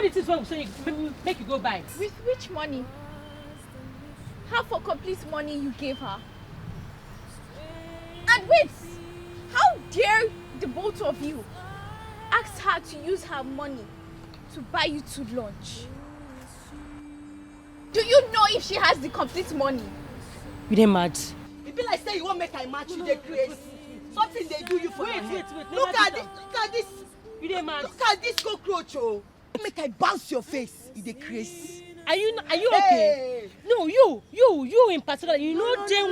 What is this one saying? Make you go buy? With which money? Half for complete money you gave her. And wait! How dare the both of you ask her to use her money to buy you to lunch? Do you know if she has the complete money? You dey mad? It be like say you won't make I match you, they crazy. Something they do you for Wait. Look at this. You dey mad? Look at this cockroach, oh. Make I bounce your face. You dey crazy. Are you okay? No, you in particular. You know then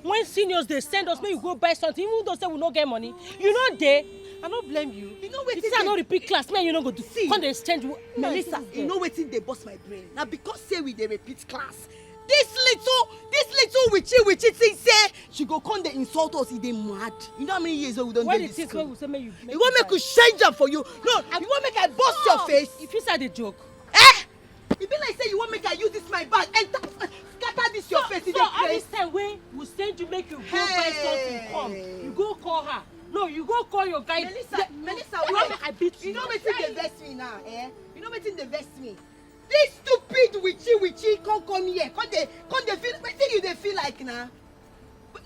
when seniors they send us when you go buy something, even though say we no get money, you know they. I don't blame you. You know what? You say I no repeat class, man. You no go to see. When they exchange, Melissa, you know wetin dey bust my brain. Now because say we dey repeat class, this little witchy thing say she go come dey insult us. He dey mad. You know how many years we don't do this school? When we say make you. You want make we change am for you? No, you want make I bust your face? If you said a joke. It be like say you want make I use this my bag and scatter this your face. So all this time when we send you make you go buy something, come. You go call her. No, you go call your guy. Melissa, wait. I beat you. You know wetin dey vex me now, You know wetin dey vex me? This stupid witchy come here. Come dey feel. Wetin you dey feel like now?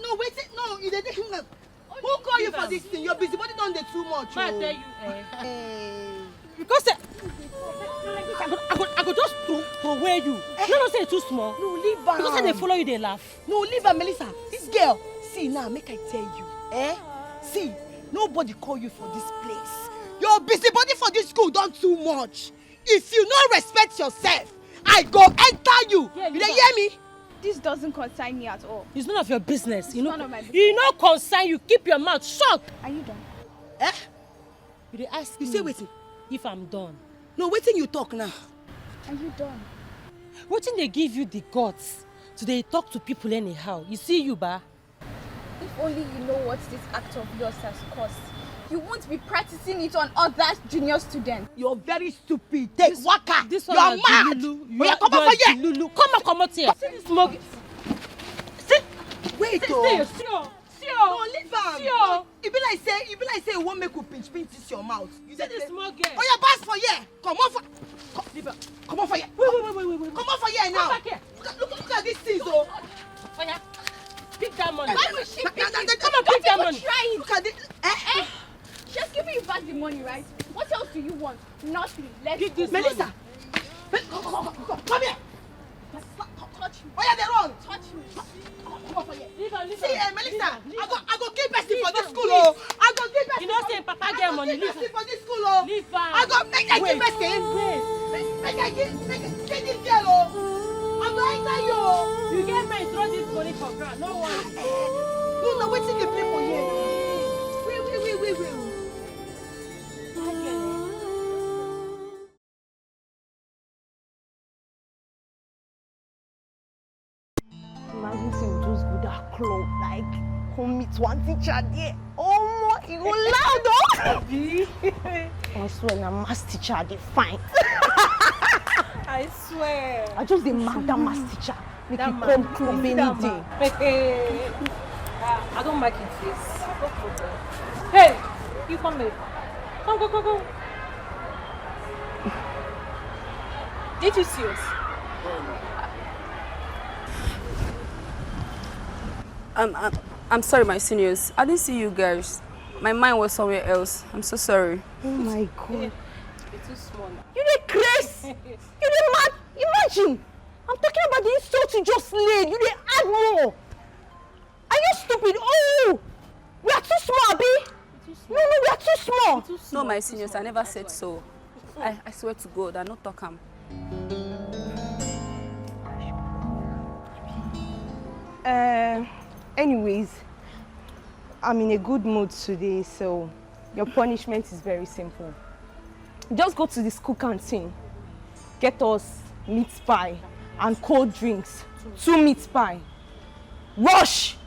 No, wetin? No, you dey. Who call you for this thing? Your busybody don dey too much. I tell you, because I go just throw away you. No, say it's too small. No, leave her. Because they follow you, they laugh. No, leave her, Melissa. This girl. See now, make I tell you. See, nobody call you for this place. Your busybody for this school done too much. If you no respect yourself, I go enter you. Yeah, you hear me? This doesn't concern me at all. It's none of your business. It's none of my business. You know concern you. Keep your mouth shut. Are you done? You dey ask me. You say waiting. If I'm done. No, waiting you talk now. Are you done? Wetin they give you the guts to they talk to people anyhow? You see you, ba? If only you know what this act of yours has cost, you won't be practicing it on other junior students. You're very stupid. Take waka. This you're mad. Come on for here. Come out here. See this mug. Sit. Wait, No, leave am. It be like say you won't make you pinch this your mouth. You see this small girl. Oh, your pass for here. Come on for. Come on for here. Wait. Come on for here now. Come back here. Look at this thing, though. For here. Pick that money. Why will she pick it? Come on, pick that money. Try it. Look at this. She's giving you back the money, right? What else do you want? Nothing. Let's give this Melissa. Come here. Touch me. Why are they run? Touch me. Come on for here. Leave her. See, Melissa, I go keep person for this school, oh. I go keep person. You know say Papa get money. Leave her for this school, oh. Leave her. I go make I keep person. Make I get this girl, oh. I go enter you, oh. You get me throw this money for ground. No worry. No, waiting the play for here. Wait. Imagine say we just go that club, like come meet one teacher there. Oh my, you go loud, oh! I swear, na math teacher they fine. I swear. I just demand that math teacher. Make you come club any day. I don't like it, face. Hey, you come here. Go. Did you see us? I'm sorry, my seniors. I didn't see you guys. My mind was somewhere else. I'm so sorry. Oh my God. It's too small now. You dey crazy? You dey mad? Imagine. I'm talking about the insult you just laid. You dey add more. Are you stupid? Oh, we are too small, Abi. No, we are too small. No, my seniors, I never said so. I swear to God, I not talk am. Anyways, I'm in a good mood today, so your punishment is very simple. Just go to the school canteen, get us meat pie and cold drinks. 2 meat pie. Rush!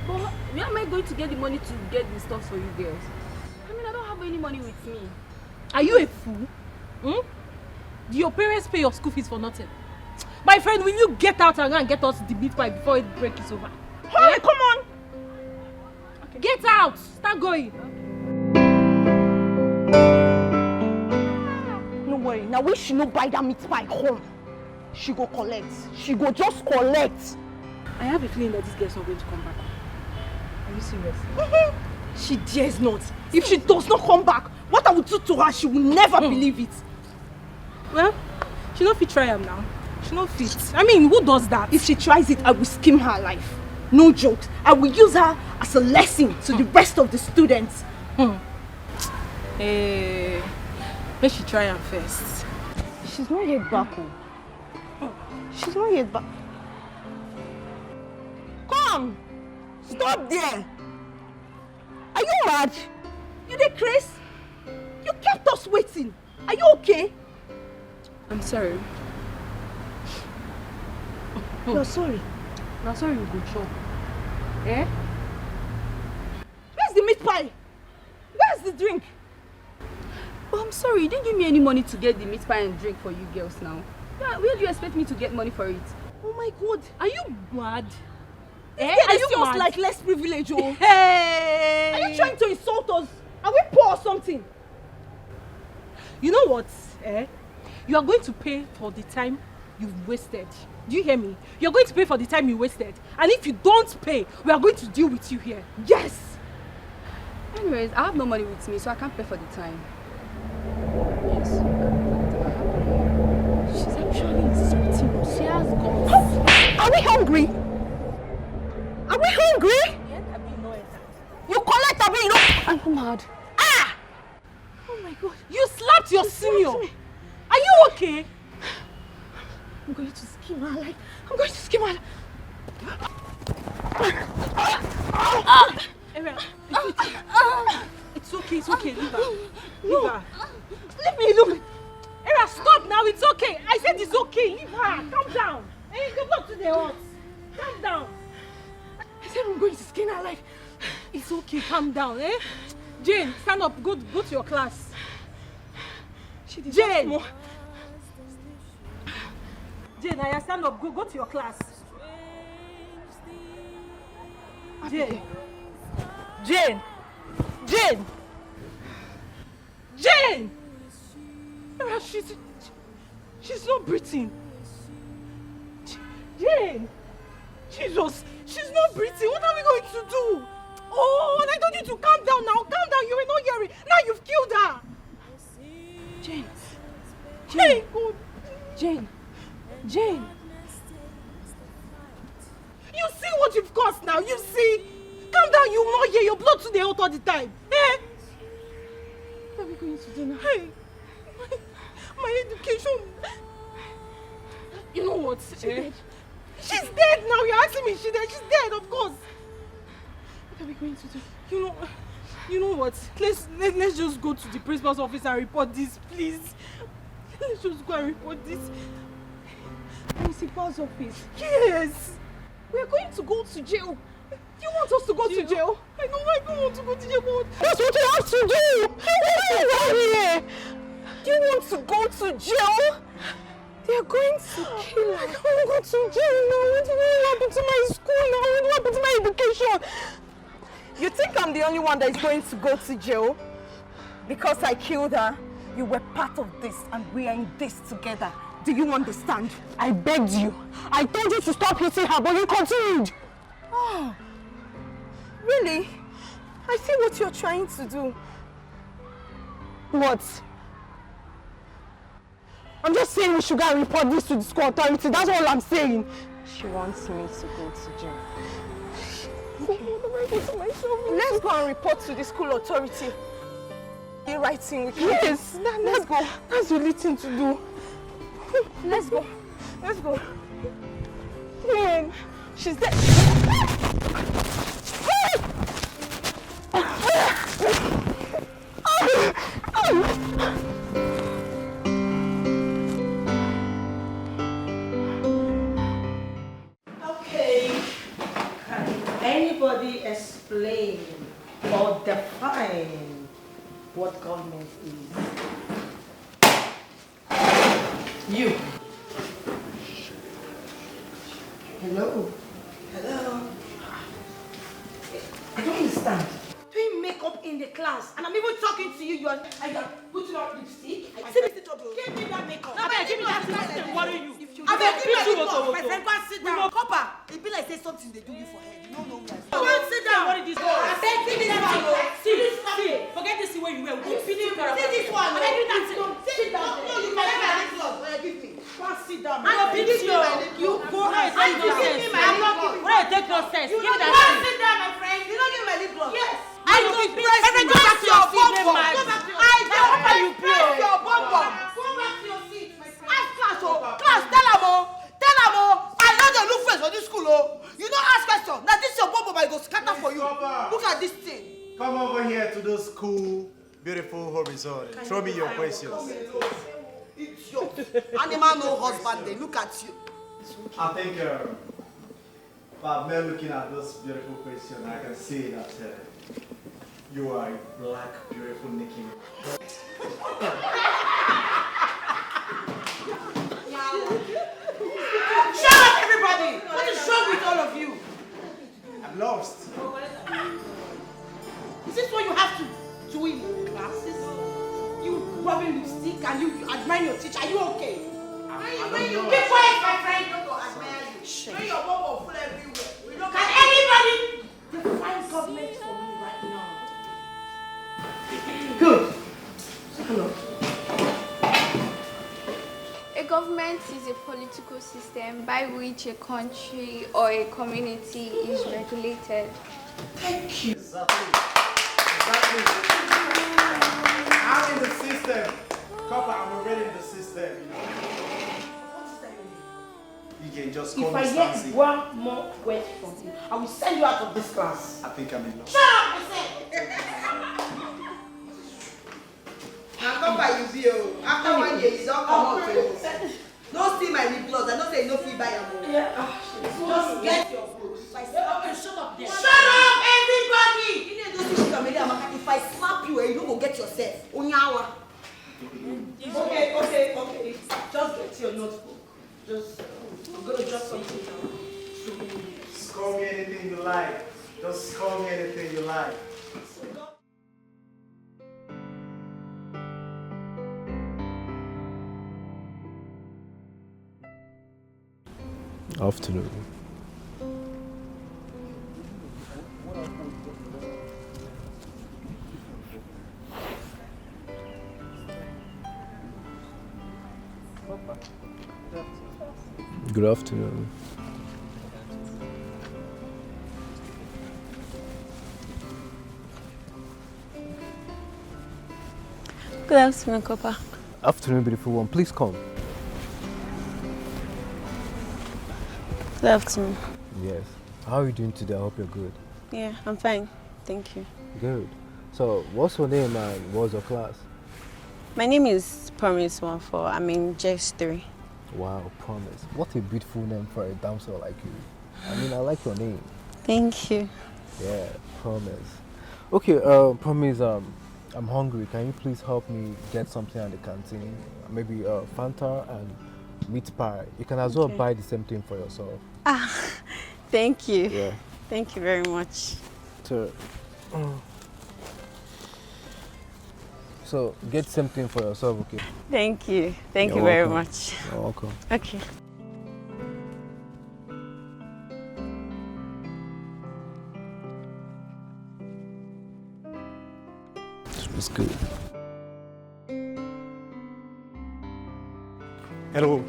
But where am I going to get the money to get the stuff for you girls? I mean, I don't have any money with me. Are you a fool? Do your parents pay your school fees for nothing? My friend, will you get out and go and get us the meat pie before the break is over? Hurry, come on! Okay. Get out! Start going! No sorry. Now when she no buy that meat pie home, she go collect. She go just collect. I have a feeling that this girl's not going to come back. Are you serious? She dares not. If she does not come back, what I will do to her, she will never believe it. Well, she not fit try am now. She not fit. I mean, who does that? If she tries it, I will scheme her life. No jokes. I will use her as a lesson to the rest of the students. Hey, let she try am first. She's not yet back. She's not yet back. Come! Stop there! Are you mad? You dey craze? You kept us waiting. Are you okay? I'm sorry. You're sorry. I'm sorry you go chop. Eh? Where's the meat pie? Where's the drink? But I'm sorry, you didn't give me any money to get the meat pie and drink for you girls now. Yeah, where do you expect me to get money for it? Oh my God. Are you mad? Are you mad? Like less privilege, oh? Hey! Are you trying to insult us? Are we poor or something? You know what? You are going to pay for the time you've wasted. Do you hear me? You're going to pay for the time you wasted. And if you don't pay, we are going to deal with you here. Yes! Anyways, I have no money with me, so I can't pay for the time. Yes. She's actually insulting us. She has guts. Are we hungry? Are we hungry? You collect a bill, you know? I'm mad. Ah! Oh my God. You slapped your senior. Are you okay? I'm going to skim her life. I'm going to skim her life. It's okay, it's okay. Leave her. Leave her. Leave me alone. Era, stop now. It's okay. I said it's okay. Leave her. Calm down. Hey, go back to the house. Calm down. I said I'm going to skin her life. It's okay. Calm down, eh? Jane, stand up. Go to your class. Jane! More. Jane, I stand up. Go to your class. Jane. Jane! Jane! Jane! She's not breathing. Jane! Jesus! She's not breathing. What are we going to do? Oh, and I told you to calm down now. Calm down. You were not hearing. Now you've killed her. Jane. Hey, God. Jane. Jane. You see what you've caused now. You see. Calm down. You will not hear your blood to the out all the time. Eh? What are we going to do now? Hey. My education. You know what? She's dead. She's dead now. You're asking me she's dead. She's dead, of course. What are we going to do? You know what? Let's just go to the principal's office and report this, please. Let's just go and report this. Principal's office. Yes. We're going to go to jail. Do you want us to go to jail? I don't want to go to jail. That's what you have to do. Do you want to go to jail? They're going to kill us. I don't want to go to jail now. What will happen to my school now? What will happen to my education? You think I'm the only one that is going to go to jail? Because I killed her, you were part of this and we are in this together. Do you understand? I begged you. I told you to stop hitting her, but you continued. Oh, really? I see what you're trying to do. What? I'm just saying we should go and report this to the school authority. That's all I'm saying. She wants me to go to jail. Let's go and report to the school authority. The right thing we can do. Yes, let's go. That's the only thing to do. Let's go. Let's go. Man, she's dead. Okay. Can anybody explain or define what government is? You. Hello. Hello. I don't understand. Doing makeup in the class, and I'm even talking to you. You are putting on lipstick. I said this to job. Give me that makeup. Give me that thing worry you. I beg, give me that makeup. My friend, go and sit down. Copper, it be like say something they do you for head. You don't know me. Go and sit down. What is this? I beg, give me that one. See, forget this way you were. See this one. I beg you that sit down. No, you can have my lip gloss. Give me. Go and sit down. I beat you go ahead. Give me my lip gloss. When I take your sense, give me that thing. Sit down, my friend. You don't give me my lip gloss. Yes. I go press your bum bum. I don't press your bum bum. Go back to your seat, my friend. Ask class, class, tell them, I know they look first for this school, You don't ask question. Now this your bum bum, I go scatter for you. Look at this thing. Come over here to this cool, beautiful horizon. Throw me your questions. It's your animal no husband. They look at you. I think, by me looking at this beautiful question, I can see that you are a black, beautiful Nikki. Shut up, everybody! What is wrong with all of you? I'm lost. Is this what you have to do in classes? You rubbing lipstick and you admire your teacher. Are you okay? Be quiet, my friend. Don't go admire you. Show your bum full everywhere. Can anybody define government for me right now? Good. Hello. A government is a political system by which a country or a community is regulated. Thank you. Exactly. I'm in the system. Copper, I'm already in the system. What is that you mean? You can just call If me I Stancy. get one more word from you, I will send you out of this class. I think I'm in love. Shut up, I said! Now come by you, Bio. After 1 year, you don't come out. Don't steal my lip gloss. I don't say no fee buy your money. Yeah. Just get your books. Shut up there. Shut up, everybody! You need to do this. If I slap you, you don't go get yourself. Onyawa. Okay. Just get your notebook. I'm going to drop something down. Just call me anything you like. Just call me anything you like. Afternoon. Good afternoon. Good afternoon, Copper. Afternoon, beautiful one. Please come. Good afternoon. Yes. How are you doing today? I hope you're good. Yeah, I'm fine. Thank you. Good. So, what's your name and what's your class? My name is Promise 14. I'm in JS3. Wow, Promise. What a beautiful name for a damsel like you. I mean, I like your name. Thank you. Yeah, Promise. Okay, Promise, I'm hungry. Can you please help me get something at the canteen? Maybe Fanta and meat pie. You can as well buy the same thing for yourself. Thank you. Yeah. Thank you very much. So get something for yourself, okay? Thank you. Thank You're you very welcome. much. You're welcome. Okay. It's good. Hello.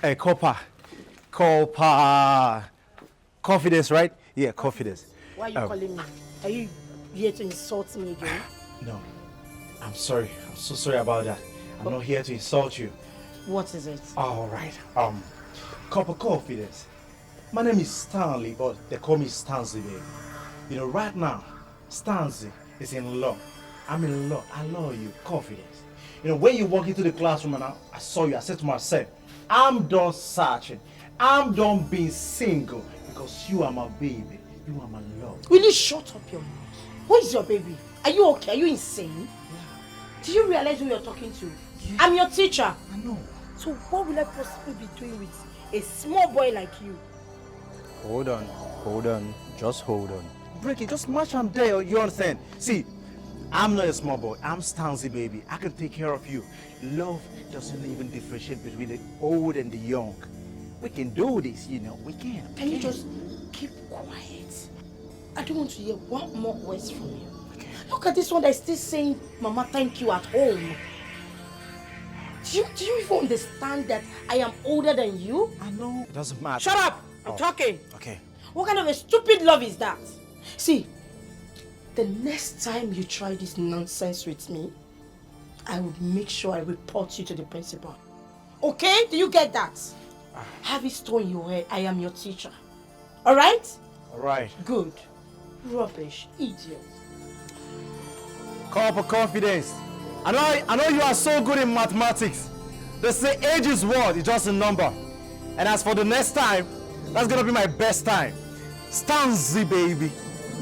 Hey, Copper. Confidence, right? Yeah, confidence. Why are you calling me? Are you here to insult me again? No. I'm sorry. I'm so sorry about that. I'm not here to insult you. What is it? All right. Copper confidence. My name is Stanley, but they call me Stancy, baby. You know, right now, Stancy is in love. I'm in love. I love you. Confidence. You know, when you walk into the classroom and I saw you, I said to myself, I'm done searching. I'm done being single because you are my baby. You are my love. Will you shut up your mouth? Who is your baby? Are you okay? Are you insane? Yeah. Do you realize who you're talking to? Yeah. I'm your teacher. I know. So what will I possibly be doing with a small boy like you? Hold on. Just hold on. Break it. Just match them there. You understand? See, I'm not a small boy. I'm Stanzi, baby. I can take care of you. Love doesn't even differentiate between the old and the young. We can do this, you know. We can. Can you just keep quiet? I don't want to hear one more words from you. Okay. Look at this one that is still saying, Mama, thank you at home. Do you even understand that I am older than you? I know. It doesn't matter. Shut up! I'm talking. Okay. What kind of a stupid love is that? See, the next time you try this nonsense with me, I will make sure I report you to the principal. Okay? Do you get that? Have it stored in your head. I am your teacher. Alright? Alright. Good. Rubbish. Idiot. Call for confidence. I know you are so good in mathematics. They say age is what? It's just a number. And as for the next time, that's gonna be my best time. Stanzi, baby.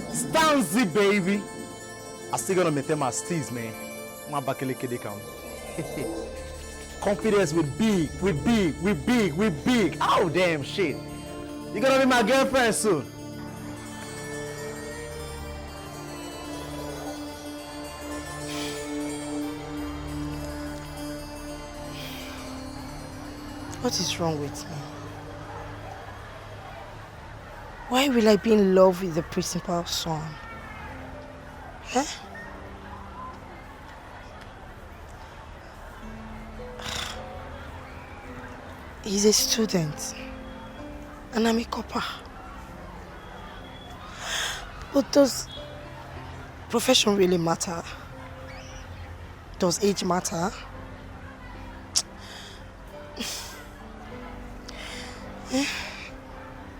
Stanzi, baby. I'm still gonna maintain my steez, man. My bakele count. Confidence with big. Oh, damn shit. You're gonna be my girlfriend soon. What is wrong with me? Why will I be in love with the principal's son? Huh? He's a student and I'm a copper. But does profession really matter? Does age matter?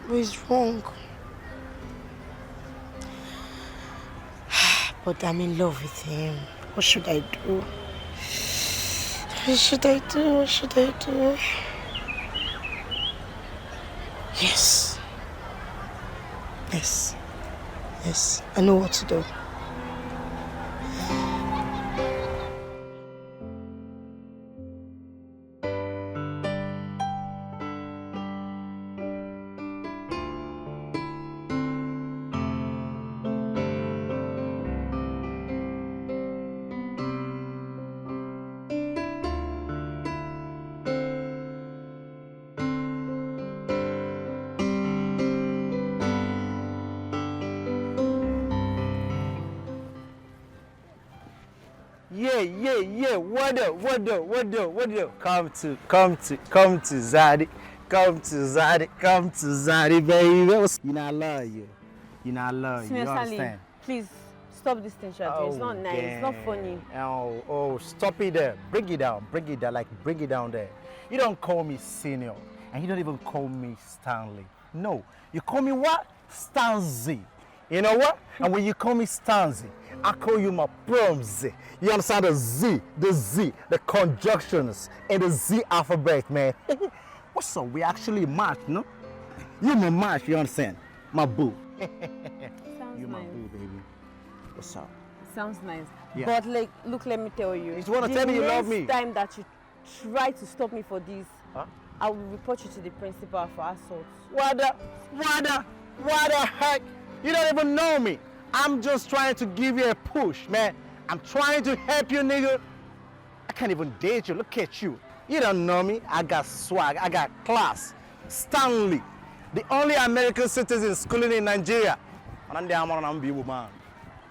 What is wrong? But I'm in love with him. What should I do? What should I do? What should I do? Yes. Yes. Yes. I know what to do. Yeah. What up? Come to Zaddy. Come to Zaddy, baby. You know I love you. You understand? Please stop this thing, Shadi. It's not nice. It's not funny. Oh, stop it there. Bring it down. Bring it down there. You don't call me senior, and you don't even call me Stanley. No, you call me what? Stanzi. You know what? And when you call me Stanzi, I call you my promzi. You understand the Z, the conjunctions, and the Z alphabet, man. What's up? We actually match, no? You my match, you understand? My boo. Sounds You my nice. boo, baby. What's up? Sounds nice. Yeah. But like, look, let me tell you. You just wanna tell me you love me? The next time that you try to stop me for this, Huh? I will report you to the principal for assault. What the heck? You don't even know me. I'm just trying to give you a push, man. I'm trying to help you, nigga. I can't even date you. Look at you. You don't know me. I got swag. I got class. Stanley, the only American citizen schooling in Nigeria. I'm man.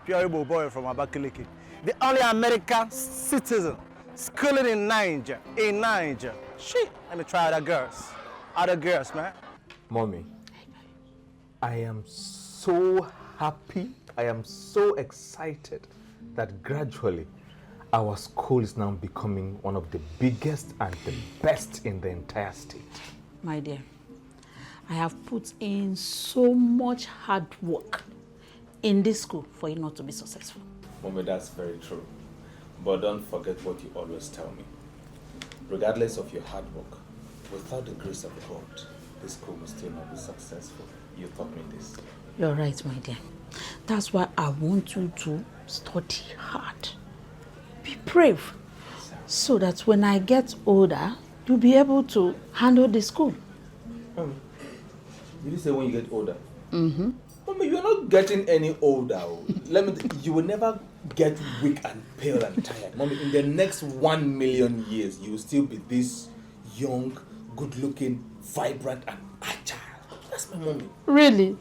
Pure Igbo boy from Abakaliki. The only American citizen schooling in Niger. Shit. Let me try other girls, man. Mommy, I am so happy, I am so excited that gradually our school is now becoming one of the biggest and the best in the entire state. My dear, I have put in so much hard work in this school for you not to be successful. Mommy, that's very true. But don't forget what you always tell me. Regardless of your hard work, without the grace of God, this school will still not be successful. You taught me this. You're right, my dear. That's why I want you to study hard. Be brave. So that when I get older, you'll be able to handle the school. Did you say when you get older? Mm-hmm. Mommy, you're not getting any older. You will never get weak and pale and tired. Mommy, in the next 1 million years, you will still be this young, good-looking, vibrant, and agile. That's my mommy. Really?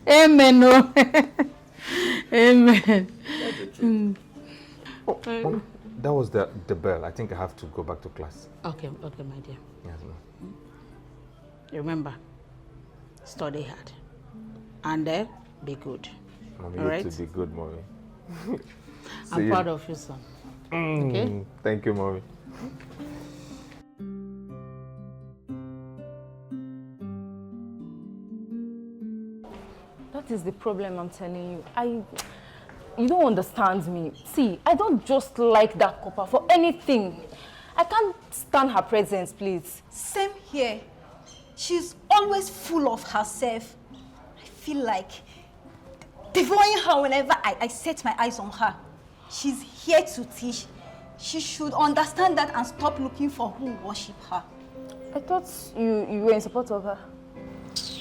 Amen. No. Amen. That's the truth. Mom, that was the bell. I think I have to go back to class. Okay, my dear. Yes, ma'am. Remember, study hard. And then be good. Mommy, all you right? to be good, mommy. I'm proud of you, son. Okay? Thank you, mommy. That is the problem I'm telling you. You don't understand me. See, I don't just like that copper for anything. I can't stand her presence, please. Same here. She's always full of herself. I feel like devouring her whenever I set my eyes on her. She's here to teach. She should understand that and stop looking for who worship her. I thought you were in support of her.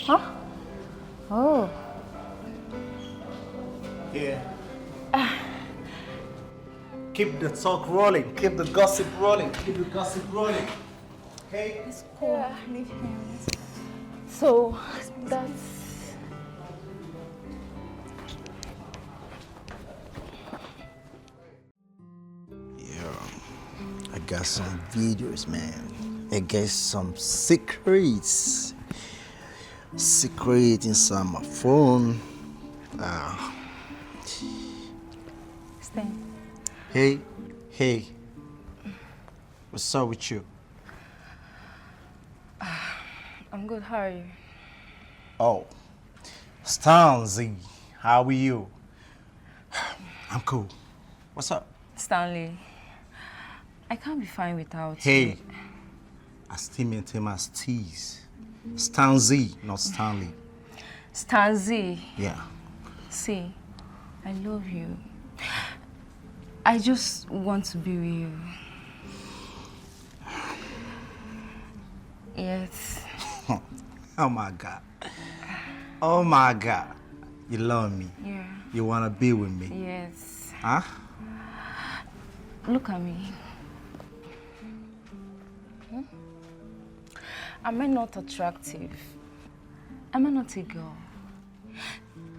Huh? Oh. Yeah. Keep the talk rolling. Keep the gossip rolling. Keep the gossip rolling. Okay? It's cool. Yeah. Leave him. So, that's... I got some videos, man. I got some secrets. Secret inside my phone. Stay. Hey. What's up with you? I'm good, how are you? Oh, Stanley, how are you? I'm cool. What's up? Stanley, I can't be fine without Hey, you. I still maintain my steez. Stanley, not Stanley. Stanley. Yeah. See, I love you. I just want to be with you. Yes. Oh my God. Oh my God. You love me. Yeah. You wanna be with me. Yes. Huh? Look at me. Am I not attractive? Am I not a girl?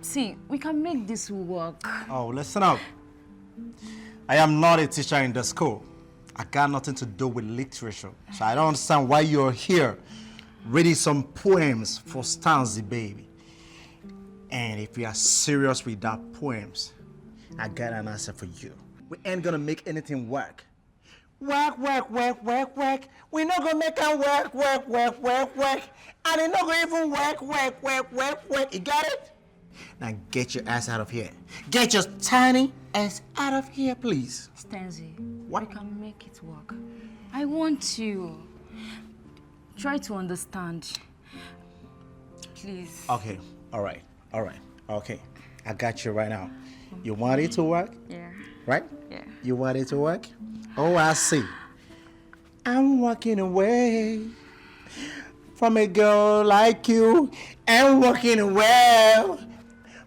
See, we can make this work. Oh, listen up. I am not a teacher in the school. I got nothing to do with literature. So I don't understand why you're here reading some poems for Stanley, baby. And if you are serious with that poems, I got an answer for you. We ain't gonna make anything work. Work. We not gonna make it work. And it not gonna even work. You got it? Now get your ass out of here. Get your tiny ass out of here, please. Stanley, we can make it work. I want you. Try to understand. Please. Okay, all right. Okay, I got you right now. You want it to work? Yeah. Right? Yeah. You want it to work? Oh, I see. I'm walking away from a girl like you. I'm walking away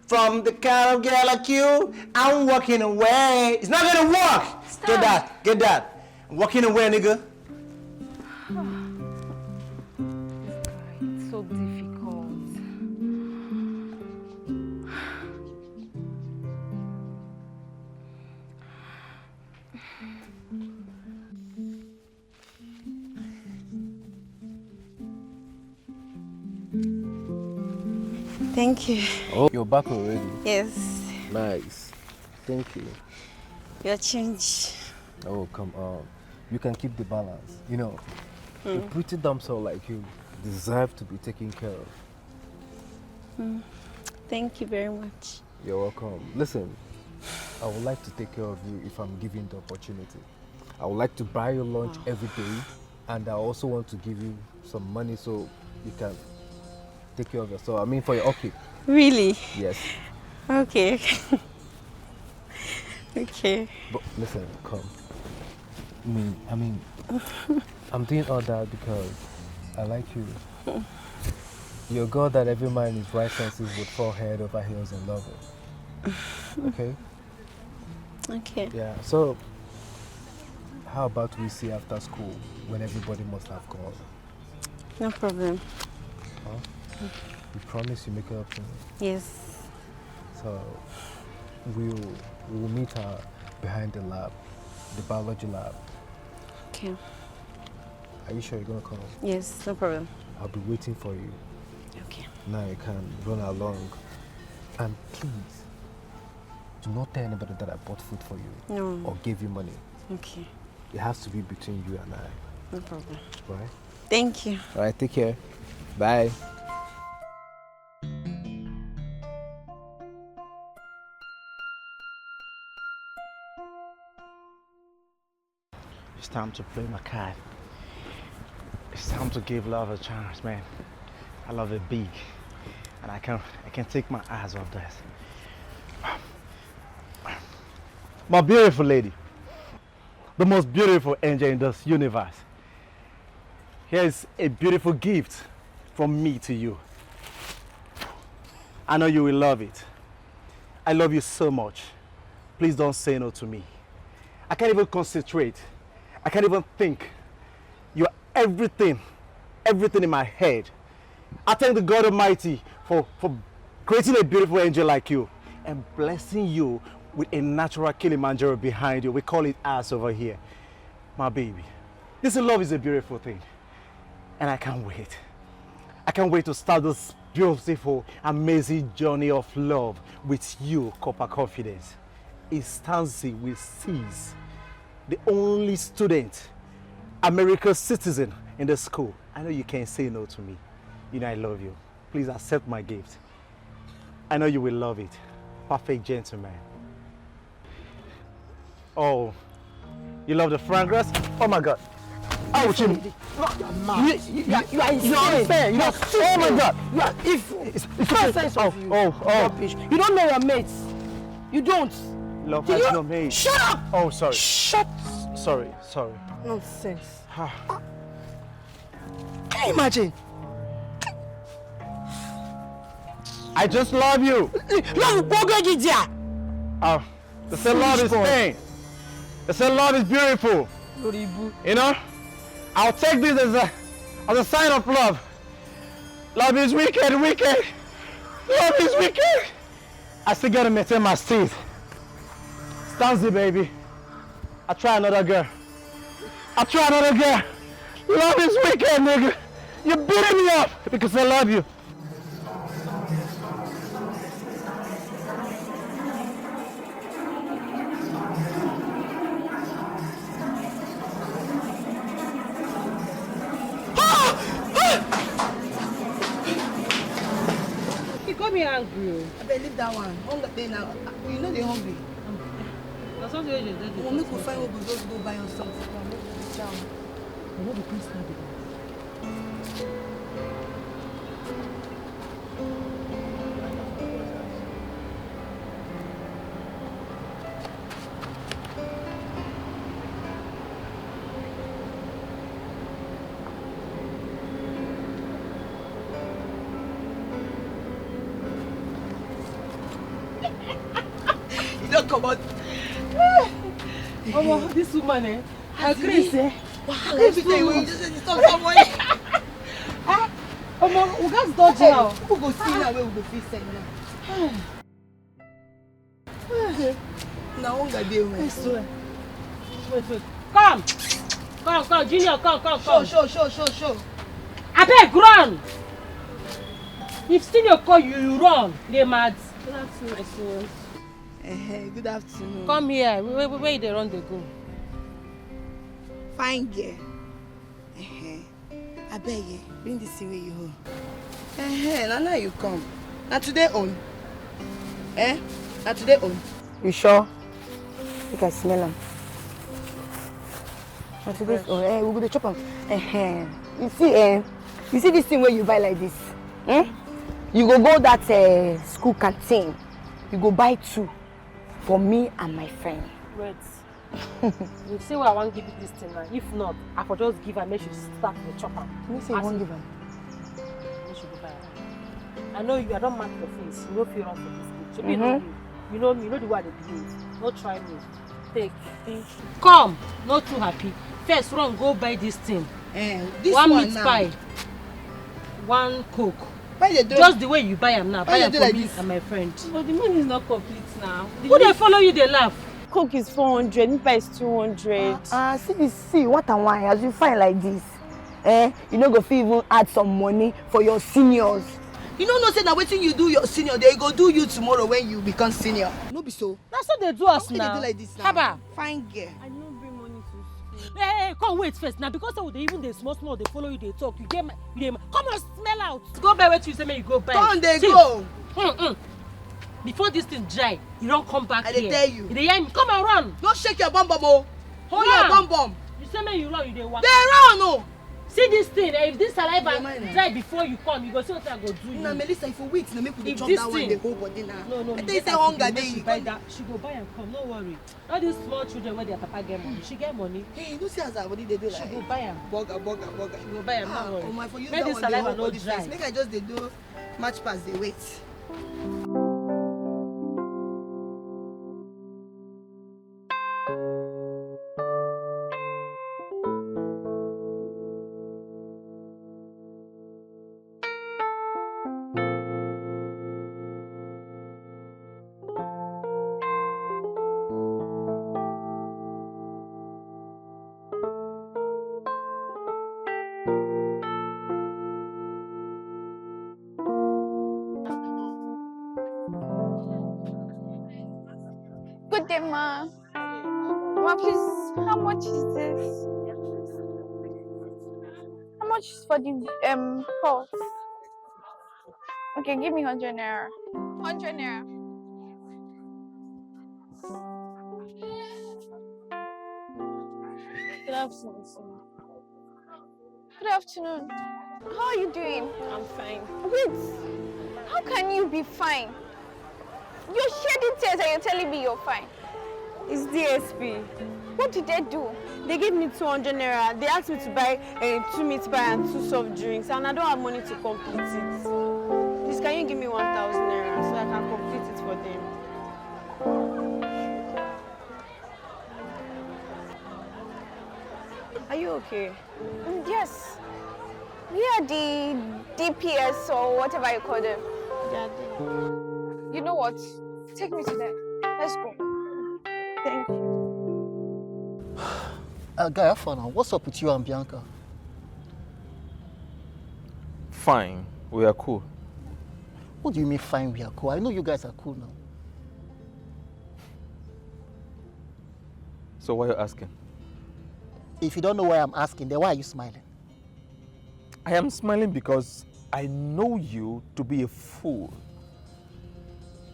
from the kind of girl like you. I'm walking away. It's not gonna work. Stop. Get that. I'm walking away, nigga. It's so difficult. Thank you. Oh, you're back already? Yes. Nice. Thank you. Your change. Oh, come on. You can keep the balance. You know, a pretty damsel like you deserve to be taken care of. Thank you very much. You're welcome. Listen, I would like to take care of you if I'm given the opportunity. I would like to buy you lunch every day, and I also want to give you some money so you can take care of yourself. I mean, for your upkeep. Really? Yes. Okay. Okay. But listen, come. I mean, I'm doing all that because I like you. You're a girl that every man in his right senses would fall head over heels in love with. Okay? Okay. Yeah, so how about we see after school when everybody must have gone? No problem. Huh? You promise you make it up to me? Yes. So we'll meet her behind the lab, the biology lab. Okay. Are you sure you're gonna come? Yes, no problem. I'll be waiting for you. Okay. Now you can run along. And please, do not tell anybody that I bought food for you. No. Or gave you money. Okay. It has to be between you and I. No problem. Right? Thank you. Alright, take care. Bye. It's time to play my card. It's time to give love a chance, man. I love it big, and I can't take my eyes off this. My beautiful lady, the most beautiful angel in this universe. Here's a beautiful gift from me to you. I know you will love it. I love you so much. Please don't say no to me. I can't even concentrate. I can't even think. You're everything in my head. I thank the God Almighty for creating a beautiful angel like you and blessing you with a natural Kilimanjaro behind you. We call it ass over here. My baby, this love is a beautiful thing. And I can't wait. I can't wait to start this beautiful, amazing journey of love with you, Copper Confidence. Instancy will cease. The only student, American citizen in the school. I know you can't say no to me. You know I love you. Please accept my gift. I know you will love it. Perfect gentleman. Oh, you love the fragrance? Oh my God. Oh, Jimmy. You are insane. You are stupid. Oh my God. You are evil. It's nonsense of you. Rubbish. You don't know your mates. You don't. Love has no mate. Shut up! Oh, sorry. Shut. Sorry. Nonsense. Can you imagine? I just love you. Love Bogagidia. Oh, they say love is pain. They say love is beautiful. You know, I'll take this as a sign of love. Love is wicked. Love is wicked. I still gotta maintain my teeth. Stanzi, baby. I'll try another girl. Love is wicked, nigga. You're beating me up because I love you. You got me angry. I better leave that one. Hunger day now. You know they're hungry. That's what you did. We'll make we find where we just go buy us something. I want the prince now. You don't come out. Oh, this woman, eh? I agree, eh? Every day we just talk someone. We got dodge now. Who go see now where we go feel safe now? Now hunger day, man. Wait. Come, Junior, come. Show. I beg, run. If senior call you, you run. They mad. Good afternoon, excellence. Good afternoon. Come here. Where they run, they go. Fine girl. I beg you, bring this thing where you hold. Now you come. Now today on. Now today on. You sure? You can smell them. Now today's on. We're going to chop them. You see this thing where you buy like this? You go that school canteen. You go buy 2 for me and my friend. Wait. You say what I want to give you this thing now. If not, I could just give her, make she start the chopper. You say you won't give her? Make she go buy her. I know you, I don't mark your face. You know if you run from this school. You know me. You know me, you know the way I behave. Don't try me. Take. Come, not too happy. First run, go buy this thing. This one one meat now. pie, one Coke. Why they do Just the way you buy them now. Buy them for like me this? and my friend. But the money is not complete now. Who they follow you, they laugh. Coke is 400, meat pie is 200. see what and why as you find like this. You no go fit even add some money for your seniors. You know say na wetin you do your senior, they go do you tomorrow when you become senior. No be so. That's what they do us How can now. they do like this now? Haba. Fine girl. I don't bring money to school. Hey, come wait first. Now because they even they small, they follow you, they talk. You get come on, smell out. Go buy what you say, you go buy. Come they go. Before this thing dry, you don't come back I here. tell you. You dey hear me? Come and run. Don't shake your bum bum oh. Hold your bum bum. You say me you run, you dey walk. They run oh. See this thing, if this saliva dry before you come, you go see what I go do you. Now Melissa, if you wait, no make we If chop this that one thing- they go body now. No, I think say hunger dey. she buy that. She go buy and come, no worry. All these small children where their papa get money, she get money. Hey, you know see as her body they do like. She go buy am. Burger. She go buy am, no worry. Oh my, for you Make that this one dey saliva hold no body dry. first. Make I just dey do match pass dey wait. Good day, Ma. Ma, please, how much is this? How much is for the pulse? Okay, give me 100 naira. 100 naira. Good afternoon, sir. Good afternoon. How are you doing? I'm fine. Wait, how can you be fine? You're shedding tears and you're telling me you're fine. It's DSP. What did they do? They gave me 200 naira. They asked me to buy 2 meat pie and 2 soft drinks, and I don't have money to complete it. Please, can you give me 1,000 naira so I can complete it for them? Are you okay? Yes. We are the DPS or whatever you call them. Yeah. You know what? Take me to them. Let's go. Thank you. Guy, have fun now. What's up with you and Bianca? Fine, we are cool. What do you mean fine, we are cool? I know you guys are cool now. So why are you asking? If you don't know why I'm asking, then why are you smiling? I am smiling because I know you to be a fool.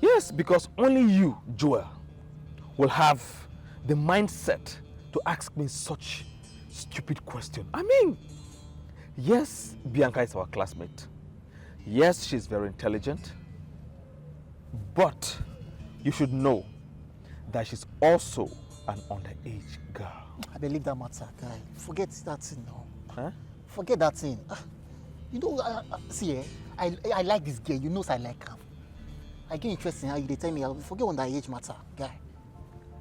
Yes, because only you, Joel, will have the mindset to ask me such stupid question. I mean, yes, Bianca is our classmate. Yes, she's very intelligent. But you should know that she's also an underage girl. I believe that matter, guy. Forget that thing now. Huh? Forget that thing. You know, see, I like this girl. You know I like her. I get interested in how you tell me. Forget underage matter, guy.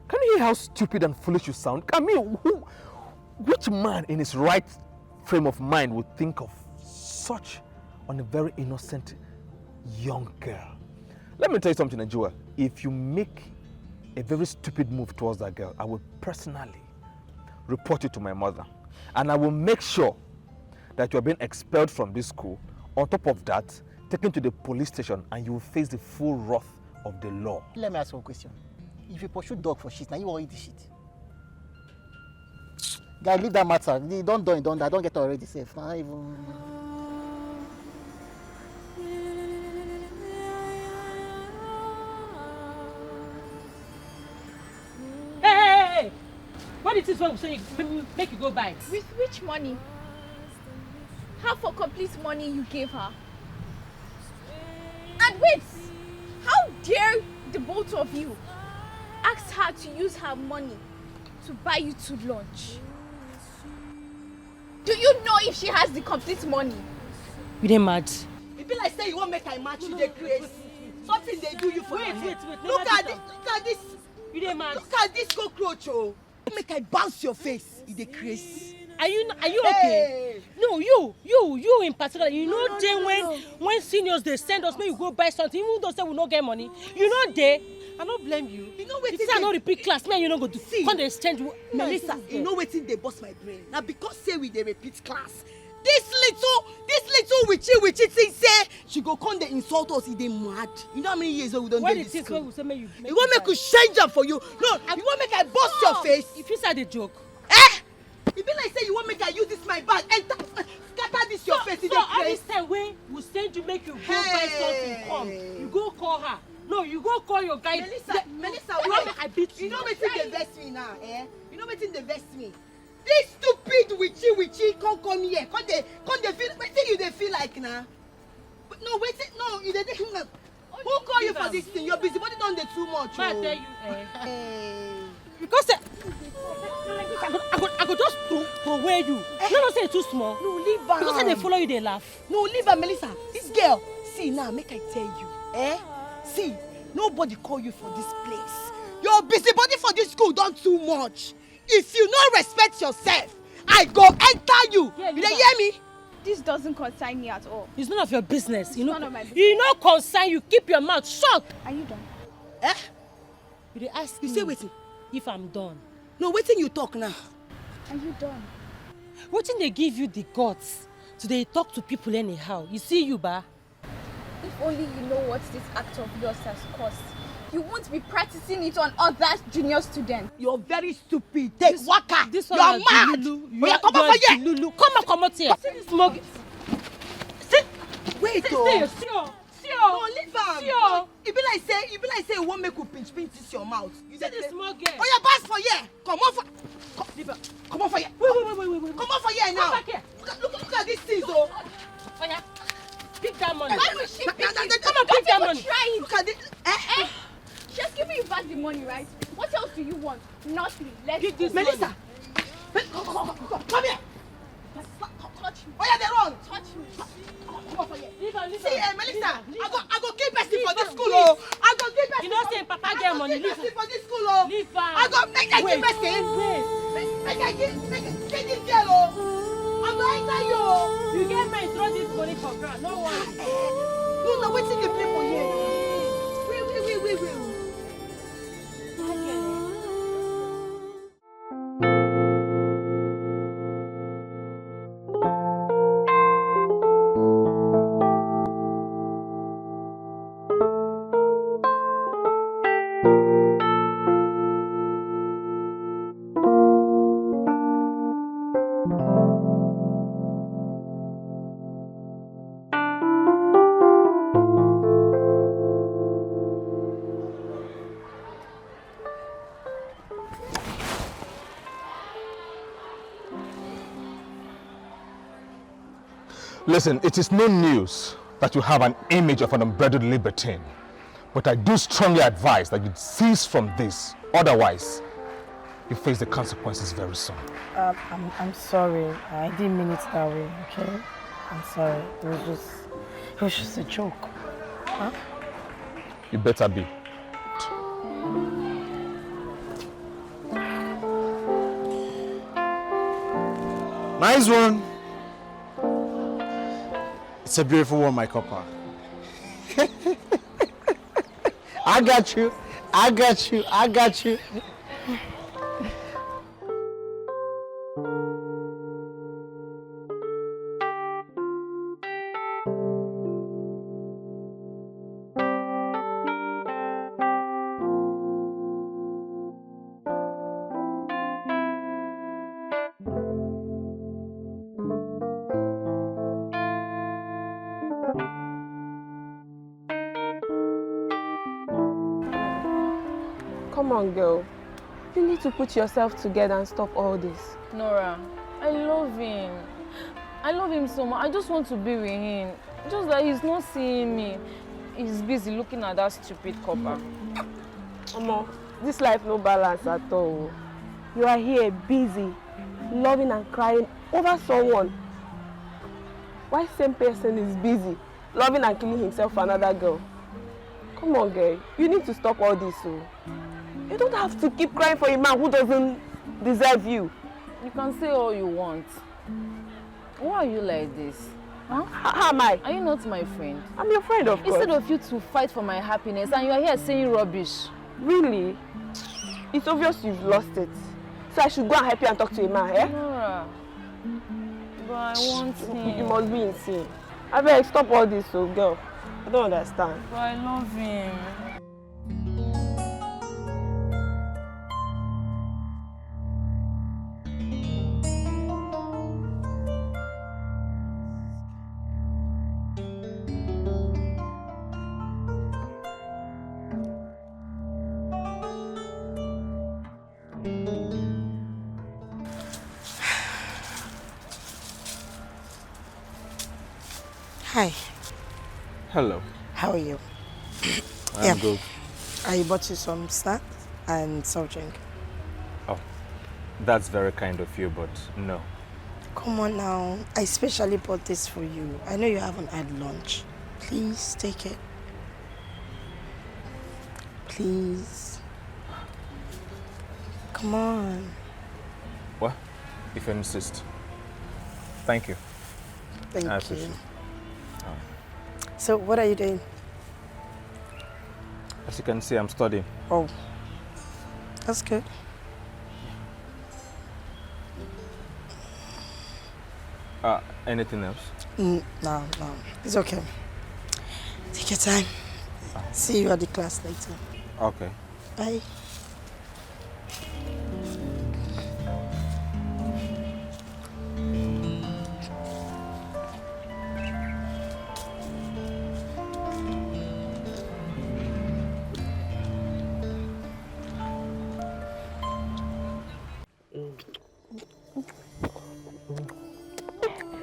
Can you hear how stupid and foolish you sound? I mean, which man in his right frame of mind would think of such on a very innocent young girl? Let me tell you something, Najua. If you make a very stupid move towards that girl, I will personally report you to my mother. And I will make sure that you are being expelled from this school. On top of that, taken to the police station and you will face the full wrath of the law. Let me ask you a question. If you pursue dog for shit, now you will eat the shit. Guy, leave that matter. Don't get already safe. Now even. Hey! What is this one saying? Make you go buy? With which money? Half for complete money you gave her. And wait! How dare the both of you ask her to use her money to buy you to lunch? Do you know if she has the complete money? You dey mad? It be like say you won't make I match you, they crazy. Something they do you for Wait. Look at this. You dey mad? Look at this cockroach, oh. Make I bounce your face. You dey crazy. Are you okay? No, you in particular. You know, when seniors they send us, when you go buy something, even though say we not get money, you know they. I don't blame you. You know what? If I not repeat class, man, you not go to see. When they exchange, Melissa, you know what? They bust my brain. Now because say we they repeat class. This little witchy thing say she go come they insult us. They mad. You know how many years we don't do this school? When we say make you want make you change up for you. No, you want make I bust your face. If you said a joke. It be like say you want make I use this my bag and scatter this your face. So all this time when we send you make you go buy something, come. You go call her. No, you go call your guy. Melissa, wait. I beat you. You know what they vest me now, You know what they vest me? This stupid witchy come here. Come they feel. Wait till you they feel like now. But no, wait till no. You they who call you for this thing? Your busybody done the too much. I tell you, because I could just throw away you. No, say it's too small. No, leave her. Because they follow you, they laugh. No, leave her, Melissa. This girl. See now, make I tell you. See, nobody call you for this place. Your busybody for this school done too much. If you not respect yourself, I go enter you. Yeah, you hear me? This doesn't concern me at all. It's none of your business. It's none of my business. You know concern you. Keep your mouth shut. Are you done? You dey ask you me say waiting. If I'm done. No, waiting you talk now. Are you done? Wetin they give you the guts to they talk to people anyhow? You see you, ba? If only you know what this act of yours has cost, you won't be practicing it on other junior students. You're very stupid. Take waka. This you're one mad. Come over here. Lulu. Come out here. See this mug. Wait, No, leave am. Sure. It be like say you won't make you pinch this your mouth. You see this small girl. Oh, yeah, pass for here. Come on for. Come on for here. Wait. Come on for here now. Come back here. Look at this thing, though. Oh yeah. Pick that money. Why would she pick it? Come on, pick that money. Try it. Look at this. She's giving you back the money, right? What else do you want? Nothing. Let's pick this Melissa. Come here. Touch me. Oh yeah, they run. Touch me. Come on for here. Leave her. See, Melissa, I go keep person for this school, oh. I go keep person. You know, say Papa get money. Leave her for this school, oh. Leave her. I go make I give person. Make I give this girl, oh. I go enter you, oh. You get me throw this money for ground. No worry. No, waiting the people here. Wait. Listen, it is no news that you have an image of an unbridled libertine, but I do strongly advise that you cease from this. Otherwise, you face the consequences very soon. I'm sorry. I didn't mean it that way, okay? I'm sorry. It was just a joke. Huh? You better be. Nice one. It's a beautiful one, my copper. I got you. Come on, girl. You need to put yourself together and stop all this. Nora, I love him. I love him so much. I just want to be with him. Just that he's not seeing me. He's busy looking at that stupid copper. Omo, this life no balance at all. You are here busy, loving and crying over someone. Why same person is busy loving and killing himself for another girl. Come on, girl. You need to stop all this. So. You don't have to keep crying for a man who doesn't deserve you. You can say all you want. Why are you like this? Huh? How am I? Are you not my friend? I'm your friend, of course. Instead of you to fight for my happiness and you are here saying rubbish. Really? It's obvious you've lost it. So I should go and help you and talk to a man, eh? Nora. But I want him. You must be insane. I beg, stop all this, so girl. I don't understand. But I love him. Hi. Hello. How are you? I'm good. I bought you some snacks and soft drink. Oh, that's very kind of you, but no. Come on now. I specially bought this for you. I know you haven't had lunch. Please take it. Please. Come on. Well, if you insist. Thank you. Thank I appreciate you. it. So, what are you doing? As you can see, I'm studying. Oh, that's good. Anything else? No. It's okay. Take your time. See you at the class later. Okay. Bye.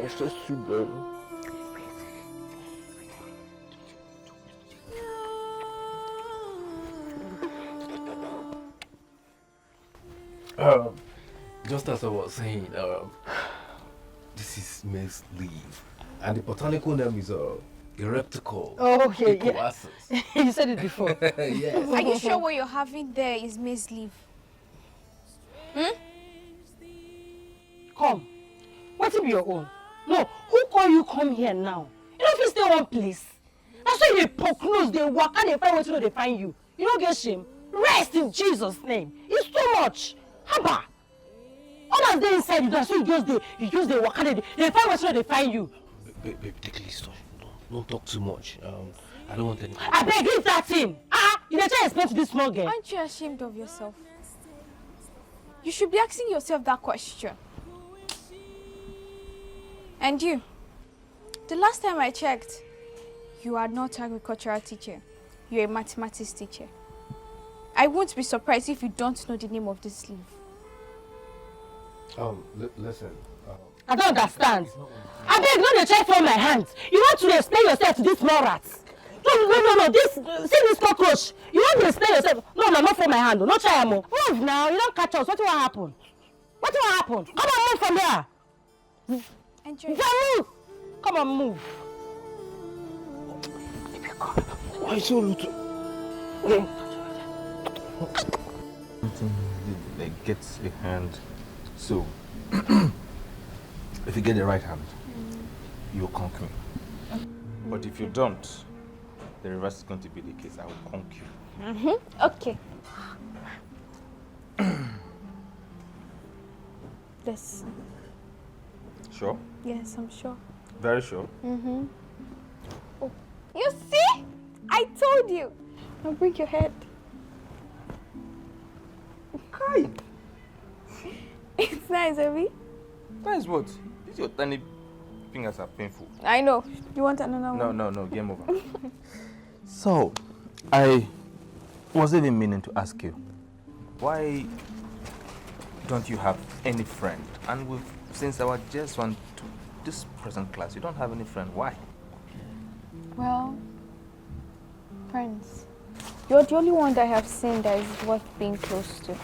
It's just too bad. Just as I was saying, this is maize leaf, and the botanical name is Ereptical. Oh, okay, yeah. Ecoasis. You said it before. Yes. Are you sure what you're having there is maize leaf? Come. What be your own? No, who call you come here now? You don't fit stay one place. That's why they poke nose, they walk and they find what they find you. You don't get shame. Rest in Jesus' name. It's too much. Haba. Others they inside you, that's why you just they walk and they find what they find you. Baby, take it easy. Don't talk too much. I don't want any. I beg you that thing. You need to explain to this small girl. Aren't you ashamed of yourself? You should be asking yourself that question. And you, the last time I checked, you are not an agricultural teacher. You're a mathematics teacher. I won't be surprised if you don't know the name of this leaf. Listen. I don't understand. I beg not to check from my hands. You want to explain yourself to these small rats. No. See this cockroach. You want to explain yourself. No, not from my hand. No, try more. Move now. You don't catch us. What will happen? What will happen? Come on, move from here. Enjoy. Move. Come on, move. Why so little? Something that gets a hand. So, if you get the right hand, you'll conquer me. But if you don't, the reverse is going to be the case. I will conquer you. Okay. Yes. Sure? Yes, I'm sure. Very sure? Oh. You see? I told you. Now bring your head. Hi. It's nice, Abby. Nice what? These your tiny fingers are painful. I know. You want another one? No, game over. So, I was even meaning to ask you, why don't you have any friend? And since our JS1 to this present class, you don't have any friend. Why? Well, friends. You're the only one that I have seen that is worth being close to.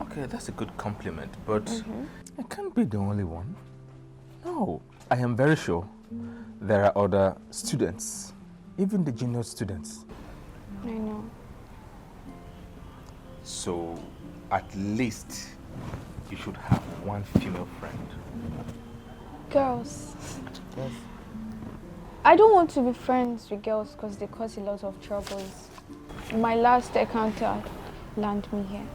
Okay, that's a good compliment, but I can't be the only one. No, I am very sure there are other students, even the junior students. I know. So, at least you should have one female friend. Girls. Yes. I don't want to be friends with girls because they cause a lot of troubles. My last encounter landed me here.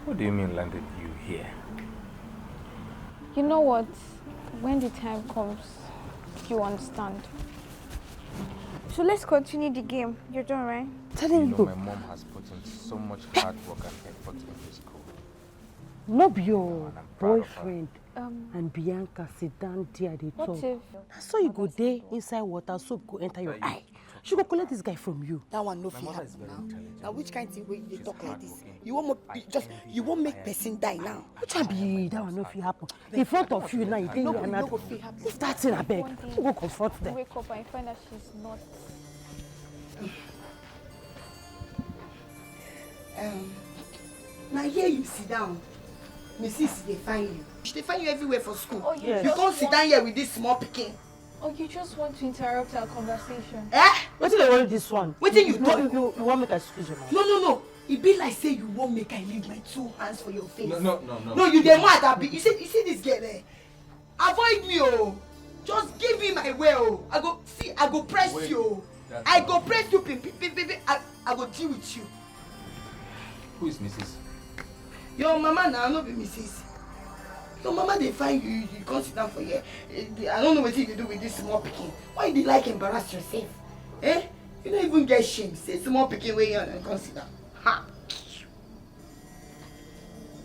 What do you mean landed you here? You know what? When the time comes, you understand. So let's continue the game. You're done, right? You know, my mom has put in so much hard work and effort in this school. No be your boyfriend and Bianca sit down there, they What talk. if? So you go there inside water, soap go enter your eye. She go collect this guy from you. That one no fit happen now. Now which kind of thing wey you dey talk like this? You won't make person die now. Which one be that one no fit happen? In front of you now, you dey here and No go fit happen. leave that thing abeg. Who go confront them? Wake up and find that she's not. Now here you sit down. Mrs. they find you. They find you everywhere for school. Oh, You can't sit down here with this small pikin. Oh, you just want to interrupt our conversation. What do they want this one? Wetin you talk? You want make I excuse your mouth? No. It be like say you won't make I leave my 2 hands for your face. No. No, you dey mad abi. You see this girl there? Avoid me, oh. Just give me my way, oh. I go press you. I go press you, pim. I go deal with you. Who is Mrs.? Your mama now, no be Mrs. Your mama they find you can't sit down for here. I don't know what you do with this small pikin. Why you dey like embarrass yourself? Eh? You don't even get shame. Say small pikin way on and can't sit down. Ha!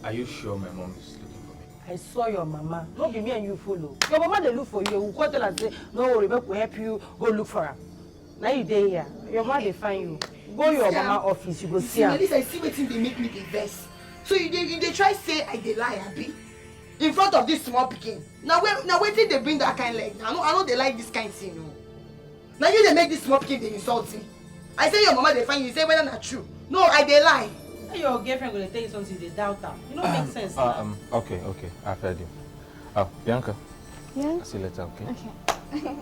Are you sure my mom is looking for me? I saw your mama. No be me and you follow. Your mama they look for you. We go tell her say, no worry, make we help you go look for her. Now you dey here. Your mama they find you. Go your mama office, you go see her. At least I see wetin dey make me dey vex. So you dey try say I dey lie, abi? In front of this small pikin. Now wetin dey bring that kind leg? I know they like this kind thing, no. Now you dey make this small pikin dey insult me. I say your mama dey find you, say whether na true. No, I dey lie. Your girlfriend gonna tell you something, they doubt her. You know make sense now. Okay, I've heard you. Oh, Bianca. Yeah? I'll see you later, okay? Okay.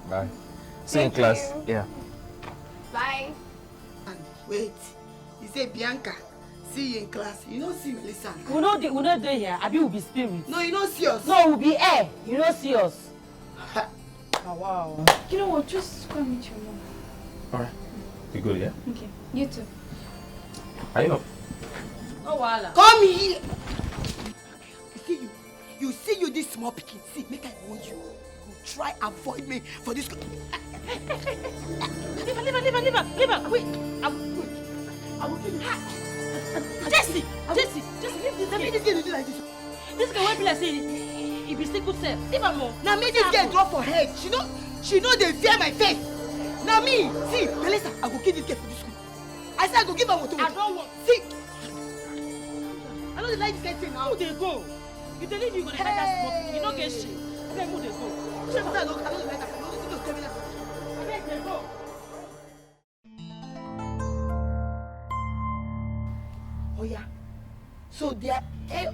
Bye. See you in class. Yeah. Bye. And wait, you say Bianca, see you in class. You don't see Melissa. We not there here. Abi will be spirit. No, you don't see us. No, we'll be air. You don't see us. Oh, wow. You know what? Just go and meet your mom. Alright. You good, yeah? Okay. You too. Are you up? Oh, voila. Come here. You see you this small pikin. See, make I warn you. You try avoid me for this. Leave her. Wait. I will kill you. Jesse, leave this girl. This girl do like this. This girl won't be like say he be single self. Leave her more. Now me this girl drop for head. She know they fear my face. Now me, see, Melissa, I go kill this girl for this school. I say I go give her water. I don't want. See, I know they like this kind of thing now. Who they go? You tell you gonna let that smoke. You don't get shit. Then who they go? I don't like that. I beg they go. Oh yeah. So there are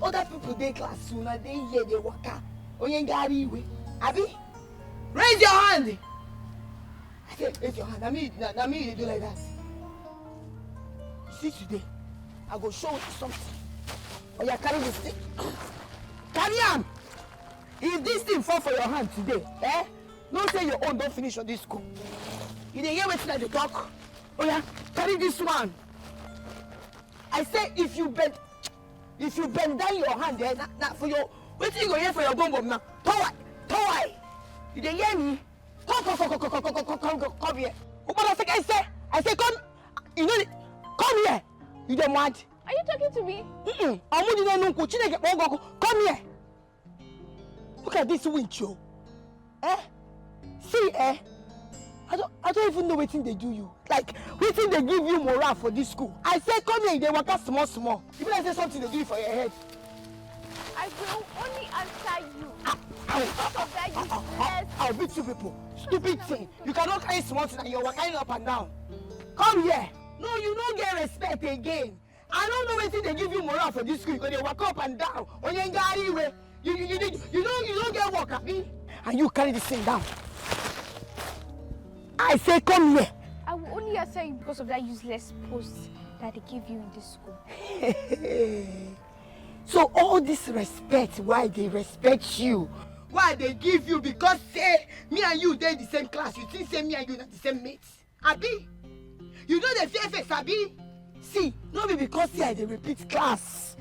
other people they class soon and they hear they waka. Oyengari way. Abi? Raise your hand. I said raise your hand. Na me they do like that. You see today, I go show you something. Oh yeah, carry this thing. Carry on. If this thing fall for your hand today, no say your own don't finish on this school. You dey hear wetin I dey talk? Oh yeah, carry this one. I say if you bend down your hand na for your wetin you go hear for your bum now? Towai. You dey hear me? Come here. What I say come. You know come here. You dey mad? Are you talking to me? Come here. Look at this winch, yo. See, I don't even know what thing they do you. Like, what thing they give you morale for this school. I say, come here, they work out small. If I say something, they do it for your head. I will only answer you. I'll beat you people. Stupid thing. You cannot carry small thing and you're walking up and down. Come here. No, you don't get respect again. I don't know what thing they give you morale for this school because they walk up and down. On your way. You don't get work, abi? and you carry this thing down. I say come here. I will only answer you because of that useless post that they give you in this school. So all this respect, why they respect you? Why they give you? Because say me and you they the same class. You think say me and you not the same mates? Abi? You know the fear face, Abi? See, not be because say I they repeat class.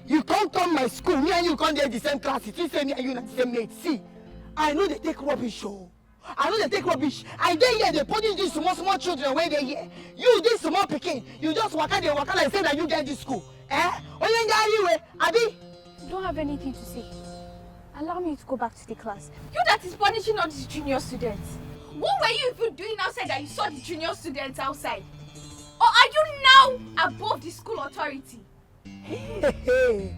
You can't come my school, me and you can't there the same class. You think say me and you not the same mates. See, I know they take rubbish, oh. I know they take rubbish. I dey here, they punish these small children when they here. You, this small picking, you just waka like say that you get this school. Eh? Abi? You don't have anything to say. Allow me to go back to the class. You that is punishing all these junior students. What were you even doing outside that you saw the junior students outside? Or are you now above the school authority? See,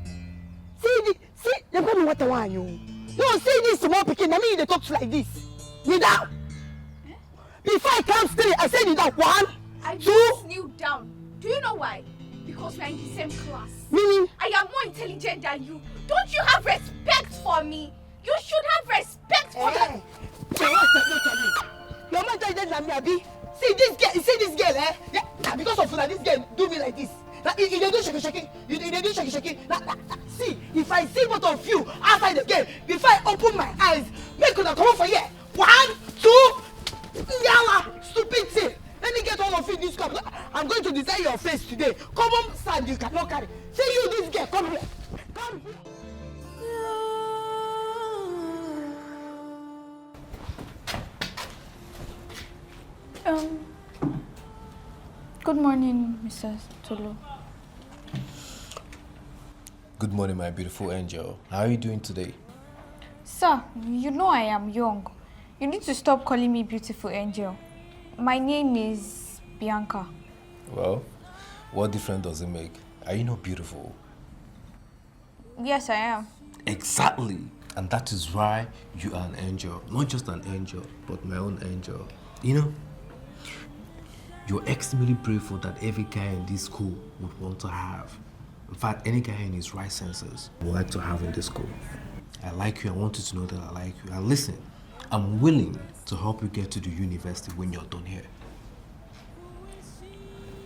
they put me what I want you. No, see this small picking, I mean they talk like this. Kneel down. Before I count 3, I said kneel down. 1, 2. I kneel down. Do you know why? Because we are in the same class. Meaning? I am more intelligent than you. Don't you have respect for me? You should have respect for me. You're more intelligent than me, Abi. See this girl, eh? Yeah, because of that, this girl do me like this. If they do shaky, see, if I see both of you outside the game, before I open my eyes, make them come over here. 1, 2, Yawa, stupid thing. Let me get all of you in this cup. I'm going to design your face today. Come on, sand you cannot carry. See you, this girl, come here. Come here. Good morning, Mr. Tolu. Good morning, my beautiful angel. How are you doing today? Sir, you know I am young. You need to stop calling me beautiful angel. My name is Bianca. Well, what difference does it make? Are you not beautiful? Yes, I am. Exactly. And that is why you are an angel. Not just an angel, but my own angel. You know, you're extremely beautiful that every guy in this school would want to have. In fact, any guy in his right senses would like to have in this school. I like you. I want you to know that I like you. And listen, I'm willing to help you get to the university when you're done here.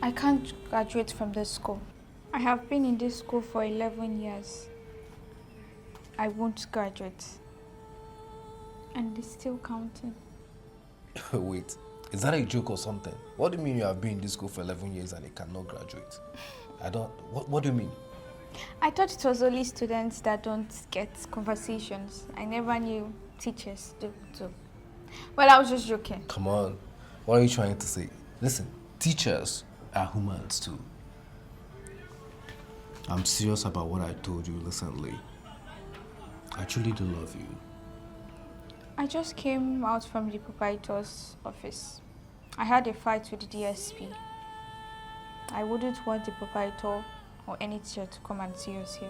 I can't graduate from this school. I have been in this school for 11 years. I won't graduate. And it's still counting. Wait, is that a joke or something? What do you mean you have been in this school for 11 years and you cannot graduate? What do you mean? I thought it was only students that don't get conversations. I never knew teachers do too. Well, I was just joking. Come on, what are you trying to say? Listen, teachers are humans too. I'm serious about what I told you recently. I truly do love you. I just came out from the proprietor's office. I had a fight with the DSP. I wouldn't want the proprietor or any teacher to come and see us here.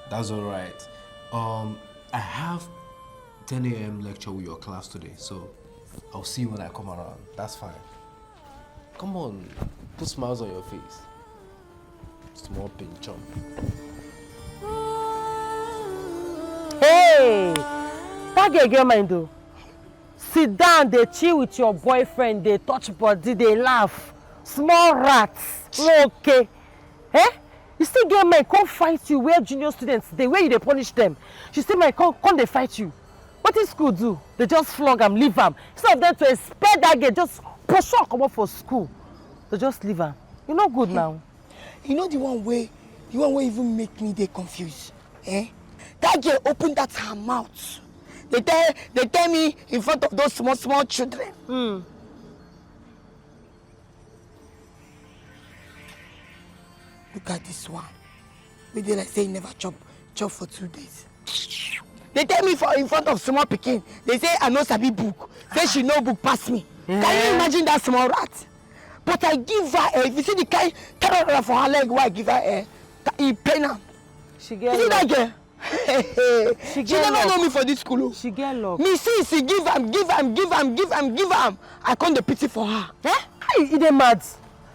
That's all right. I have 10 a.m. lecture with your class today, so I'll see you when I come around. That's fine. Come on, put smiles on your face. Small pink chump. Hey, that girl get mind though. Sit down, they chill with your boyfriend, they touch body, they laugh. Small rats. Okay. Eh? You still get mind, come fight you where junior students, the way you punish them. She still might come they fight you. What is school do? They just flog them, leave them. Instead of them to expect that girl, just push her come up for school. They just leave her. You're not good now. You know the one way even make me they confused. Eh? That girl opened that her mouth. They tell me in front of those small children. Look at this one. We did like say never chop for 2 days. They tell me in front of small pikin. They say I know sabi book. Say she know book pass me. Can you imagine that small rat? But I give her if you see the kind terror for her leg, why I give her he pain her. She get you see that girl? She never know me for this school. She get luck. Me see give am. I come the pity for her. Eh? How you mad?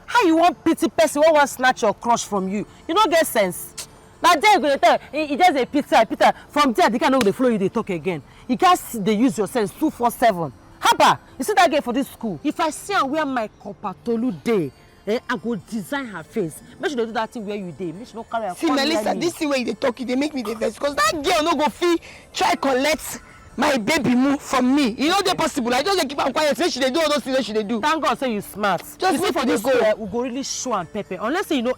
How you want pity person who want snatch your crush from you? You don't get sense. That day go tell he just a Peter. From there, they cannot flow you, they talk again. You can't they use your sense 247. Haba, you see that girl for this school? If I see her wear my Kopatolu day, I go design her face. Make sure they do that thing where you dey. Make sure no carry her. See, Melissa, this thing where they talk, they make me the best. Because that girl no go feel try collect my baby move from me. You know they possible. I just keep am quiet. Say she dey do all those things she dey do. Thank God say you smart. Just wait for this girl. We go really show and pepper. Unless say you know,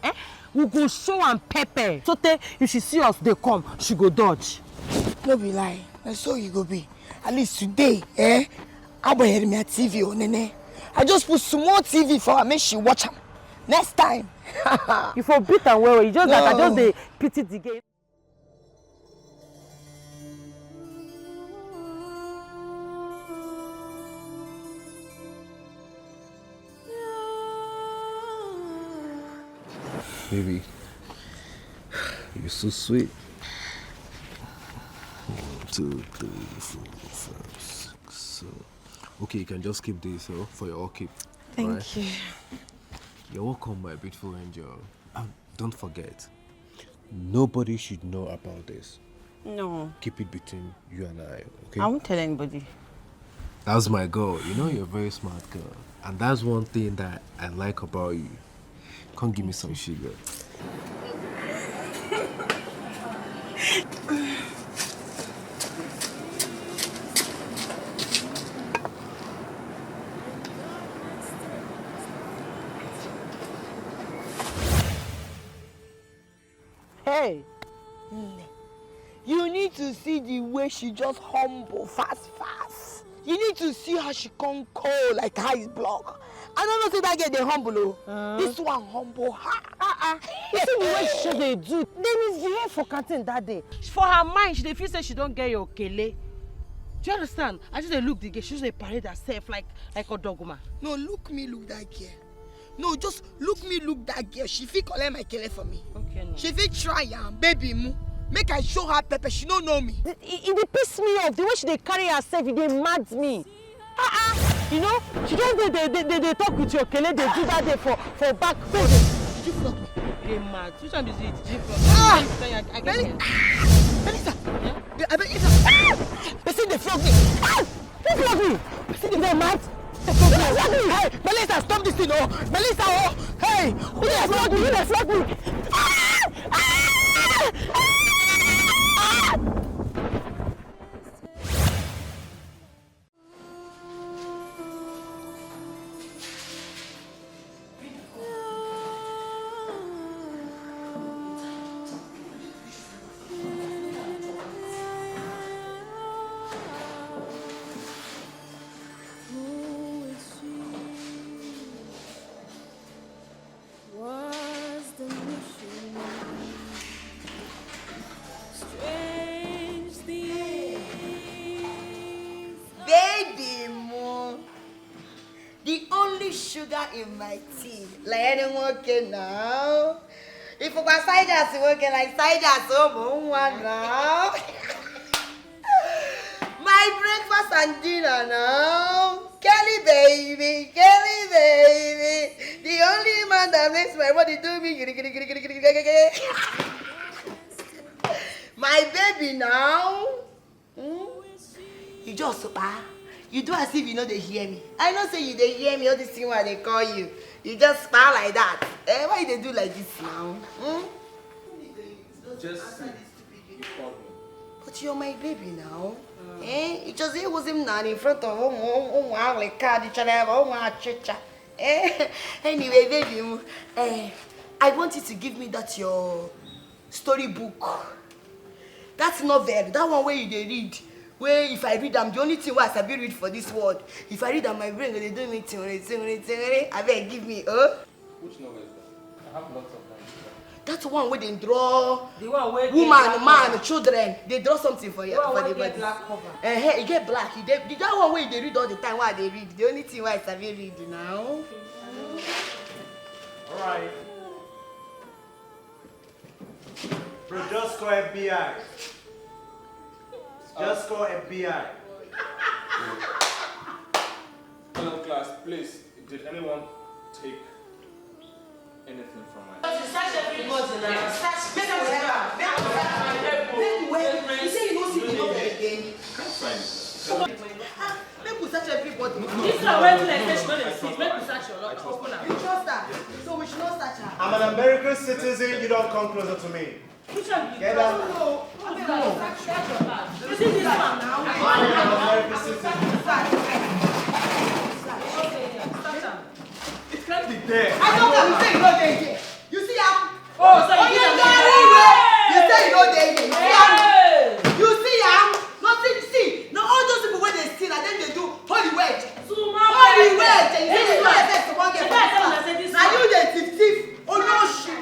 we go show and pepper. So if she see us, they come, she go dodge. No be lie. And so you go be. At least today, I will hear me at TV on Nene. I just put small TV for her, make she watch her. Next time. You for beat and well, you just no. Like I just dey pity the game. Baby, you're so sweet. 1, 2, 3, 4, 5, 6, 7. Okay, you can just keep this for your upkeep. Thank you. You're welcome, my beautiful angel. And don't forget, nobody should know about this. No. Keep it between you and I, okay? I won't tell anybody. That's my goal. You know you're a very smart girl. And that's one thing that I like about you. Come give me some sugar. Hey, you need to see the way she just humble fast. You need to see how she come cold like ice block. I don't know say that girl dey humble This one humble her. You see the way she dey do. They misbehave for canteen that day. For her mind, she dey feel say she don't get your kele. Do you understand? I just dey look the girl. She just dey parade herself like a dogma. No, look that girl. No, just look that girl. She fit collect my kele for me. Okay, no. She fit try baby mu. Make I show her pepper. She don't know me. It piss me off. The way she dey carry herself, it dey mad me. You know, she just they talk with your kele. They do that day for back. Did you flog me? They mad. Which one is it? Did you flog me? I get it. Melissa. Yeah? I bet it's person they flog me. Who flog me? Person they mad. Hey, Melissa, stop this thing, Melissa, hey, who they flog me? Who they flog me? Sugar in my tea. Like anyone can now. If you got cider, you working like cider, so one now. My breakfast and dinner now. Kelly baby. The only man that makes my body do me. My baby now. You just you do as if you know they hear me. I know say you they hear me all this thing why they call you. You just smile like that. Why they do like this now? Just but you're my baby now. It just it was him now in front of like card chicha. Anyway, baby, I want you to give me that your storybook. That's novel. That one where you they read. Where if I read them, the only thing I sabi read for this world. If I read them, my brain they do me I beg give me, Which novel is that? I have lots of them. That's one where they draw the one where woman, man, children. They draw something for you. For the body. Black cover. You get black. That one where they read all the time. Why they read? The only thing I sabi read now. Alright. Bro, just call FBI. Just call FBI. Hello class, please, did anyone take anything from my... Search everybody now. Search you say you don't see the number again. Can't find it. Make we search everybody. This is a regular station, not a seat. Make we search your lot. Open You trust her, so we should not search her. I'm an American citizen, you don't come closer to me. Which one you Get go? out. No. Search your bag. You see this one now? I'm an American citizen. It can't be there. I don't know, you say you know they here. You see how? Oh, so you you know say you know they here. You see how? You see how? Nothing, see, no all those people when they steal and then they do holy wedge. Holy wedge. And you say you know effect to one get. Now you the thief. Onyoshi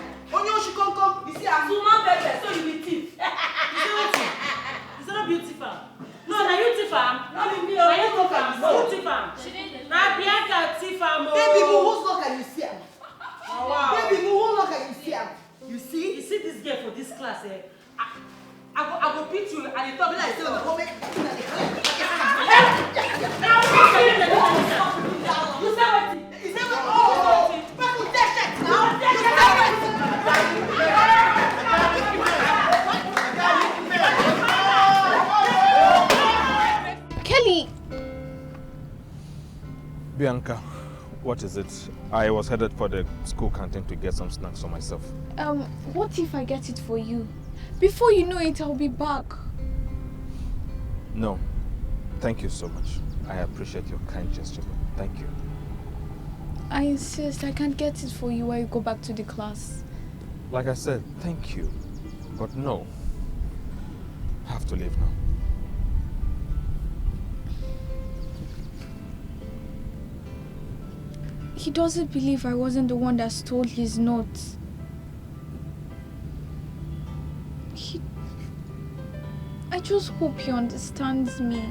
come. You see how? Suma Pepe, so you be thief. You say what? You say not beautiful. No, now you thief am. Not be me. Now you thief am. No, you thief am. Now Bianca thief am. Baby, whose luck can you see am? Baby, whose luck can you see am? You see? You see this girl for this class, eh? I go beat you at the top. Like say on the moment. You say what? You say what? Oh, people dash it now. You say what? Kelly. Bianca, what is it? I was headed for the school canteen to get some snacks for myself. What if I get it for you? Before you know it, I'll be back. No, thank you so much. I appreciate your kind gesture, but thank you. I insist, I can't get it for you while you go back to the class. Like I said, thank you, but no. I have to leave now. He doesn't believe I wasn't the one that stole his notes. I just hope he understands me.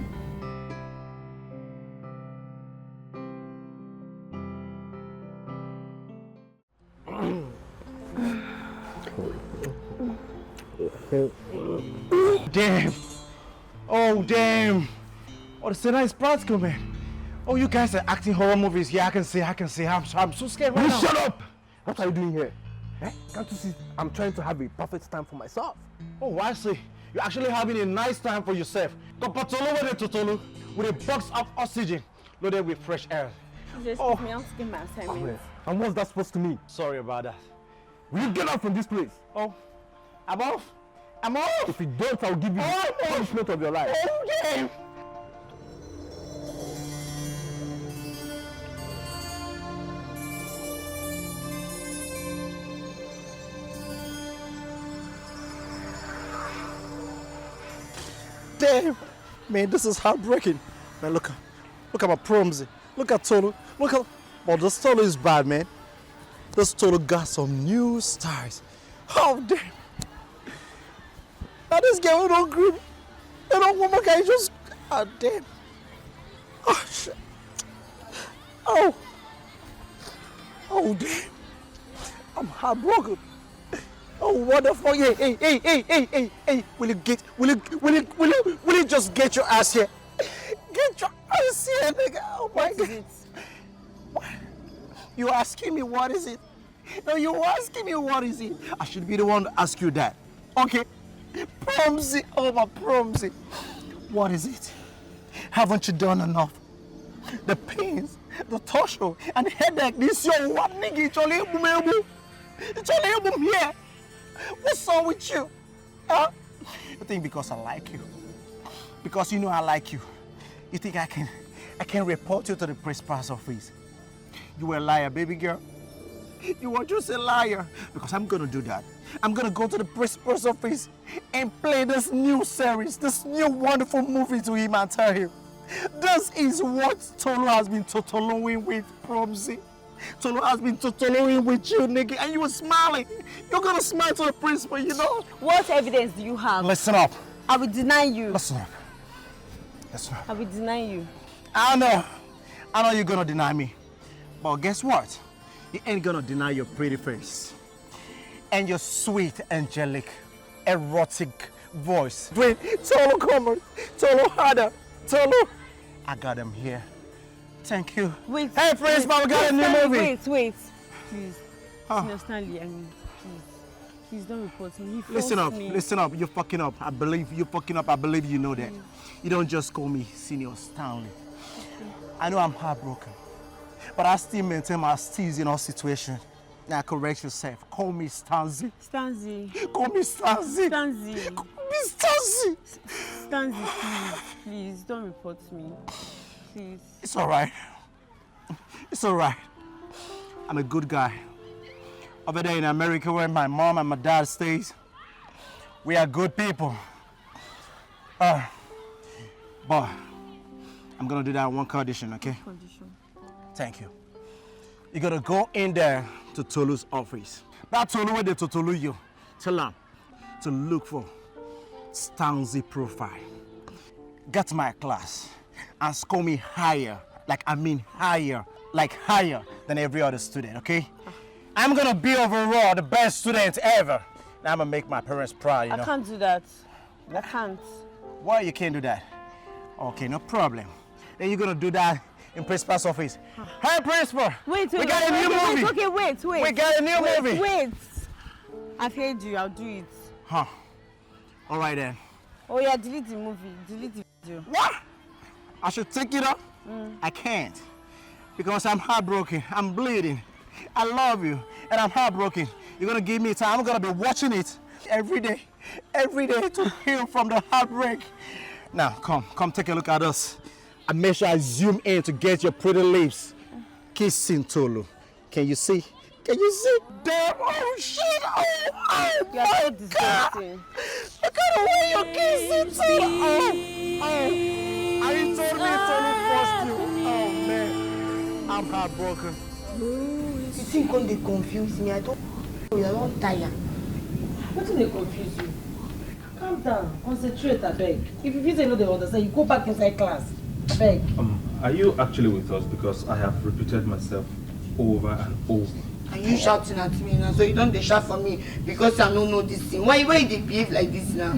Damn. Oh, damn. Oh, it's a nice practical, man. Oh, you guys are acting horror movies. Yeah, I can see. I'm so scared right now. Shut up! What are you doing here? Eh? Can't you see I'm trying to have a perfect time for myself? Oh, I see. You're actually having a nice time for yourself. Topatolo with a totolo with a box of oxygen loaded with fresh air. Excuse me, I'm taking my assignment. And what's that supposed to mean? Sorry about that. Will you get out from this place? Oh, I'm off. I'm off. If you don't, I'll give you the punishment of your life. Oh, damn. Damn, man, this is heartbreaking. Man, look at my proms. Look at Tolu. Well, this Tolu is bad, man. This Tolu got some new stars. Oh, damn. Now this girl don't grip. They don't want my guy just. Oh, damn. Oh, shit. Oh, damn. I'm heartbroken. Oh, what the fuck? Hey, will you just get your ass here? Get your ass here, nigga. Oh my God. What? You asking me what is it? No, you asking me what is it? I should be the one to ask you that. Okay. Promsy, oh my Promsy. What is it? Haven't you done enough? The pains, the torture, and the headache, this your one nigga, it's only here. What's wrong with you? Huh? You think because I like you? Because you know I like you. You think I can report you to the principal's office? You were a liar, baby girl. You were just a liar. Because I'm gonna do that. I'm gonna go to the principal's office and play this new series, this new wonderful movie to him and tell him, this is what Tolu has been totoloing with Promsy. Tolu has been totoloing with you, nigga, and you were smiling. You're gonna smile to the principal, you know? What evidence do you have? Listen up. I will deny you. Listen up. I will deny you. I know you're gonna deny me. But guess what? You ain't gonna deny your pretty face. And your sweet, angelic, erotic voice. Wait, Tolu, come on. Tolu, harder. Tolu. I got him here. Thank you. Wait. Hey, principal, we got a new movie. Wait. Please. Senior Stanley, I mean, please don't report me. Listen up, me. listen up. You're fucking up. I believe you're fucking up. I believe you know that. You don't just call me Senior Stanley. I know I'm heartbroken, but I still maintain my steez in all situations. Now correct yourself. Call me Stanzi. Stanzi. Call me Stanzi. Stanzi. Call me Stanzi. Stanzi, please don't report me. Please. It's all right. It's all right. I'm a good guy. Over there in America where my mom and my dad stays, we are good people. But I'm gonna do that on one condition, okay? Condition. Thank you. You gotta go in there to Tolu's office. That Tolu where they to Tolu you. Tell him to look for Stanzi profile. Get my class and score me higher. Like I mean higher. Like higher than every other student, okay? I'm gonna be overall the best student ever. And I'm gonna make my parents proud, you know? I can't do that. I can't. Why you can't do that? Okay, no problem. Then you're gonna do that in principal's office. Hey, principal! Wait, we got a new movie! Okay, wait. We got a new movie! Wait! I've heard you, I'll do it. Huh. All right then. Oh yeah, delete the movie. Delete the video. What? I should take it up? I can't. Because I'm heartbroken. I'm bleeding. I love you. And I'm heartbroken. You're gonna give me time. I'm gonna be watching it every day to heal from the heartbreak. Now, come take a look at us. I make sure I zoom in to get your pretty lips kissing Tolu. Can you see? Can you see? Damn, oh shit, oh You're my so God. disgusting. Look at the way you're kissing Tolu. Oh. Are you told me Tolu forced you? Oh man, I'm heartbroken. You think when they confuse me, I don't tire. What did they confuse you? Calm down, concentrate, I beg. If you feel say no they understand, you go back inside class. I beg. Are you actually with us? Because I have repeated myself over and over. Are you shouting at me now? So you don't shout for me because I don't know this thing. Why they behave like this now?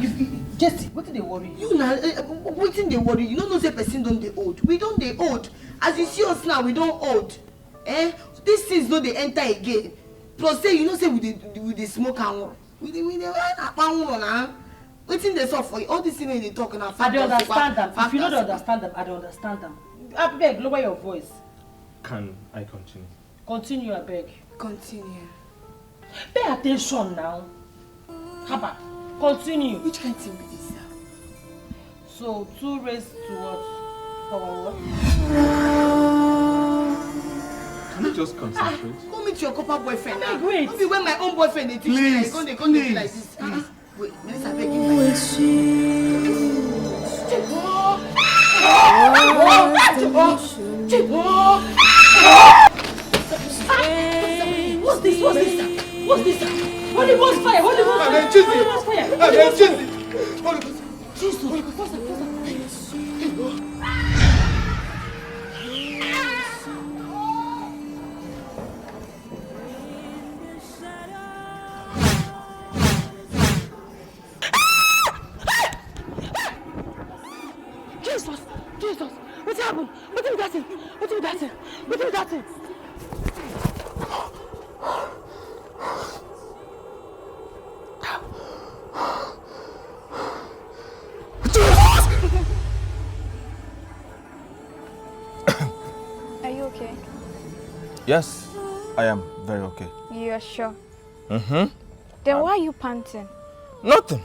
Just what did they worry you? Now, what did they worry? You don't know say person don't they old. We don't they old. As you see us now, we don't old. These things don't they enter again. Plus say you know say with the smoke and with the now. Wetin dey sup for you? All these things they talk now. I don't understand them. If you don't understand them, I don't understand them. I beg, lower your voice. Can I continue? Continue, I beg. Continue. Pay attention now. Haba, continue. Which kind of thing be this now? So 2 raised to what? Power what? Can you just concentrate? Go meet your copper boyfriend now. Wait. Don't be when my own boyfriend they teach me. They go do like this. Wait, Melissa, beg him. What's this? What's this? Holy Ghost fire! Holy Ghost fire! Holy Ghost fire! Holy Ghost! Jesus! Holy Ghost! What's that? Jesus! What happened? What did that thing? What did that thing? What did that thing? Are you okay? Yes, I am very okay. You are sure? Mm-hmm. Then why are you panting? Nothing.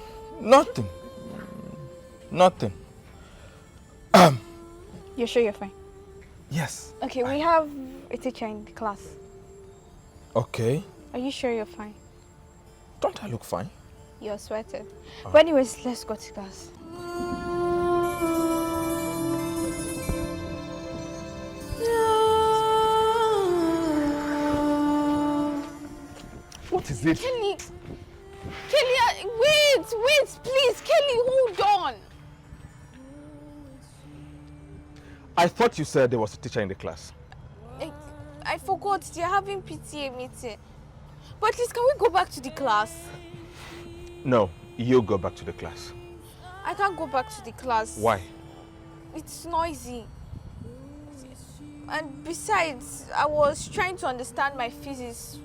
You're sure you're fine? Yes. Okay, we have a teacher in the class. Okay. Are you sure you're fine? Don't I look fine? You're sweating. But anyways, let's go to class. What is it? Kelly, wait, please, Kelly, hold on. I thought you said there was a teacher in the class. I forgot, they're having PTA meeting. But please, can we go back to the class? No, you go back to the class. I can't go back to the class. Why? It's noisy. And besides, I was trying to understand my physics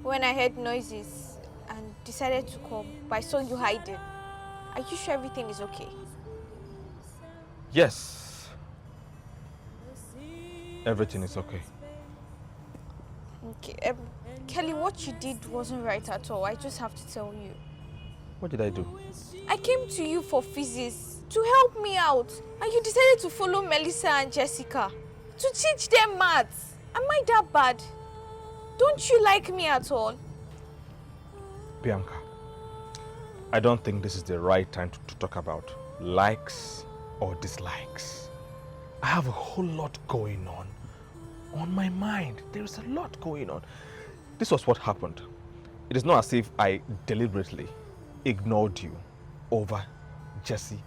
when I heard noises and decided to come, but I saw you hiding. Are you sure everything is okay? Yes. Everything is okay. Okay. Kelly, what you did wasn't right at all. I just have to tell you. What did I do? I came to you for physics to help me out, and you decided to follow Melissa and Jessica to teach them maths. Am I that bad? Don't you like me at all? Bianca, I don't think this is the right time to talk about likes or dislikes. I have a whole lot going on my mind. There is a lot going on. This was what happened. It is not as if I deliberately ignored you over Jessie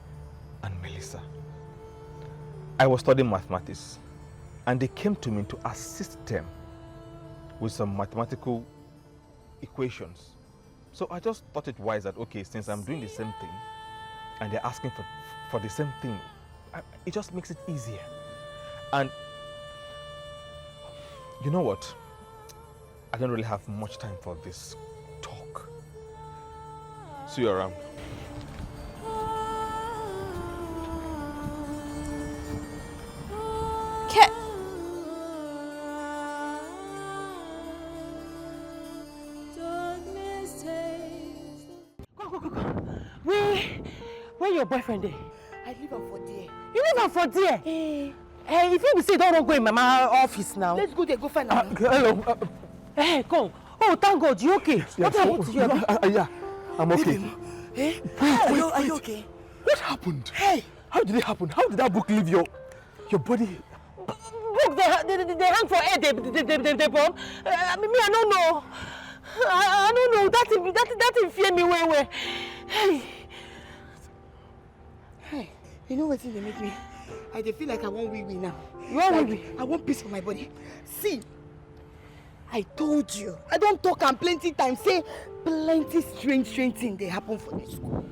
and Melissa. I was studying mathematics and they came to me to assist them with some mathematical equations. So I just thought it wise that, okay, since I'm doing the same thing and they're asking for the same thing, it just makes it easier. And you know what? I don't really have much time for this talk. See you around. Where your boyfriend there? I leave him for there. You leave him for there? Hey, if you say don't go in Mama's office now. Let's go there, go find her. Hello. Hey, come. Oh, thank God, you okay? What happened to you? Yeah, I'm okay. Hey, are you okay? What happened? Hey! How did it happen? How did that book leave your body? Book, they hang for air, they bomb. I don't know. I don't know. That thing fear me way. Hey, you know what they make me? I feel like I want wee now. You want wee? I want peace for my body. See, I told you. I don't talk and plenty times. Say plenty strange things they happen for this school.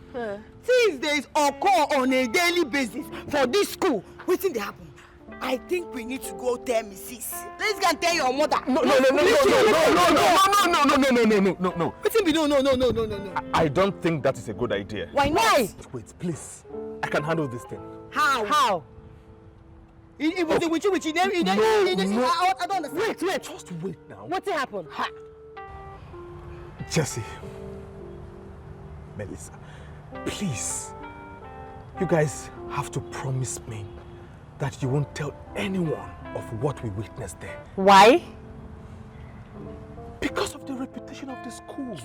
Things they occur on a daily basis for this school. What thing they happen? I think we need to go tell Mrs. Let's go and tell your mother. No. What's be no. I don't think that is a good idea. Why not? Wait, please. I can handle this thing. How? It was with you. No. I don't understand. Wait. Just wait now. What happened? Jessie, Melissa, please. You guys have to promise me that you won't tell anyone of what we witnessed there. Why? Because of the reputation of the school.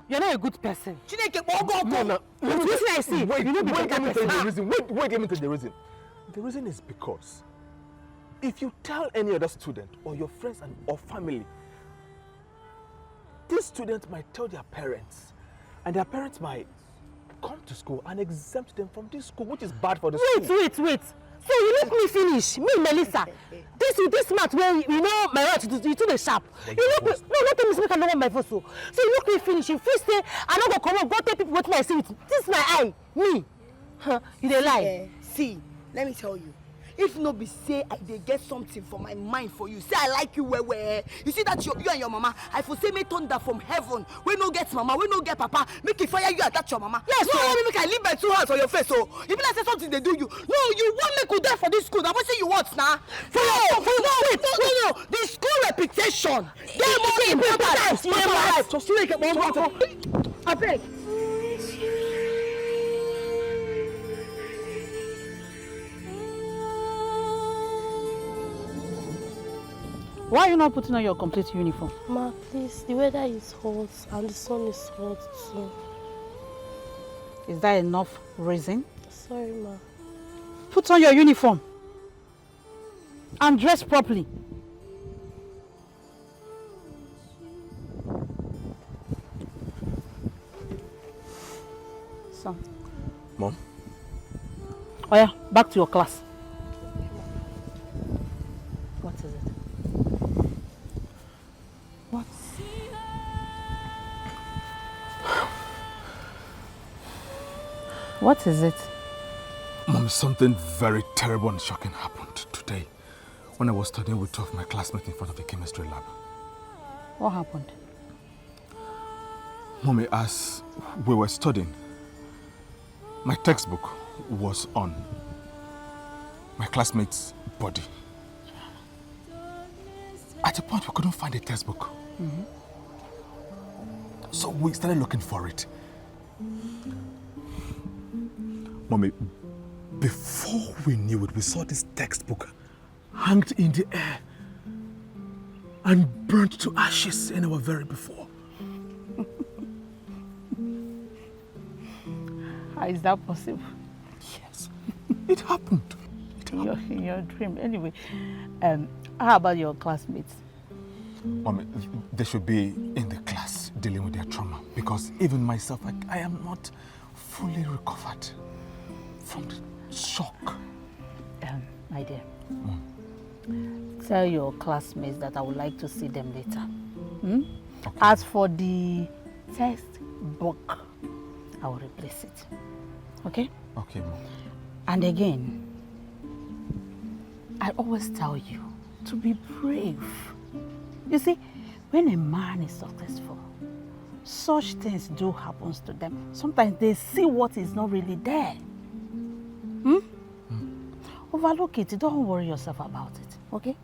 You're not a good person. No. What I see? Wait, you know let me tell you the reason. Wait, let me tell you the reason. The reason is because if you tell any other student or your friends or family, these students might tell their parents, and their parents might come to school and exempt them from this school, which is bad for the school. Wait. So you let me finish. Me, Melissa. This math where you know my right to do the sharp. You look me. No, not tell me I don't want my voice. So you look me finish. You first say I don't go come on. Go tell people what I see with. This is my eye. Me. You dey lie. See, let me tell you. If no be say I dey get something for my mind for you, say I like you well. You see that you and your mama, I for say me thunder from heaven. We no get mama, we no get papa. Make it fire you and that your mama. Yes, no, make I leave my 2 hands on your face. So if I say something they do you, no, you want me to die for this school. I want say you what now? No. The school reputation. They more important. Just make it more. I beg. Why are you not putting on your complete uniform? Ma, please, the weather is hot and the sun is hot too. Is that enough reason? Sorry, Ma. Put on your uniform and dress properly. Son. Mom? Oh yeah, back to your class. What is it? What? What is it? Mom, something very terrible and shocking happened today when I was studying with 2 of my classmates in front of the chemistry lab. What happened? Mommy, as we were studying, my textbook was on my classmate's body. At a point, we couldn't find the textbook. So we started looking for it. Mommy, before we knew it, we saw this textbook hanged in the air and burnt to ashes in our very before. How is that possible? Yes, it happened. In your dream. Anyway, how about your classmates? Mommy, they should be in the class dealing with their trauma, because even myself, I am not fully recovered from the shock. My dear, tell your classmates that I would like to see them later. Okay. As for the textbook, I will replace it. Okay? Okay, Mom. And again, I always tell you to be brave. You see, when a man is successful, such things do happen to them. Sometimes they see what is not really there. Overlook it. Don't worry yourself about it. Okay?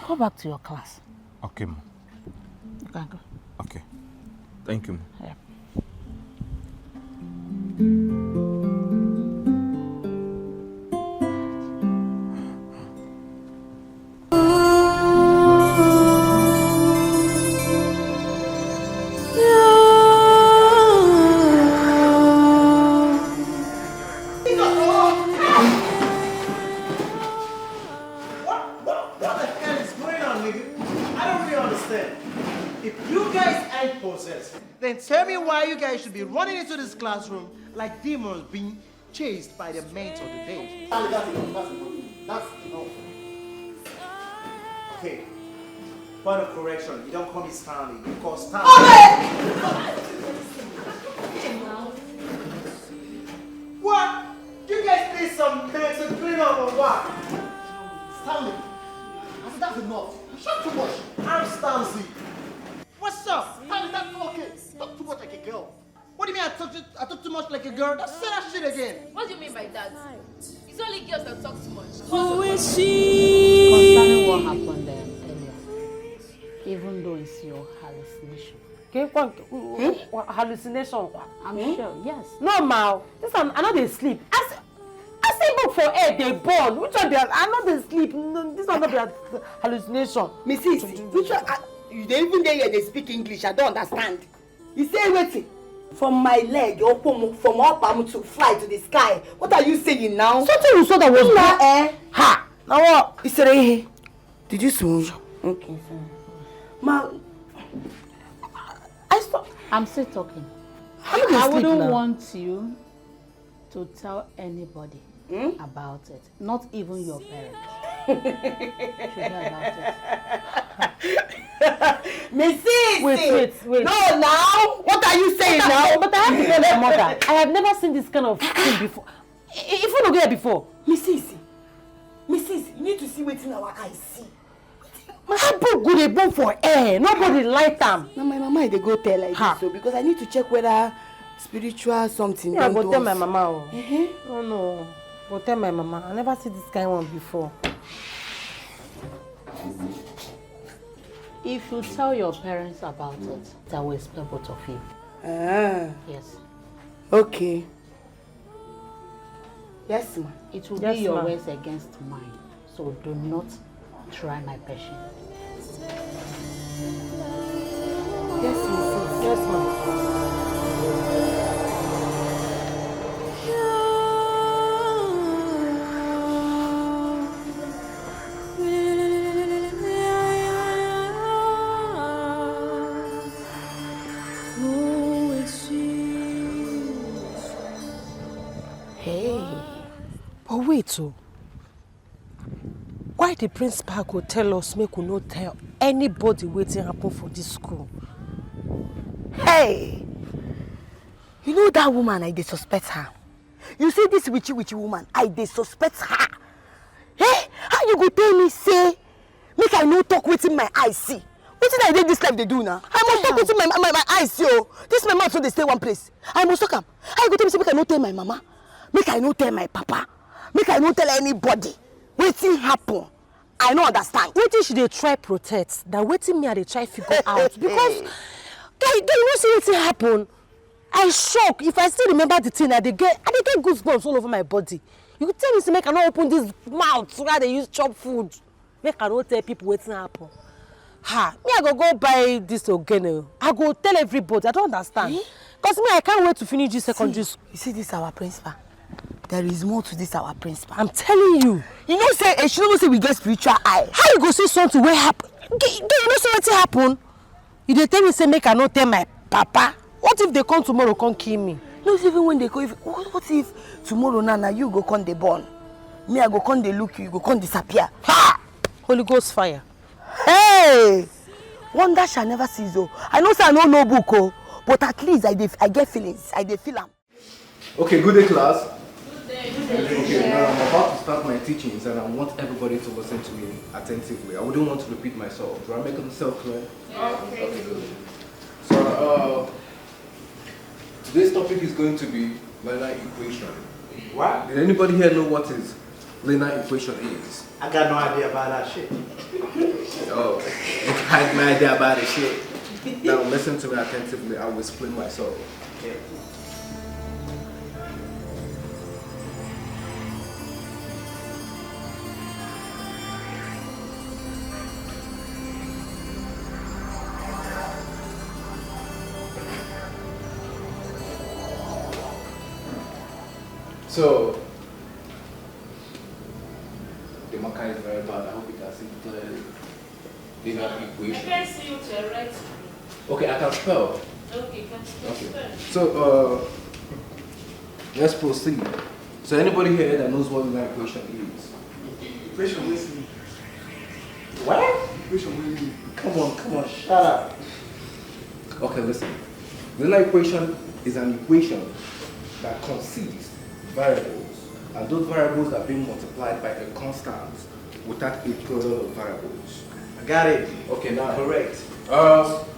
Go back to your class. Okay, Mom. You can go. Okay. Thank you, Mom. Yeah. Then tell me why you guys should be running into this classroom like demons being chased by the mentor of the day. That's enough. That's enough. Okay. Point of correction, you don't call me Stanley, you call Stanley. What? You guys need some mental clean up or what? Stanley, I said that's enough. You shot too much. I'm Stanley. What's up? Stanley, that's not okay. Talk too much like a girl. What do you mean I talk too much like a girl? Don't say that shit again. What do you mean by that? It's only girls that talk too much. Who is she? Concerning what happened earlier, even though it's your hallucination. Hallucination. I'm sure, yes. No, Ma. This one, I know they sleep. I say book for air, they born. Which one they are? I know they sleep. No, this one not be hallucination. Mrs. Which one? You don't even there they speak English. I don't understand. You say waiting. From my leg, from up arm to fly to the sky. What are you saying now? Something you saw that was not Ha! Now what? Is it here? Did you swoon? Okay, sir. Ma, I'm still talking. I wouldn't want you to tell anybody about it. Not even your parents. Should know about it. Mrs. Wait. No, now? What are you saying now? But I have to tell my mother. I have never seen this kind of thing before. If you don't get it before. Mrs. You need to see what's in our eyes. See. How good a bone for air? Nobody light them. Now my mama they go tell like this, so because I need to check whether spiritual something. Yeah, go tell my mama. Oh no. Go tell my mama. I never see this kind one before. If you tell your parents about it, that will explain both of you. Yes. Okay. Yes, ma. It will be your words against mine. So do not try my patience. Yes, Mrs. Yes, ma'am. But wait, so why the principal go tell us make we not tell anybody wetin happen for this school? Hey! You know that woman, I dey suspect her. You see this witchy woman, I dey suspect her. Hey! How you go tell me say, make I no talk wetin my eyes see? Wetin I did this life they do now. I must talk with my eyes, yo. This my mouth so they stay one place. I must talk am. I go tell me say make I no tell my mama, make I no tell my papa, make I no tell anybody. Wetin happen? I no understand. Wetin she dey try protect? That wetin me I dey try figure out because guy, you know see wetin happen. I shock. If I still remember the thing, I dey get goosebumps all over my body. You could tell me say make I not open this mouth where they use chop food. Make I not tell people wetin happen. Ha! Me I go buy this again. I go tell everybody. I don't understand. Cause me I can't wait to finish this secondary school. You see this our principal. There is more to this our principal. I'm telling you. You know say she don't say we get spiritual eye. How you go see something wey happen? You know say wetin happen? You dey tell me say make I not tell my papa. What if they come tomorrow come kill me? No, even when they go, what if tomorrow now you go come the born? Me I go come they look you go come disappear. Ha! Holy Ghost fire. Hey! Wonder shall never cease though. I know say I know no book oh, but at least I get feelings. I dey feel them. Okay, good day class. Okay, now I'm about to start my teachings and I want everybody to listen to me attentively. I wouldn't want to repeat myself. Do I make myself clear? Okay, good. So, today's topic is going to be linear equation. What? Did anybody here know what is linear equation is? I got no idea about that shit. Oh, you had no idea about the shit. Now listen to me attentively. I will explain myself. Okay. So, the marker is very bad. I hope you can see clearly. Linear equation. I can see you to right. Okay, I can spell. Okay, can Okay. So, let's proceed. So, anybody here that knows what linear equation is? Equation with me. What? Equation with me. Come on, shut up. Okay, listen. Linear equation is an equation that consists variables, and those variables are being multiplied by a constant without a product of variables. I got it. Okay, now correct.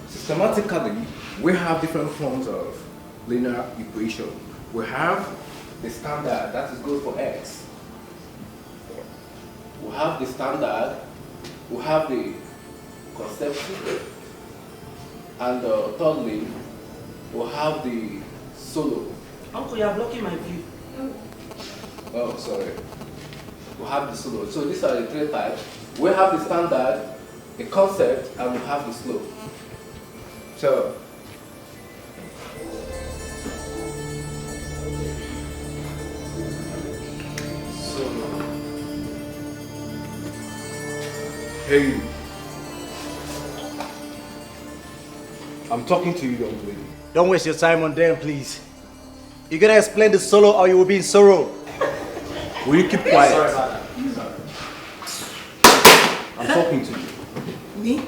Systematically, we have different forms of linear equation. We have the standard, that is good for x. We have the standard, we have the conceptual, and thirdly, we have the solo. Uncle, you are blocking my view. Oh, sorry. We have the solo. So these are the three types. We have the standard, the concept, and we have the slope. So, hey, I'm talking to you, young lady. Don't waste your time on them, please. You gotta explain the solo or you will be in sorrow. Will you keep quiet? Sorry about that. I'm talking to you. Me?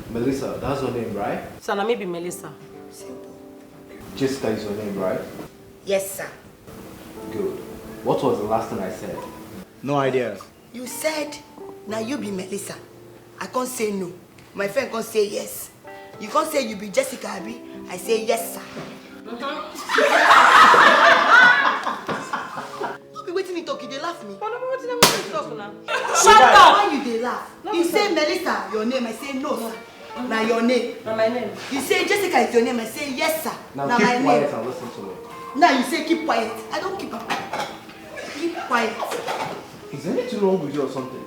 Melissa, that's your name, right? Sana, maybe Melissa. Jessica is your name, right? Yes, sir. Good. What was the last thing I said? No idea. You said, now you be Melissa. I can't say no. My friend can't say yes. You can't say you be Jessica, Abi. I say yes, sir. Don't be waiting me talk, you they laugh me. Shut up! Why you they laugh? You say Melissa, your name, I say no, sir. Now your name. Now my name. You say Jessica is your name, I say yes, sir. Now keep quiet and listen to me. Now you say keep quiet. I don't keep quiet. Keep quiet. Is anything wrong with you or something?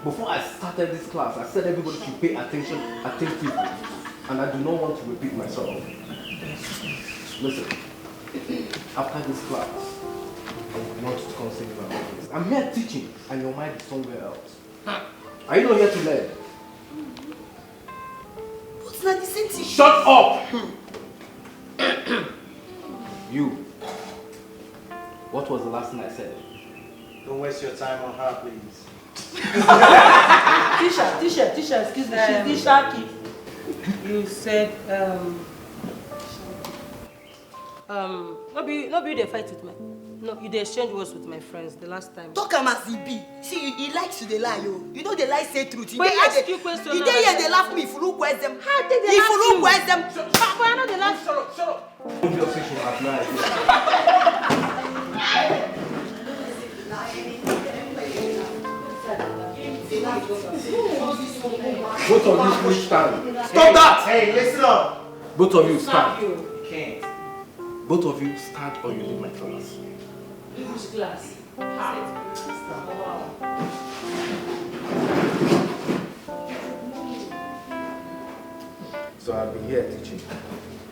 Before I started this class, I said everybody should pay attention attentively. And I do not want to repeat myself. Listen, after this class, I want you to consider my office. I'm here teaching, and your mind is somewhere else. Are you not here to learn? But not the same thing. Shut up! You. What was the last thing I said? Don't waste your time on her, please. Tisha, excuse me. She's the Shaki. You said, no be they fight with me. No, you dey exchange words with my friends the last time. Talk am as e be. See, he likes to dey lie, yo. You know they lie say truth. But ask you question. The day here they laugh me if you look where's them. How did they if laugh you look where's them. But I know they laugh. Shut up, shut up. Both of you please stand. Stop that! Hey, listen up. Both of you stand. You can't. Both of you stand or you leave my class. Which class? So I've been here teaching.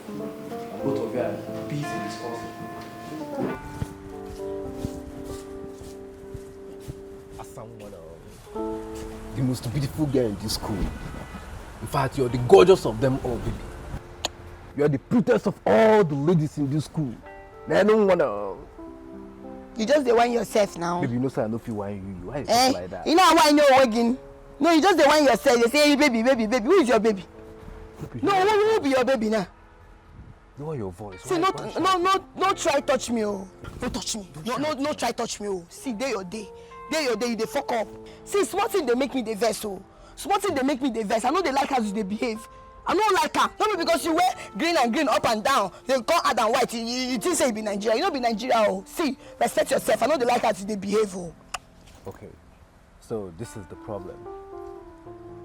And both of you are busy discussing. The most beautiful girl in this school. In fact, you're the gorgeous of them all, baby. You're the prettiest of all the ladies in this school. I don't wanna. You just the one yourself now. Baby, you know, sir, I know if you want you. Why you talk like that? You know why I know again? No, you just the one yourself. They say, hey, baby, baby, baby. Who is your baby? No, who will be your baby now? You want your voice. See, no, try touch me, oh. No touch me. No, try touch me, oh. See, day your day. Day your day, you dey fuck up. See, small thing they make me the vest, oh. Small thing they make me the vest. I know they like how they behave. I don't like her. Not because you wear green and green up and down. They call add and white. You think say you be Nigeria. You don't be Nigeria, oh. See, respect yourself. I know they like how they behave, oh. Okay, so this is the problem.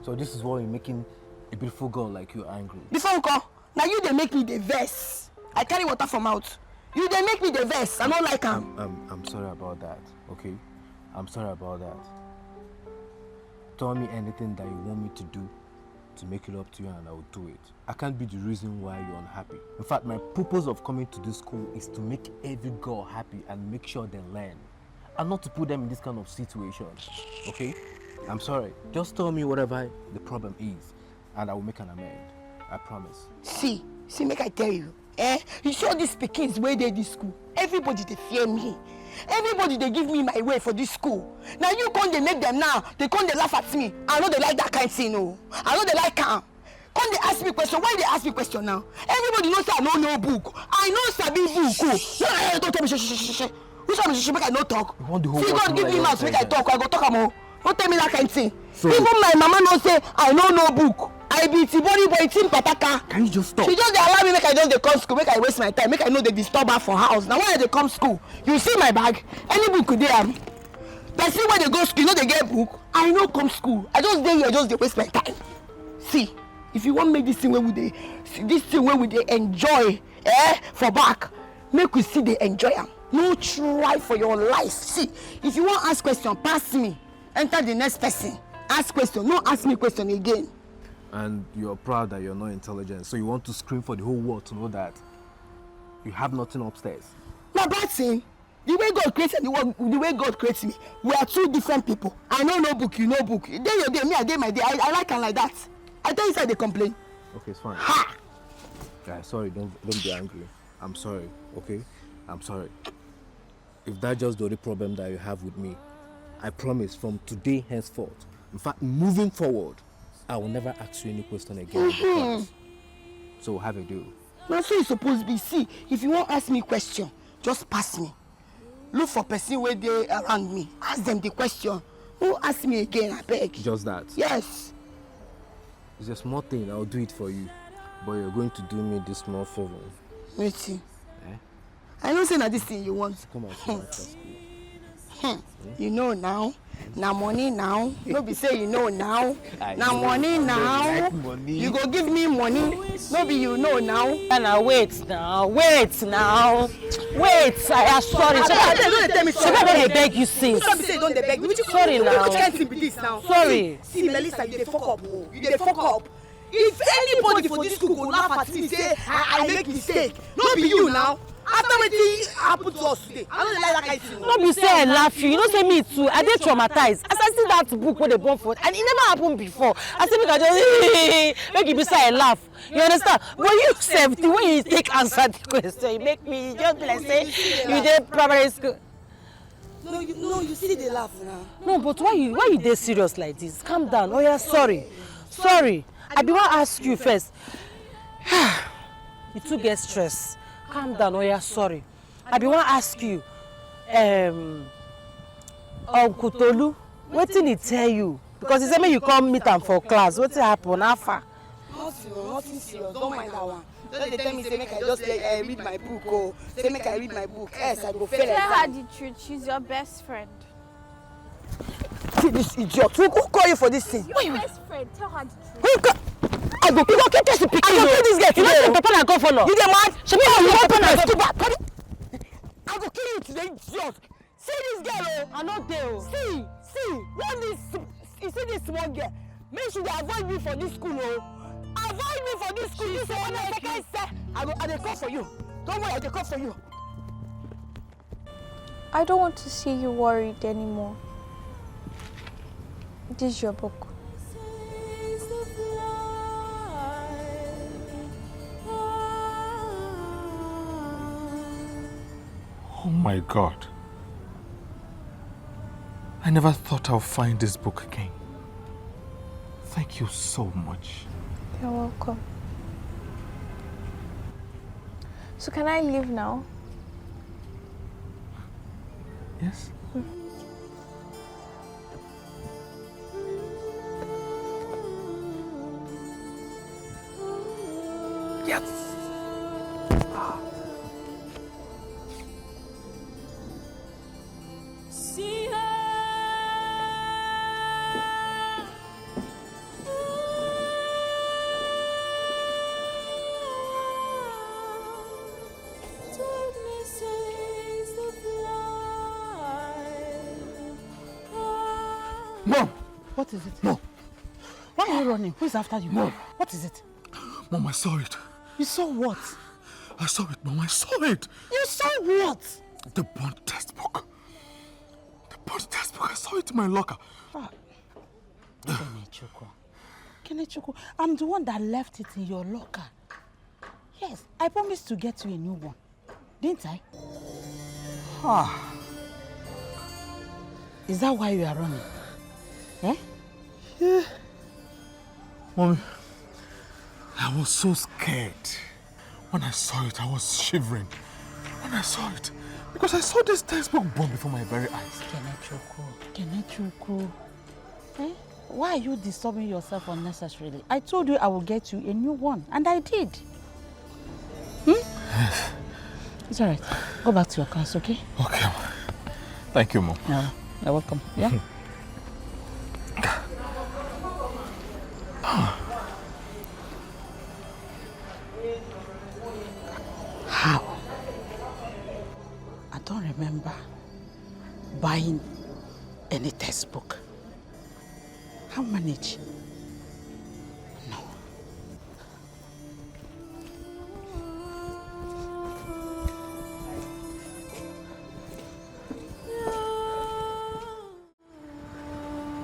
So this is why you're making a beautiful girl like you angry. Before uncle, now you they make me the vest. I carry water from out. You they make me the vest. I don't like her. I'm sorry about that. Okay, I'm sorry about that. Tell me anything that you want me to do to make it up to you and I will do it. I can't be the reason why you're unhappy. In fact, my purpose of coming to this school is to make every girl happy and make sure they learn. And not to put them in this kind of situation, okay? I'm sorry. Just tell me whatever the problem is and I will make an amend. I promise. See, make I tell you. You show these pickings where they this school. Everybody they fear me. Everybody they give me my way for this school. Now you come they make them now. They come they laugh at me. I know they like that kind of thing, no. I know they like calm. Come they ask me question. Why they ask me question now? Everybody knows I know no book. I know Sabi book. Oh. Don't tell me shh. Which one make I no talk? See God give me mouth make I talk. I go talk am. Don't tell me that kind of thing. So, even my mama no say I know no book. I be Tibori boy team pataka. Can you just stop? She just dey allow me make I just dey come school, make I waste my time, make I know they disturb her for house. Now why they come school? You see my bag? Any book could dey am. Person when they go school, you know they get book. I no come school. I just dey here, just dey waste my time. See, if you want make this thing where we dey enjoy, for back, make we see they enjoy am. No try for your life. See, if you want ask question, pass me. Enter the next person. Ask question. No ask me question again. And you're proud that you're not intelligent, so you want to scream for the whole world to know that you have nothing upstairs. Now bad thing. The way God created the world, the way God creates me, we are two different people. I know no book, you know book. Day your day, me I day my day. I like her like that. I tell you say they complain. Okay, it's fine. Ha! Yeah, sorry, don't be angry. I'm sorry, okay? I'm sorry. If that's just the only problem that you have with me, I promise from today henceforth, in fact, moving forward, I will never ask you any question again. So have a do. Now so it's supposed to be. See, if you won't ask me question, just pass me. Look for person where they around me. Ask them the question. Who ask me again, I beg. Just that? Yes. It's a small thing, I'll do it for you. But you're going to do me this small favor. Wait. I don't say that this thing you want. Come on, after school. You know now. Now money now. No be say you know now. Now money now. Like money. You go give me money. No be you know now. Now wait now. Wait. I am sorry. Don't tell me sorry. I beg you since. Don't say don't beg me. Sorry now. Which kind of thing be this now? Sorry. See, Melissa, you dey fuck up. You dey fuck up. If anybody for this school go laugh at me say I make mistake, no be you now. After wetin happen to us today, I don't like that kind of thing. No be say I laugh you. You know say me too. I dey traumatized. As I see that book wey dey burn for, and it never happened before. I say make I just make it be say I laugh. You understand? But you sef, the way you take answer the question, you make me just be like say you dey primary school. No, you see they laugh now. No, but why you dey serious like this? Calm down. Oh yeah, sorry. I be wan ask you first. You too get stress. Calm down. Oh yeah, sorry. I be wan ask you. Uncle Tolu, wetin he tell you? Because he said me you come meet am for class. Wetin happen? How far? Nothing serious. Don't mind that one. Don't they tell me say make I just read my book oh. Say make I read my book. Else I go fail Tell her exam. the truth. She's your best friend. See this idiot. Who call you for this thing? Your best friend. Tell her the truth. I go kill this pikin. I go kill this girl today. You know say Papa na go follow. You dey mad? She be you want to go back. I go kill you today, idiot. See this girl oh. I no dey oh. See. When this you see this small girl, make sure they avoid me for this school oh. Avoid me for this school. This one I say I dey call for you. Don't worry, I dey call for you. I don't want to see you worried anymore. This is your book. Oh my God. I never thought I'll find this book again. Thank you so much. You're welcome. So can I leave now? Yes? Yes. See Mom! What is it? Mom! Why are you running? Who's after you? Mom! What is it? Mom, I saw it. You saw what? I saw it, Mom. I saw it. You saw what? The bond textbook. The bond textbook. I saw it in my locker. Kenechukwu, I'm the one that left it in your locker. Yes, I promised to get you a new one. Didn't I? Is that why you are running? Eh? Yeah. Mommy, I was so scared. When I saw it, I was shivering. When I saw it, because I saw this textbook burn before my very eyes. Kenechukwu. Eh? Why are you disturbing yourself unnecessarily? I told you I will get you a new one, and I did. It's all right. Go back to your class, okay? Okay. Thank you, Mom. No, you're welcome. Yeah? How? I don't remember buying any textbook. How manage? No.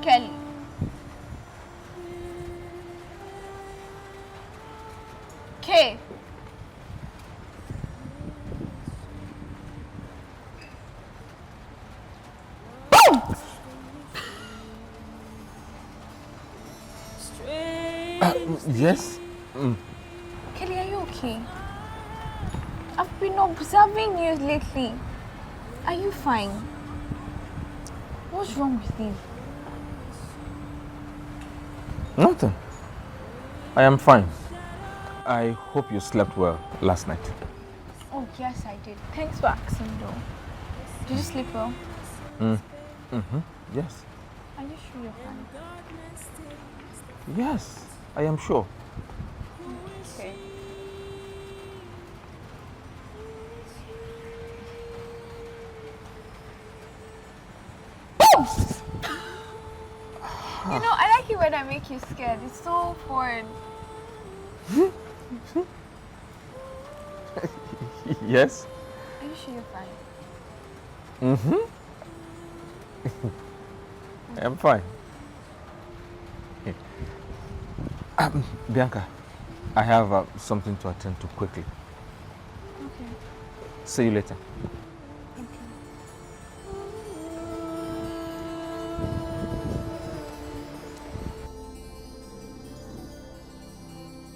Kelly. K. Yes? Kelly, are you okay? I've been observing you lately. Are you fine? What's wrong with you? Nothing. I am fine. I hope you slept well last night. Oh, yes, I did. Thanks for asking, though. Did you sleep well? Yes. Are you sure you're fine? Yes, I am sure. Okay. You know, I like it when I make you scared. It's so fun. Yes? Are you sure you're fine? I am fine. Bianca, I have something to attend to quickly. Okay. See you later.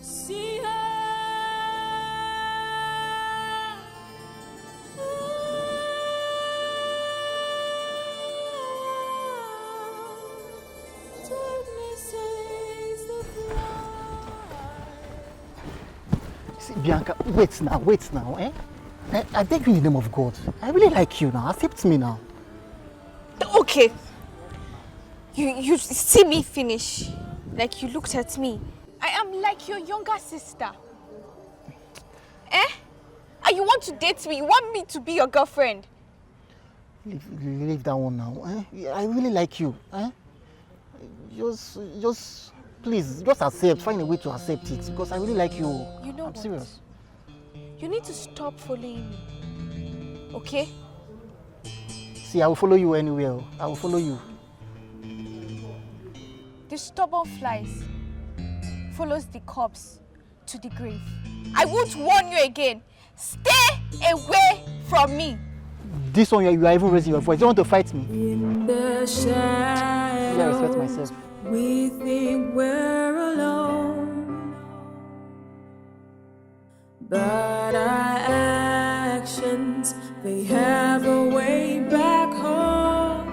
See Bianca, wait now, eh? I beg you in the name of God. I really like you now. Accept me now. Okay. You see me finish. Like you looked at me. I am like your younger sister. Eh? And you want to date me? You want me to be your girlfriend? Leave that one now. Eh? I really like you. Eh? Just please, just accept. Find a way to accept it because I really like you. You know I'm serious. You need to stop following me. Okay? See, I will follow you anywhere. I will follow you. The stubborn flies follows the corpse to the grave. I won't warn you again. Stay away from me. This one, you are even raising your voice. You want to fight me? In the shadows, I respect myself. we think we're alone, but our actions, they have a way back home.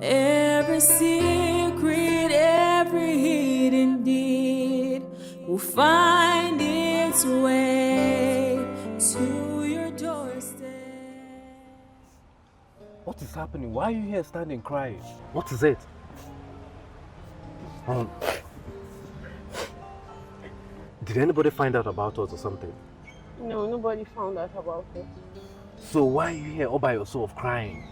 Every secret, every hidden deed will find its way to your doorstep. What is happening? Why are you here standing crying? What is it? Did anybody find out about us or something? No, nobody found out about it. So why are you here all by yourself crying?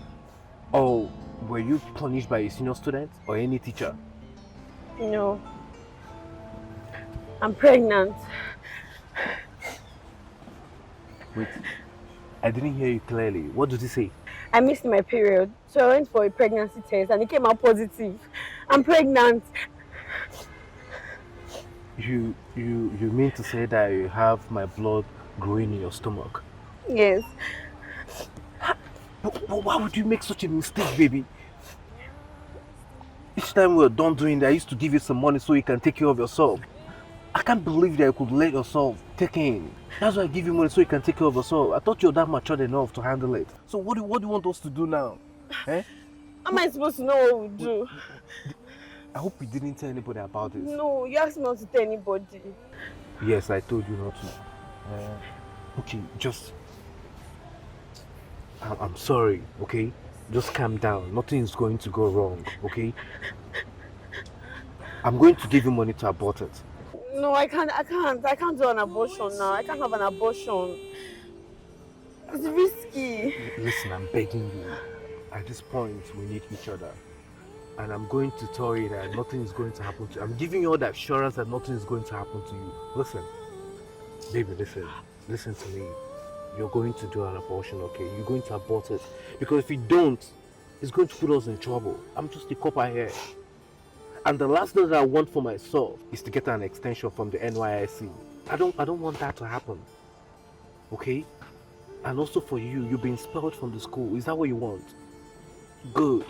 Or were you punished by a senior student or any teacher? No. I'm pregnant. Wait, I didn't hear you clearly. What did you say? I missed my period, so I went for a pregnancy test and it came out positive. I'm pregnant. You mean to say that you have my blood growing in your stomach? Yes. But why would you make such a mistake, baby? Each time we're done doing that, I used to give you some money so you can take care of yourself. I can't believe that you could let yourself take in. That's why I give you money so you can take care of yourself. I thought you were that matured enough to handle it. So what do you want us to do now? Eh? How am I supposed to know what we'll do? I hope you didn't tell anybody about this. No, you asked me not to tell anybody. Yes, I told you not to. Okay, just... I'm sorry, okay? Just calm down. Nothing is going to go wrong, okay? I'm going to give you money to abort it. No, I can't do an abortion now. I can't have an abortion. It's risky. Listen, I'm begging you. At this point, we need each other. And I'm going to tell you that nothing is going to happen to you. I'm giving you all the assurance that nothing is going to happen to you. Listen. Baby, listen. Listen to me. You're going to do an abortion, okay? You're going to abort it. Because if you don't, it's going to put us in trouble. I'm just a copper here. And the last thing that I want for myself is to get an extension from the NYSC. I don't want that to happen. Okay? And also for you, you've been expelled from the school. Is that what you want? Good.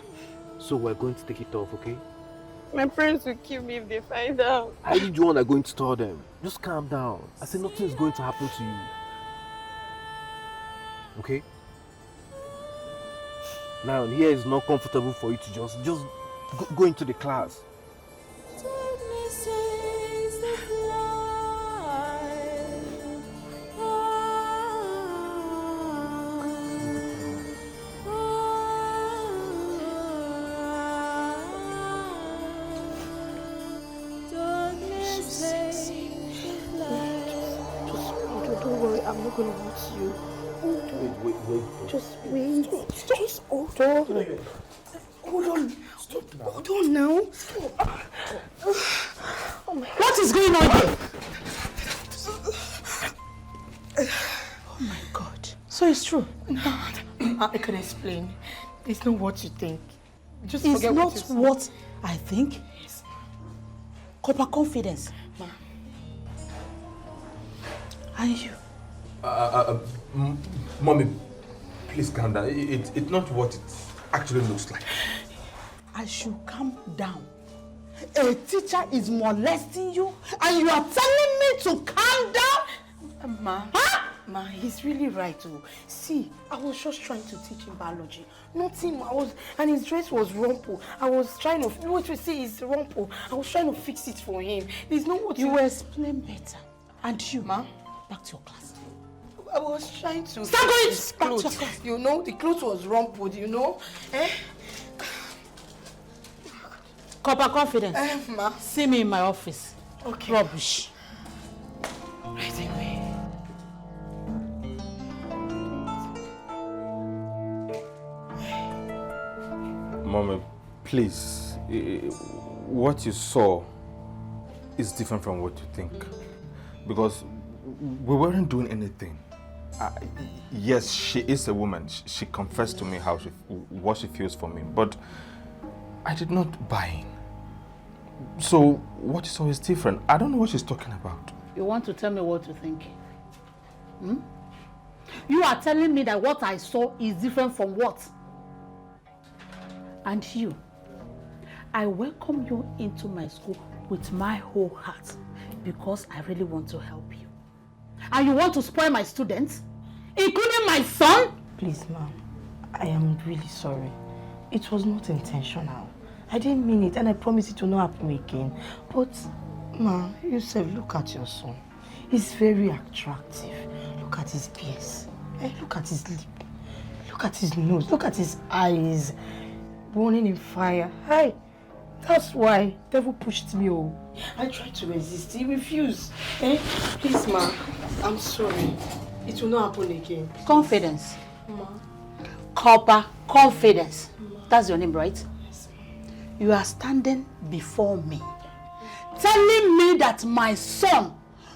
So we're going to take it off, okay? My parents will kill me if they find out. How did you want to go into tell them? Just calm down. I said nothing is going to happen to you. Okay? Now here is not comfortable for you to just go into the class. Don't worry, I'm not gonna hurt you. Wait. Just wait. Just hold on. Hold on. Stop now. Hold on now. Stop. Oh my God. What is going on here? Oh my God. So it's true? No, I can explain. It's not what you think. Just forget what you said. It's not what I think. Yes. Copper confidence. Ma. And you? Mommy, please calm down. It's not what it actually looks like. I should calm down. A teacher is molesting you and you are telling me to calm down? Ma. Huh? Ma, he's really right. Oh. See, I was just trying to teach him biology. Nothing. And his dress was rumpled. I was trying to, what you see is rumpled. I was trying to fix it for him. There's no what you explain better. And you, ma, back to your class. I was trying to. Start going his clothes. You know, the clothes was rumpled. You know, eh? Copper confidence. Ma. See me in my office. Okay. Rubbish. Right away. Mommy, please, what you saw is different from what you think. Because we weren't doing anything. Yes, she is a woman. She confessed to me what she feels for me, but I did not buy in. So what you saw is different. I don't know what she's talking about. You want to tell me what you think? Hmm? You are telling me that what I saw is different from what? And you, I welcome you into my school with my whole heart because I really want to help you. And you want to spoil my students, including my son? Please, ma'am, I am really sorry. It was not intentional. I didn't mean it, and I promise it will not happen again. But, ma, yourself, look at your son. He's very attractive. Look at his ears. Look at his lip. Look at his nose. Look at his eyes. Burning in fire. Hi. That's why devil pushed me. Oh, I tried to resist. He refused. Please, ma. I'm sorry. It will not happen again. Confidence. Ma. Copper confidence. Ma. That's your name, right? Yes, ma. You are standing before me, telling me that my son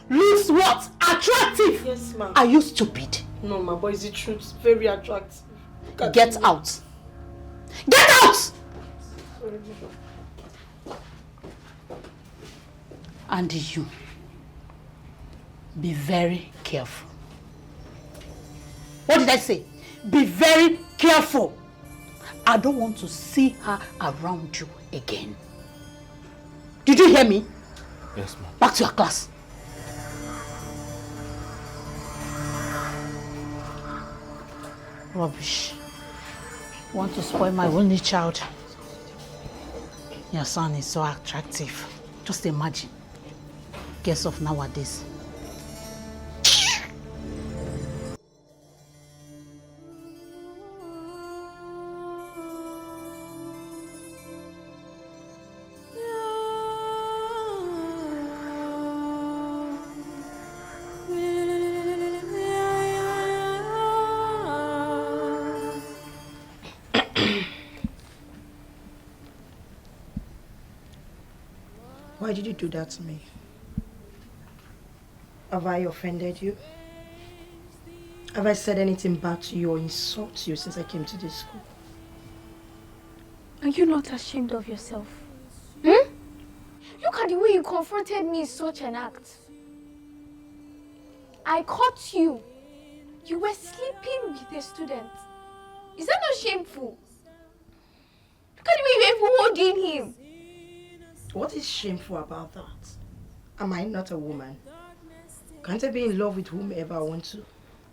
looks what? Attractive. Yes, ma. Are you stupid? No, ma, but it's the truth. Very attractive. Get out. Get out! Sorry. And you, be very careful. What did I say? Be very careful. I don't want to see her around you again. Did you hear me? Yes, ma'am. Back to your class. Rubbish. Want to spoil my only child. Your son is so attractive. Just imagine. Guess of nowadays. Why did you do that to me? Have I offended you? Have I said anything bad to you or insult you since I came to this school? Are you not ashamed of yourself? Hmm? Look at the way you confronted me in such an act. I caught you. You were sleeping with a student. Is that not shameful? Look at the way you were holding him. What is shameful about that? Am I not a woman? Can't I be in love with whomever I want to?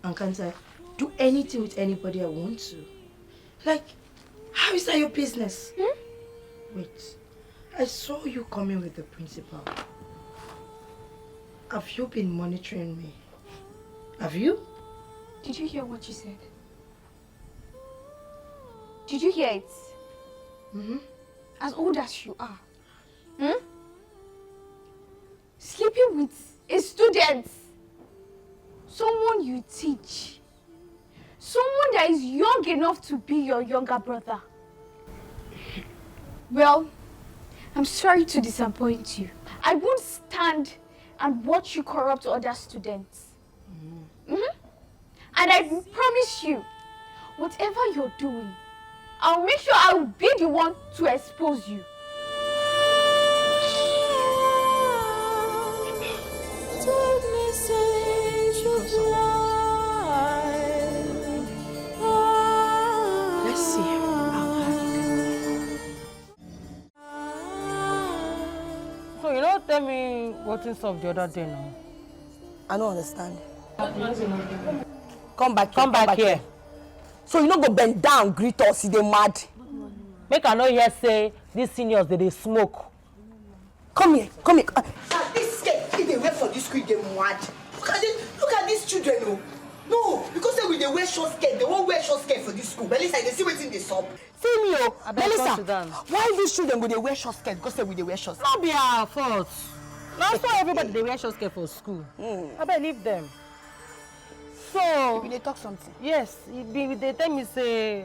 And can't I do anything with anybody I want to? Like, how is that your business? Hmm? Wait, I saw you coming with the principal. Have you been monitoring me? Have you? Did you hear what you said? Did you hear it? Mm-hmm. As old as you are. Hmm? Sleeping with a student. Someone you teach. Someone that is young enough to be your younger brother. Well, I'm sorry to disappoint you. I won't stand and watch you corrupt other students. Mm-hmm. And I promise you, whatever you're doing, I'll make sure I'll be the one to expose you. Let's see how hard you can go. So you don't tell me what is up the other day now. I don't understand. Come back here. So you no go bend down, greet us, you dey mad. Make I no hear say these seniors they smoke. Come here. This skirt, if they wear for this school, they mad. Look at these children, oh. No, because they will wear short skirt, they won't wear short skirt for this school. Melissa, they see what's in the sub. See me, oh. Melissa, why these children will they wear short skirt? Because they will wear short skirt. Not be our fault. Not so everybody they wear short skirt for school. I believe them. So they talk something. Yes, they tell me say,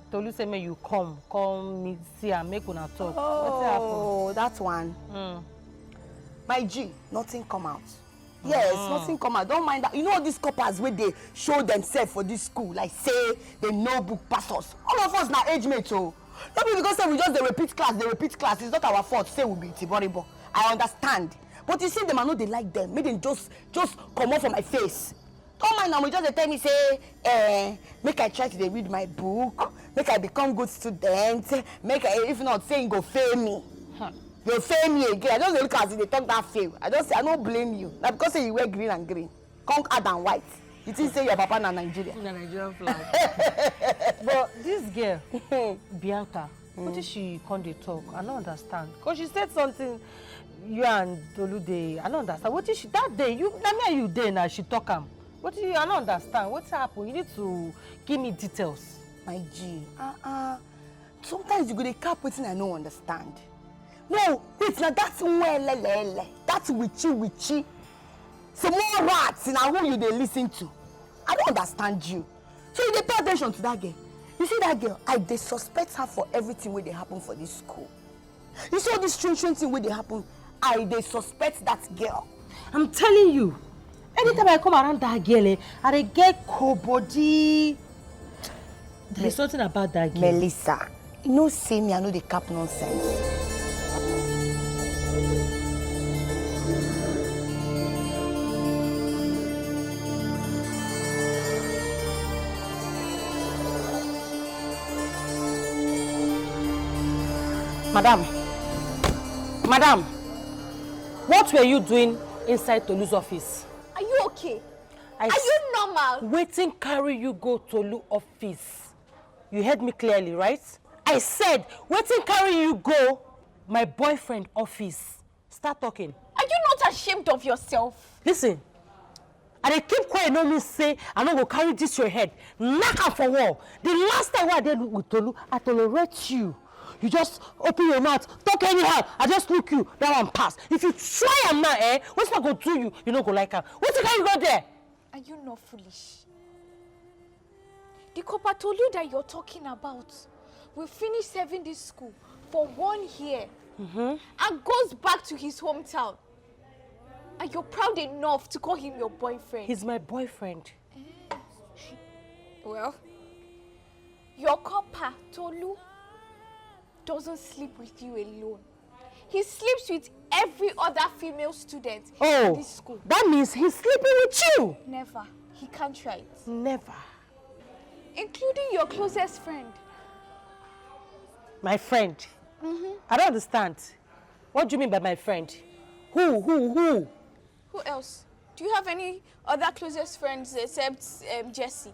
Tolu say me you come meet see and make una talk. Oh, that one. My G, nothing come out. Yes, nothing come out. Don't mind that. You know these coppers where they show themselves for this school, like say they know book pastors. All of us now age mates, oh. Not because say we just they repeat class. It's not our fault. Say we be tiboribo. I understand. But you see them, I know they like them. Make them just come off from my face. Don't mind now, we just tell me say, make I try to read my book, make I become good student, make I, if not, say go fail me. You'll fail me again. I just look at it, they talk that fail. I just say, I don't blame you. Now because say you wear green and green, come add and white. You think say your papa na Nigeria. Na Nigerian flag. But this girl, Bianca, what did she come to talk? I don't understand. Because she said something, you and Tolu dey, I don't understand. What did she, that day, you there now, she talk am. What did you, I don't understand. What's happened? You need to give me details. My G, sometimes you go to cap wetin I don't understand. No, wait, now that's well, that's witchy. Some more rats in who you they listen to. I don't understand you. So you dey pay attention to that girl. You see that girl, they suspect her for everything where they happen for this school. You saw this strange thing where they happen, they suspect that girl. I'm telling you, anytime I come around that girl, I get cold body. There is something about that girl. Melissa, you know, say me, I know the cap nonsense. Madam, what were you doing inside Tolu's office? Are you okay? Are you normal? Waiting carry you go Tolu office. You heard me clearly, right? I said, waiting carry you go my boyfriend office. Start talking. Are you not ashamed of yourself? Listen, and I keep quiet, no mean say, I don't go carry this your head. Knock out for wall. The last time I did with Tolu, I tolerate you. You just open your mouth, talk anyhow. I just look you, that one pass. If you try am now, what's not going to do you? You don't go like her. What's the guy you go there? Are you not foolish? The copper told you that you're talking about will finish serving this school for 1 year and goes back to his hometown. And you're proud enough to call him your boyfriend. He's my boyfriend. Well, your copper, Tolu, doesn't sleep with you alone. He sleeps with every other female student in this school. That means he's sleeping with you. Never. He can't try it. Never. Including your closest friend. My friend? I don't understand. What do you mean by my friend? Who? Who else? Do you have any other closest friends except Jessie?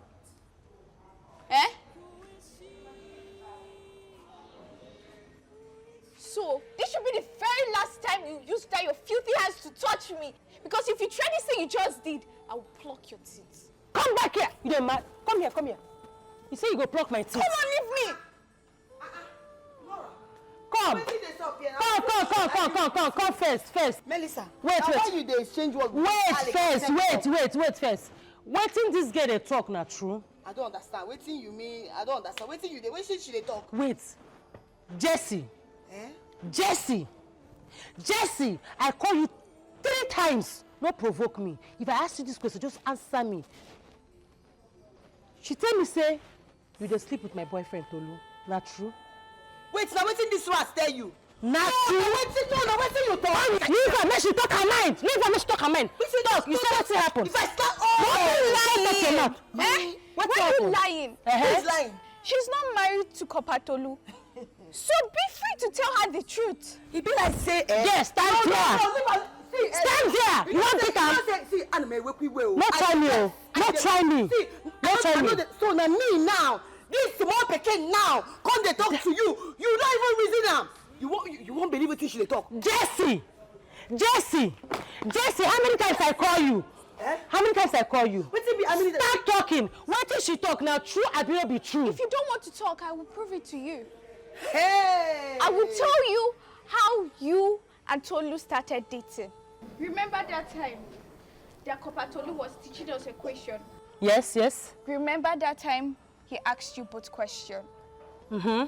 So, this should be the very last time you use that your filthy hands to touch me. Because if you try this thing you just did, I will pluck your teeth. Come back here! You don't mad? Come here. You say you go pluck my teeth. Come on, leave me! Come first. Melissa, Wait. Why you they exchange words? Wait first. Waiting this girl they talk not true. I don't understand. Waiting you mean? I don't understand. Waiting you they wait should they talk? Wait. Jessie, I call you 3 times. Not provoke me. If I ask you this question, just answer me. She tell me say, you dey sleep with my boyfriend Tolu. Not true? Wait, now waiting this was tell you. Not true. Waiting you talk. Leave her, make she talk her mind. Talk. You say what's happened? If I start Why are you lying? Who's lying? She's not married to Copper Tolu. So be free to tell her the truth. It be like say, yes, thank you. Stand there! You want to come? See, Not try me, oh. Not try me. Not try me. So now me now, this small pikin now, come they talk to you. You don't even reason them. You won't believe what she talk. Jesse! Jesse! Jesse, how many times I call you? How many times I call you? Start talking. What did she talk now? True, I will be true. If you don't want to talk, I will prove it to you. Hey! I will tell you how you and Tolu started dating. Remember that time that Papa Tolu was teaching us a question? Yes, yes. Remember that time he asked you both questions? Mm-hmm.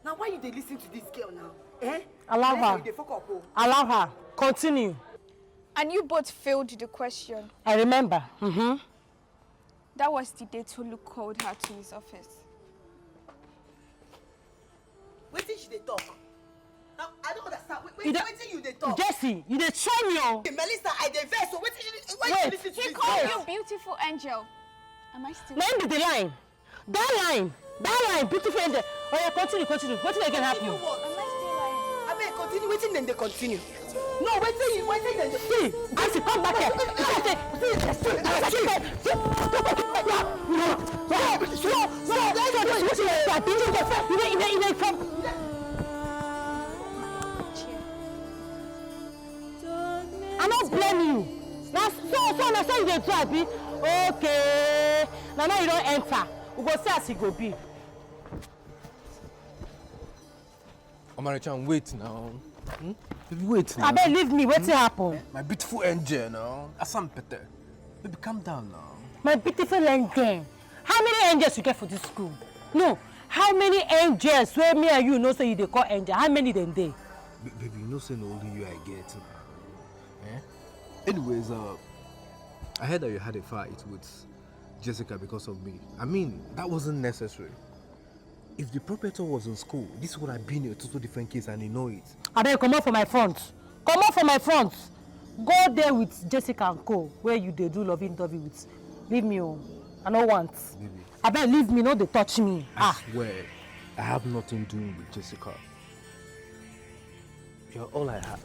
Now why you they listen to this girl now? Eh? Allow her. Allow her. Continue. And you both failed the question. I remember. Mm-hmm. That was the day Tolu called her to his office. Wait till she they talk. Now, I don't understand. Wait till you they talk. Jesse, you they try me, oh. Melissa, I they vex. So wait till you listen to He this called girl. you beautiful angel. Am I still? Name me the line. That line, beautiful angel. Oh yeah, continue. What did I can happen? Am I still lying? I mean, continue. Waiting then they continue. No, waiting then they. See, Jesse, come back here. I don't blame you. Now, so you dey try be okay. Now you don't enter. We go see as he go be. Omarichan, wait now. Baby, wait now. I bet leave me. What's happen? My beautiful angel now. Asam Peter. Baby, calm down now. My beautiful angel. How many angels you get for this school? No. How many angels where me and you know so you dey call angel? How many them dey? Baby, you know saying only you I get now. Eh? Anyways, I heard that you had a fight with Jessica because of me. I mean, that wasn't necessary. If the proprietor was in school, this would have been a totally different case and you know it. I better come out from my front. Come out from my front. Go there with Jessica and Co. Where you they do lovey-dovey with. Leave me home. I don't want. Baby. I better leave me, not they touch me. I swear, I have nothing doing with Jessica. You're all I have.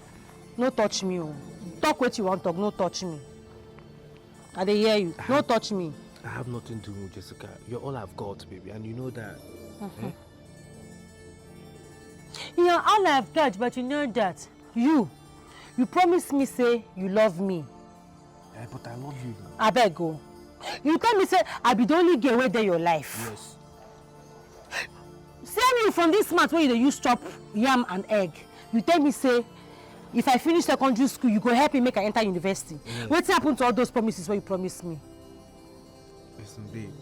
No touch me. Oh. Talk what you want talk, no touch me. I dey hear you. No touch me. I have nothing doing with Jessica. You're all I've got, baby, and you know that. You're all I've got, but you know that. You promised me say you love me. Yeah, but I love you. I beg go. You tell me say I be the only girl where there your life. Yes. See me from this month where you use chop yam and egg. You tell me say if I finish secondary school, you go help me make I enter university. What's happened to all those promises where you promised me? Listen, babe.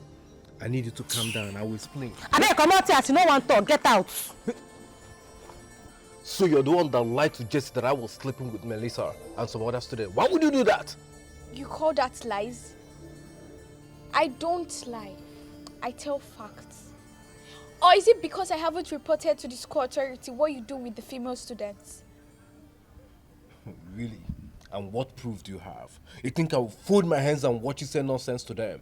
I need you to calm down. I will explain. I beg come out here. You no want talk. Get out. So you're the one that lied to Jesse that I was sleeping with Melissa and some other student. Why would you do that? You call that lies? I don't lie. I tell facts. Or is it because I haven't reported to the school authority what you do with the female students? Really? And what proof do you have? You think I will fold my hands and watch you say nonsense to them?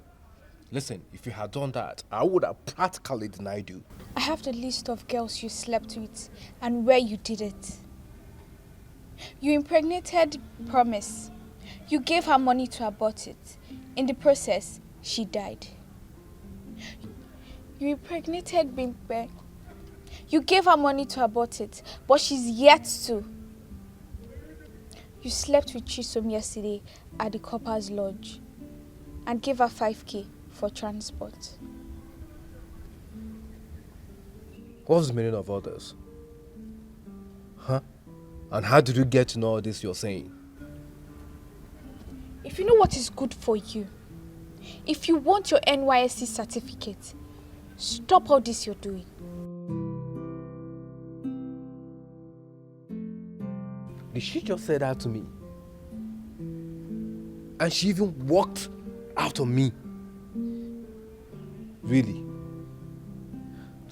Listen, if you had done that, I would have practically denied you. I have the list of girls you slept with and where you did it. You impregnated Promise. You gave her money to abort it. In the process, she died. You impregnated Bimpe. You gave her money to abort it, but she's yet to. You slept with Chisom yesterday at the Copper's Lodge and gave her 5K for transport. What's the meaning of all this? Huh? And how did you get to know all this you're saying? If you know what is good for you, if you want your NYSC certificate, stop all this you're doing. Did she just say that to me? And she even walked out on me? Really?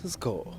This girl.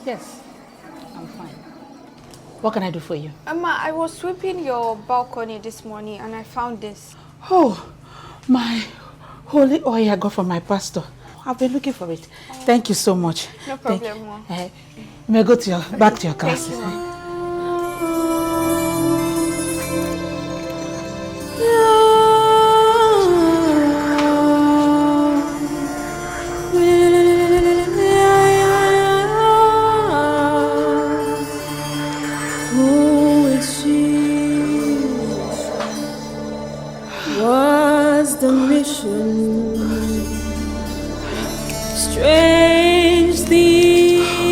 Yes, I'm fine. What can I do for you? Emma, I was sweeping your balcony this morning and I found this. Oh, my holy oil I got from my pastor. I've been looking for it. Thank you so much. No problem, Mom. You may go to back to your classes. Thank you, Mom. Who is she? What's the mission? Strange things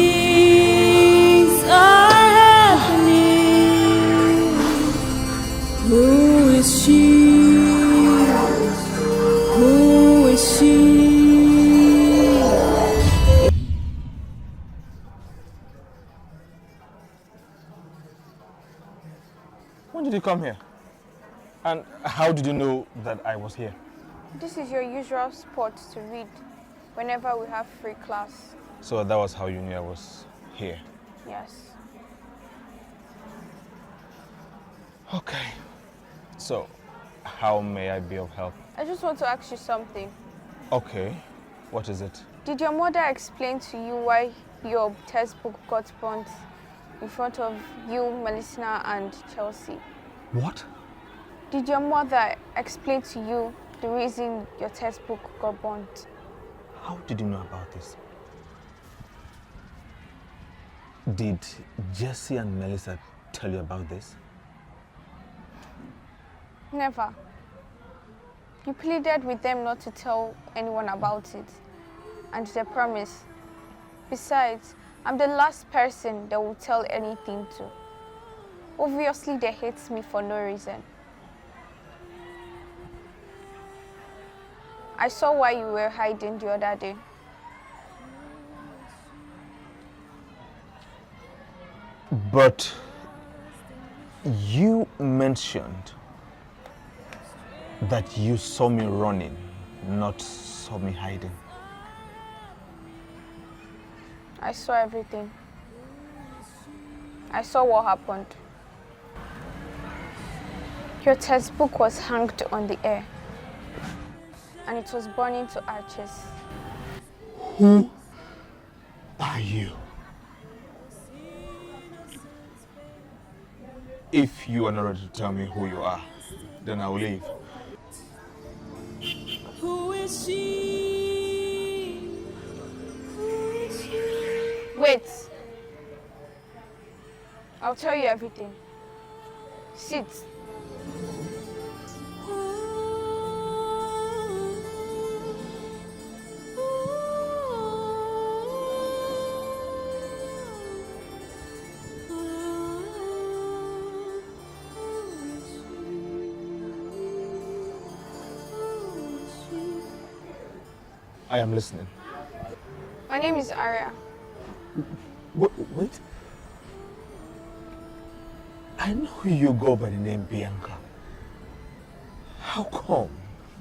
are happening. Who is she? Who is she? When did you come here? And how did you know that I was here? This is your usual spot to read whenever we have free class. So that was how you knew I was here. Yes. Okay. So, how may I be of help? I just want to ask you something. Okay. What is it? Did your mother explain to you why your textbook got burnt in front of you, Melissa, and Chelsea? What? Did your mother explain to you the reason your textbook got burnt? How did you know about this? Did Jesse and Melissa tell you about this? Never. You pleaded with them not to tell anyone about it, and they promised. Besides, I'm the last person they will tell anything to. Obviously, they hate me for no reason. I saw why you were hiding the other day. But you mentioned that you saw me running, not saw me hiding. I saw everything. I saw what happened. Your textbook was hanged on the air, and it was burning to ashes. Who are you? If you are not ready to tell me who you are, then I will leave. Who is she? Who is she? Wait. I'll tell you everything. Sit. I am listening. My name is Aria. Wait. I know you go by the name Bianca. How come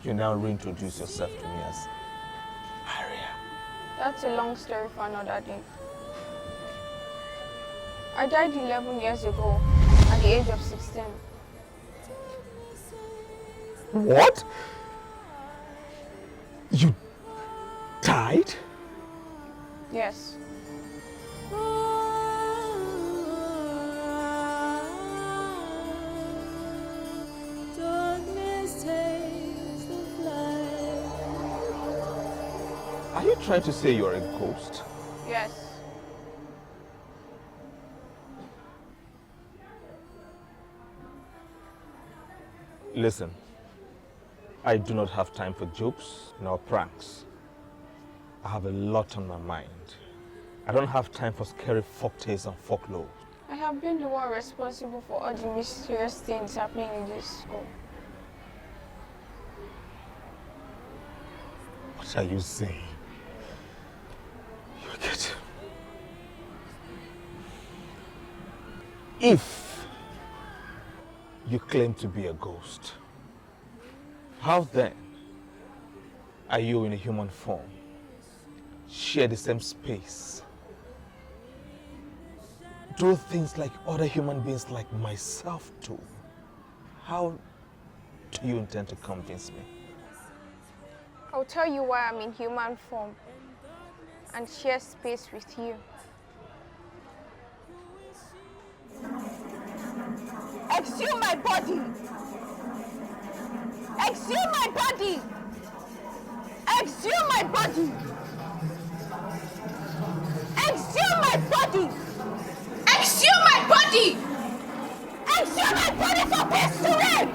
you now reintroduce yourself to me as Aria? That's a long story for another day. I died 11 years ago at the age of 16. What? You died? Yes. Are you trying to say you're a ghost? Yes. Listen, I do not have time for jokes nor pranks. I have a lot on my mind. I don't have time for scary folktales and folklore. I have been the one responsible for all the mysterious things happening in this school. What are you saying? You get... If you claim to be a ghost, how then are you in a human form? Share the same space do things like other human beings like myself do. How do you intend to convince me? I'll tell you why I'm in human form and share space with you. Exhume my body! Exhume my body! Exhume my body! Exhume my body! Exhume my body! Exhume my body for peace to reign!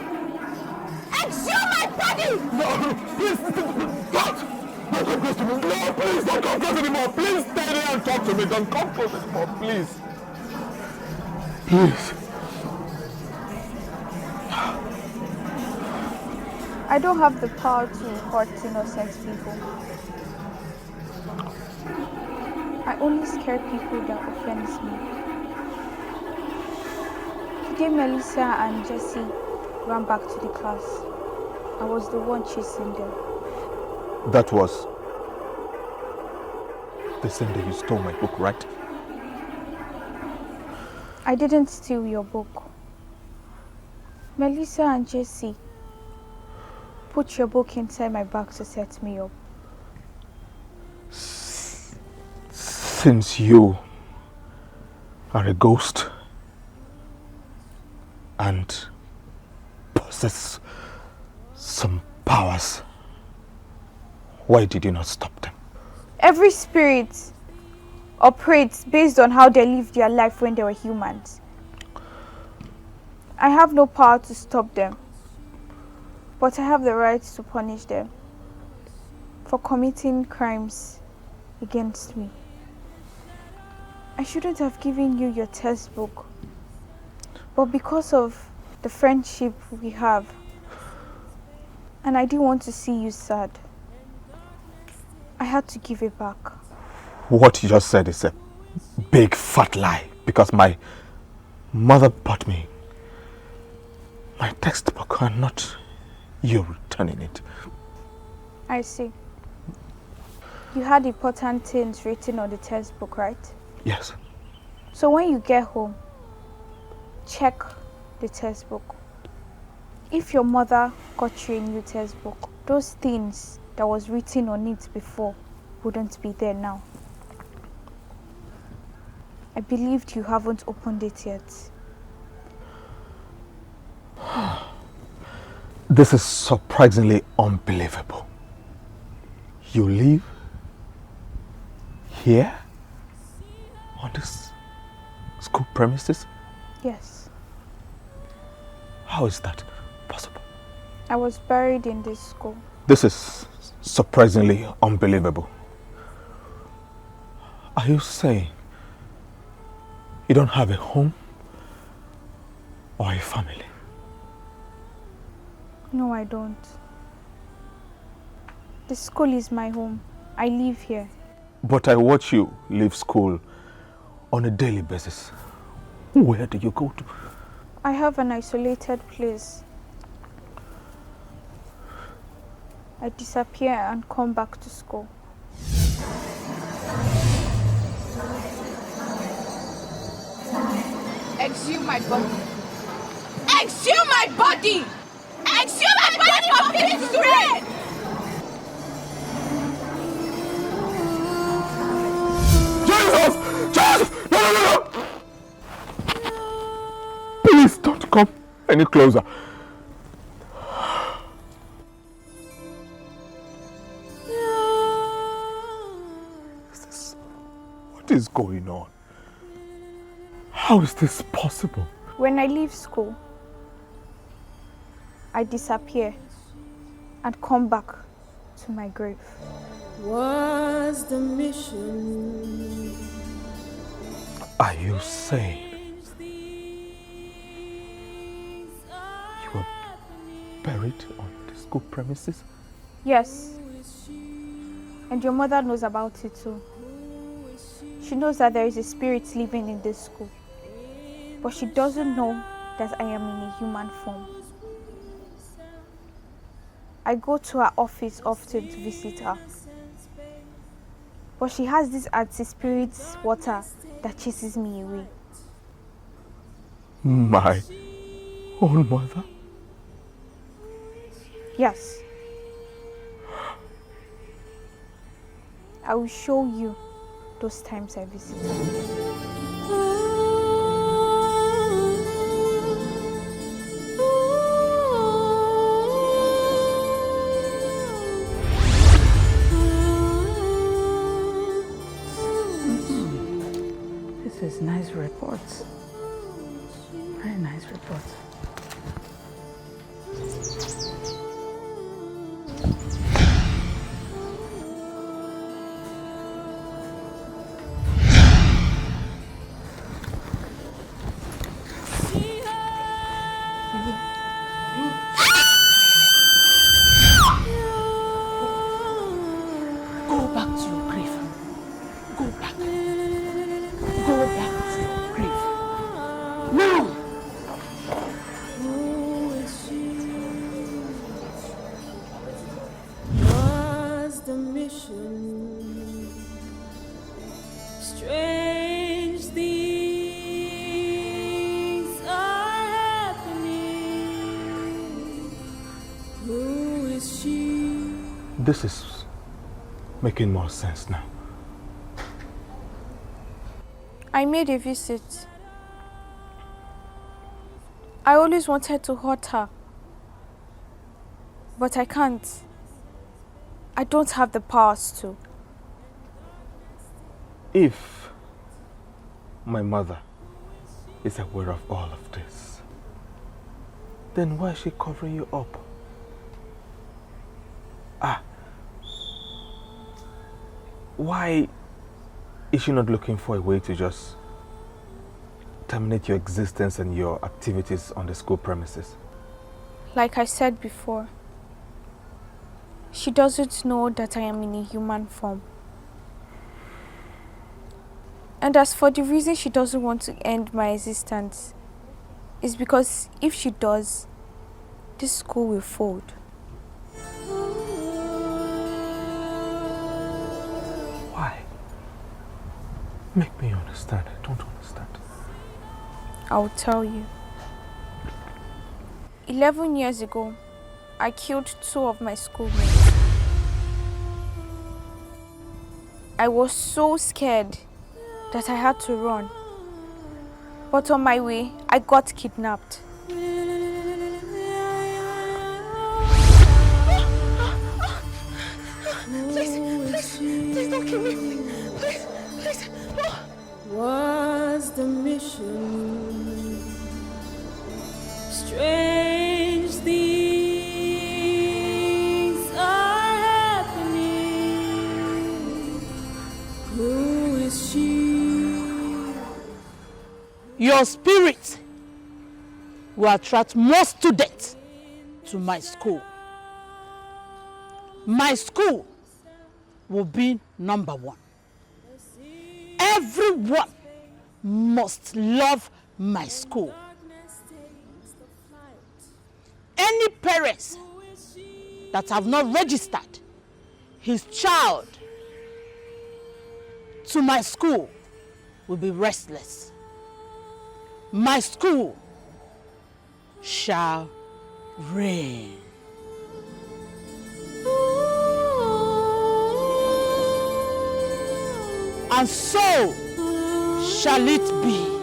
Exhume my body! No, please, don't come close to me. No, please, don't come close anymore. Please stay there and talk to me. Don't come close anymore, please. Please. I don't have the power to hurt innocent people. I only scare people that offends me. Today Melissa and Jesse ran back to the class. I was the one chasing them. That was the same day you stole my book, right? I didn't steal your book. Melissa and Jesse put your book inside my bag to set me up. Since you are a ghost and possess some powers, why did you not stop them? Every spirit operates based on how they lived their life when they were humans. I have no power to stop them, but I have the right to punish them for committing crimes against me. I shouldn't have given you your textbook, but because of the friendship we have, and I didn't want to see you sad, I had to give it back. What you just said is a big fat lie, because my mother bought me my textbook and not you returning it. I see. You had important things written on the textbook, right? Yes. So when you get home, check the textbook. If your mother got you a new textbook, those things that was written on it before wouldn't be there now. I believed you haven't opened it yet. This is surprisingly unbelievable. You live here on this school premises? Yes. How is that possible? I was buried in this school. This is surprisingly unbelievable. Are you saying you don't have a home or a family? No, I don't. The school is my home. I live here. But I watch you leave school on a daily basis. Where do you go to? I have an isolated place. I disappear and come back to school. Exhume my body! Exhume my body! Exhume my body for peace to reign! Jesus! Jesus! No, no, no, no! Please don't come any closer. What is going on? How is this possible? When I leave school, I disappear and come back to my grave. What's the mission? Are you saying you were buried on the school premises? Yes. And your mother knows about it too. She knows that there is a spirit living in this school. But she doesn't know that I am in a human form. I go to her office often to visit her. But she has this anti-spirit water that chases me away. My own mother? Yes. I will show you those times I visited her. This is nice report. Very nice report. Go back to your grave. Go back. Go back to your grave. Now! Was the mission? Strange things are happening. Who is she? This is making more sense now. I made a visit. I always wanted to hurt her. But I can't. I don't have the powers to. If my mother is aware of all of this, then why is she covering you up? Why is she not looking for a way to just terminate your existence and your activities on the school premises? Like I said before, she doesn't know that I am in a human form. And as for the reason she doesn't want to end my existence, is because if she does, this school will fold. Why? Make me understand. I don't understand. I'll tell you. 11 years ago, I killed 2 of my schoolmates. I was so scared that I had to run. But on my way, I got kidnapped. Please don't kill me. Please, no. Was the mission? Strange things are happening. Who is she? Your spirit will attract more students to my school. My school will be number 1. Everyone must love my school. Any parents that have not registered his child to my school will be restless. My school shall reign. And so shall it be.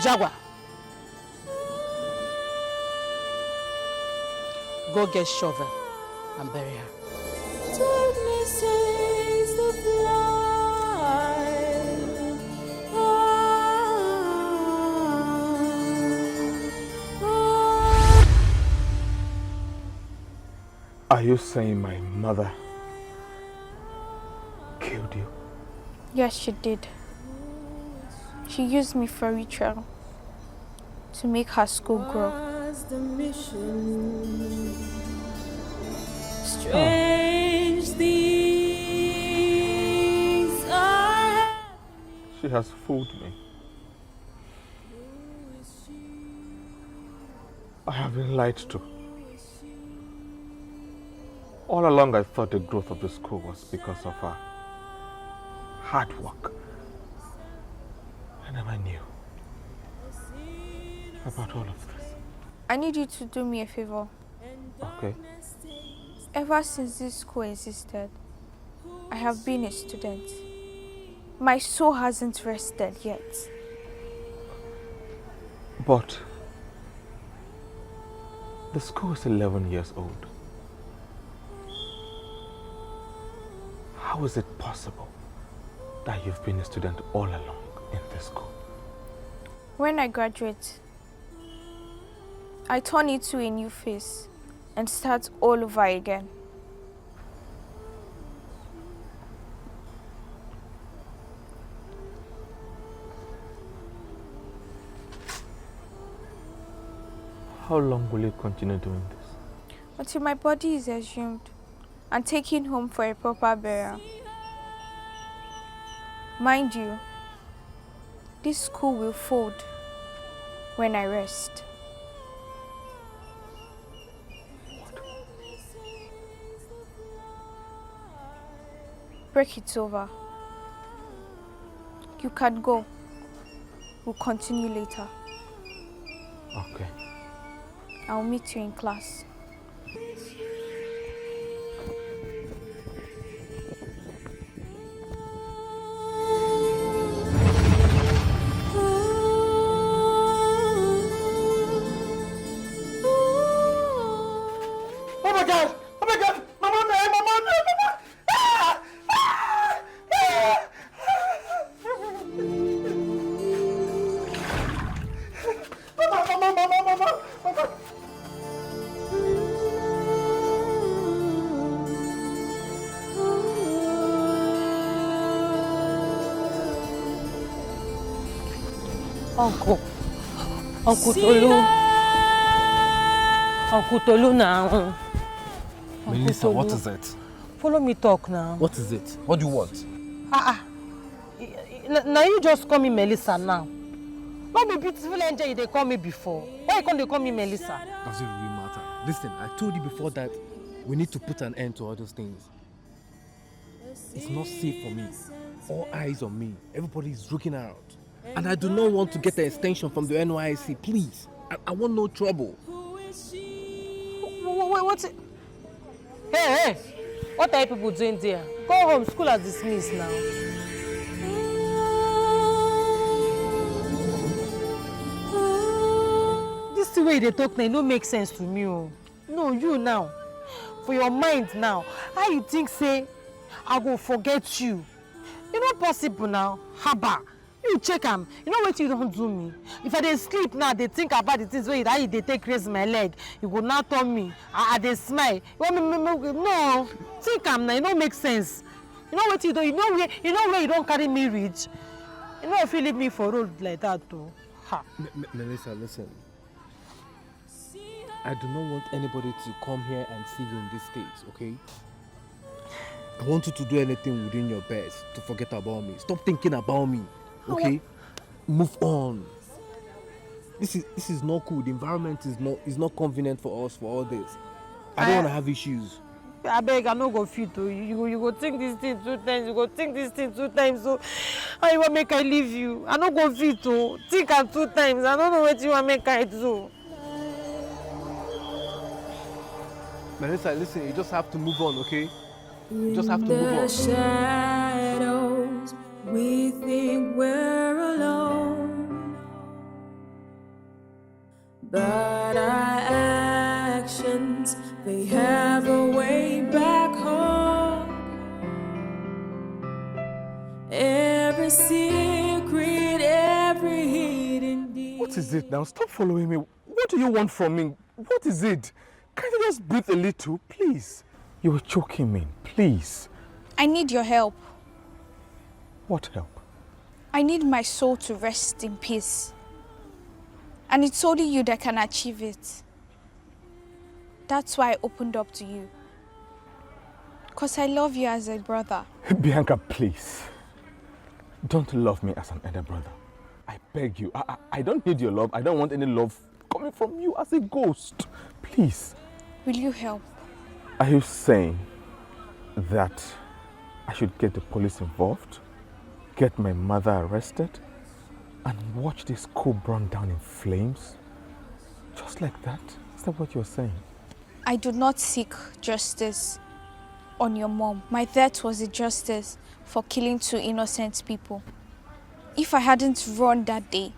Jaguar, go get shovel and bury her. Darkness is the blind. Are you saying my mother killed you? Yes, she did. She used me for ritual to make her school grow. Was the mission? Strange She has fooled me. I have been lied to. All along I thought the growth of the school was because of her hard work. I never knew about all of this. I need you to do me a favor. Okay. Ever since this school existed, I have been a student. My soul hasn't rested yet. But the school is 11 years old. How is it possible that you've been a student all along in this school? When I graduate, I turn into a new face and start all over again. How long will you continue doing this? Until my body is exhumed and taken home for a proper burial. Mind you, this school will fold when I rest. Break it over. You can go. We'll continue later. Okay. I'll meet you in class. Oh my God! Oh my God! Mama, Mama! Ah! Ah! Ah! Mama! Uncle Tolu. Uncle Tolu now. Melissa, what is it? Follow me talk now. What is it? What do you want? Now you just call me Melissa now. Not be beautiful angel they call me before. Why can't they call me Melissa? Does it really matter? Listen, I told you before that we need to put an end to all those things. It's not safe for me. All eyes on me. Everybody is looking out. And I do not want to get an extension from the NYC. Please. I want no trouble. What's it? Hey! What are you people doing there? Go home. School has dismissed now. This way they talk now, it don't make sense to me. Oh. No, you now. For your mind now. How you think, say, I go forget you? It's not possible now. Haba. You check them. You know what you don't do me? If I dey sleep now, they think about the things where they take raise my leg. You go now tell me. I dey smile. No. Think am now. It don't make sense. You know what you do? You know where you don't carry me reach? You know if you leave me for road like that too. Ha. Melissa, listen. I do not want anybody to come here and see you in this state, okay? I want you to do anything within your best to forget about me. Stop thinking about me, okay? Move on. This is not cool. The environment is not convenient for us for all this. I don't want to have issues. I beg, I no go fit to you go think this thing 2 times. You go think this thing 2 times. So how you want make I leave you? I no go fit to think am 2 times. I don't know what you want make I do. Melissa, listen, you just have to move on, okay? You just have to move on. Shadows, we think we're alone, but our actions, they have a way back home. Every secret, every hidden deed. What is it now? Stop following me. What do you want from me? What is it? Can't you just breathe a little, please? You were choking me, please. I need your help. What help? I need my soul to rest in peace. And it's only you that can achieve it. That's why I opened up to you. Because I love you as a brother. Bianca, please. Don't love me as an elder brother. I beg you. I don't need your love. I don't want any love coming from you as a ghost. Please. Will you help? Are you saying that I should get the police involved, get my mother arrested, and watch this school burn down in flames? Just like that? Is that what you're saying? I do not seek justice on your mom. My death was a justice for killing 2 innocent people. If I hadn't run that day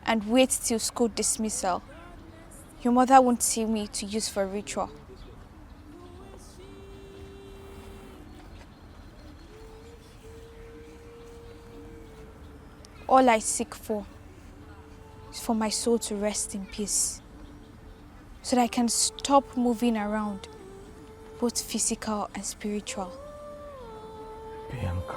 and wait till school dismissal, your mother won't see me to use for ritual. All I seek for is for my soul to rest in peace, so that I can stop moving around, both physical and spiritual. Bianca,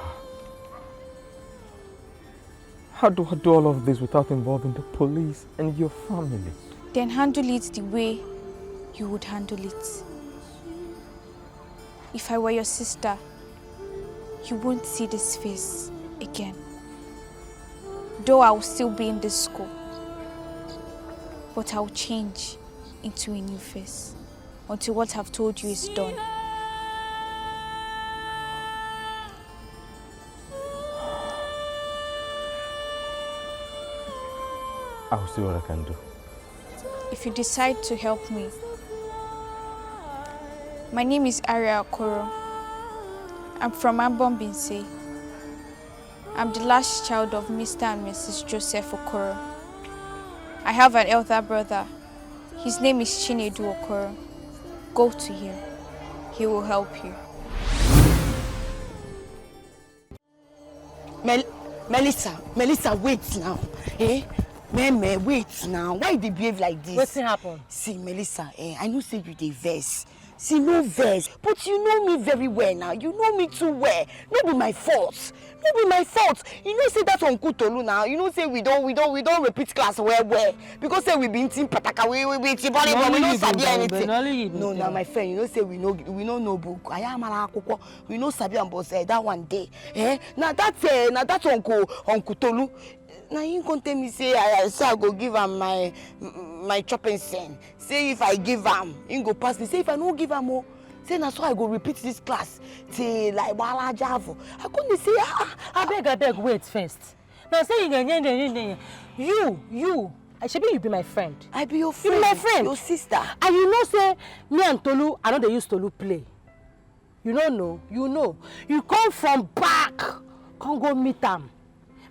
how do I do all of this without involving the police and your family? Then handle it the way you would handle it. If I were your sister, you won't see this face again. Though I will still be in this school, but I will change into a new face until what I've told you is done. I will see what I can do. If you decide to help me, my name is Aria Okoro. I'm from Ambon Binse. I'm the last child of Mr. and Mrs. Joseph Okoro. I have an elder brother. His name is Chinedu Okoro. Go to him. He will help you. Melissa, wait now. Eh? Meme, wait now. Why they behave like this? What's happened? See, Melissa, I know say you dey vex. See, no vex. But you know me very well now. You know me too well. No be my fault. No be my fault. You know say that Uncle Tolu now. You know say we don't repeat class well. Because say we been team pataka we tiboli but we don't sabi anything. No, now my friend, you know say we know book. I am akoko. We know sabi am but that one day. Now that Uncle Tolu. Now you can tell me say I go give him my chopping sen. Say if I give him, he go pass me. Say if I no give him, say na so I go repeat this class till like Bala Javo. I couldn't say I beg, wait first. Now say you. I should be you be my friend. I be your friend. You be my friend. Your sister. And you know say me and Tolu, I know they use Tolu play. You don't know. You know. You come from back, come go meet them.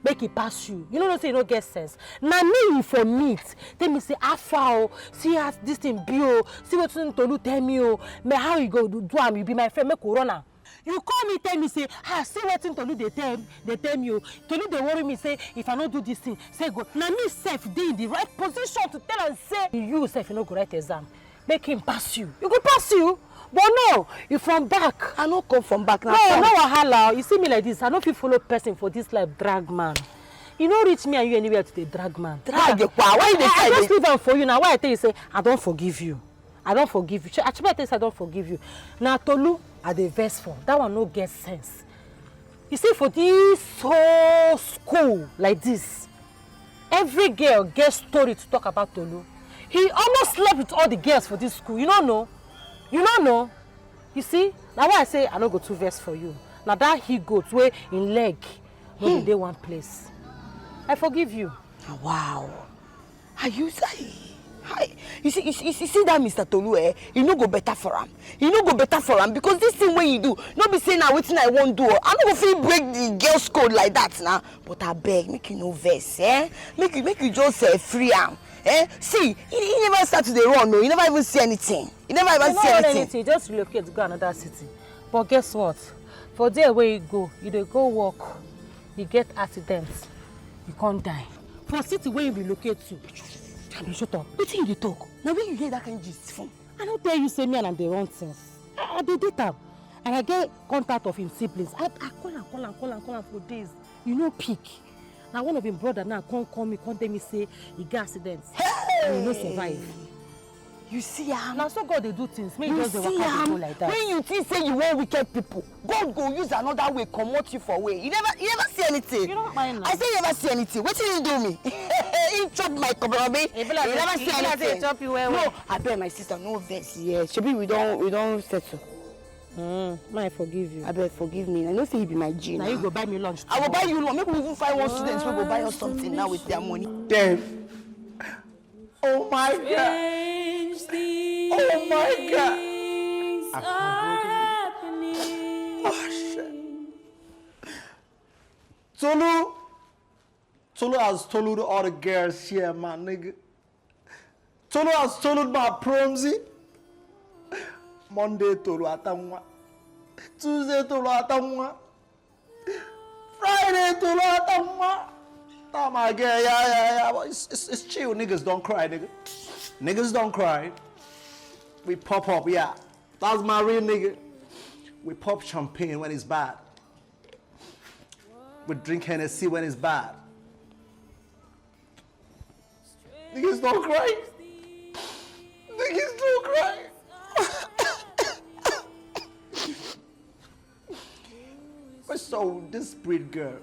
Make it pass you. You know say you don't get sense. Now me for meet. Tell me say Afa, see as this thing be see what Tolu tell me me how you go do am, you be my friend, make corona. You call me tell me say see what Tolu they tell me Tolu they worry me say if I don't do this thing, say go. Now me self dey in the right position to tell and say you self you no go write exam. Make him pass you. You go pass you. But no, you from back. I no come from back now. No wahala. You see me like this. I no fit follow person for this life drag man. You no reach me and you anywhere to the drag man. Drag the power. Why they say I just leave am for you now. Why I tell you say I don't forgive you. I don't forgive you. I tell you I don't forgive you. Now Tolu I dey vex for. That one no get sense. You see for this whole school like this, every girl gets story to talk about Tolu. He almost slept with all the girls for this school. You don't know. You don't know. You see? Now why I say I don't go too vex for you. Now that he goes where in leg, no dey one place. I forgive you. Wow. Are you saying? You see that Mr. Tolu, you no go better for him. You no go better for him because this thing when you do, not be saying now wetin I won't do. I no go feel break the girl's code like that now. But I beg, make you no vex, Make you just free him. See, he never start to run, no. You never even see anything. You never even see anything. Just relocate to go another city. But guess what? For there where you go, you dey go work, you get accidents, you can't die. For city where you relocate to, shut up. What thing you talk? Now when you hear that kind of gist from? I don't tell you say me and they run things. I dey date am. And I get contact of his siblings. I call him for days. You know pick. Now one of him brother now can't call me, can't tell me say he got accidents. And he no survive. You see am? Now so God they do things. Make You just the see waka am? go like that. When you think say you want wicked people, God go use another way comot you for way. You never see anything. You don't mind now. I say you never see anything. What did you do me? He chop my kobrabe. You never see anything. Chop you well. No, I beg my sister, no vex. Yeah, shebi we don't settle. I forgive you. I beg forgive me. I know say you be my G. Now you go buy me lunch. I will buy you lunch. Make we even find one student who go buy us something now with their money. Damn. Oh my God. Oh my God. Oh shit. Tolu has told all the girls here, my nigga. Tolu has told my promsy. Monday Tolu atamwa. Tuesday Tolu atamwa. Friday Tolu atamwa. Time again, yeah. But it's chill. Niggas don't cry, nigga. Niggas don't cry. We pop up, yeah. That's my real nigga. We pop champagne when it's bad. We drink Hennessy when it's bad. Niggas don't cry. Niggas don't cry. But so, this breed girl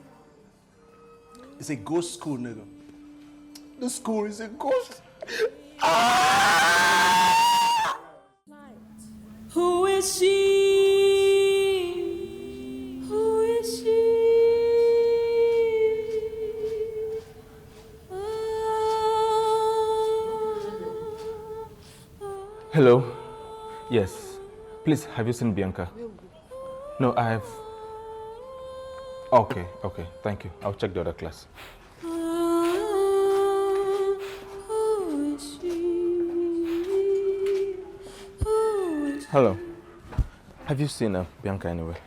is a ghost school, nigga. The school is a ghost. Who is she? Who is she? Hello. Yes. Please, have you seen Bianca? No, I have. Okay. Thank you. I'll check the other class. Hello. Have you seen Bianca anywhere?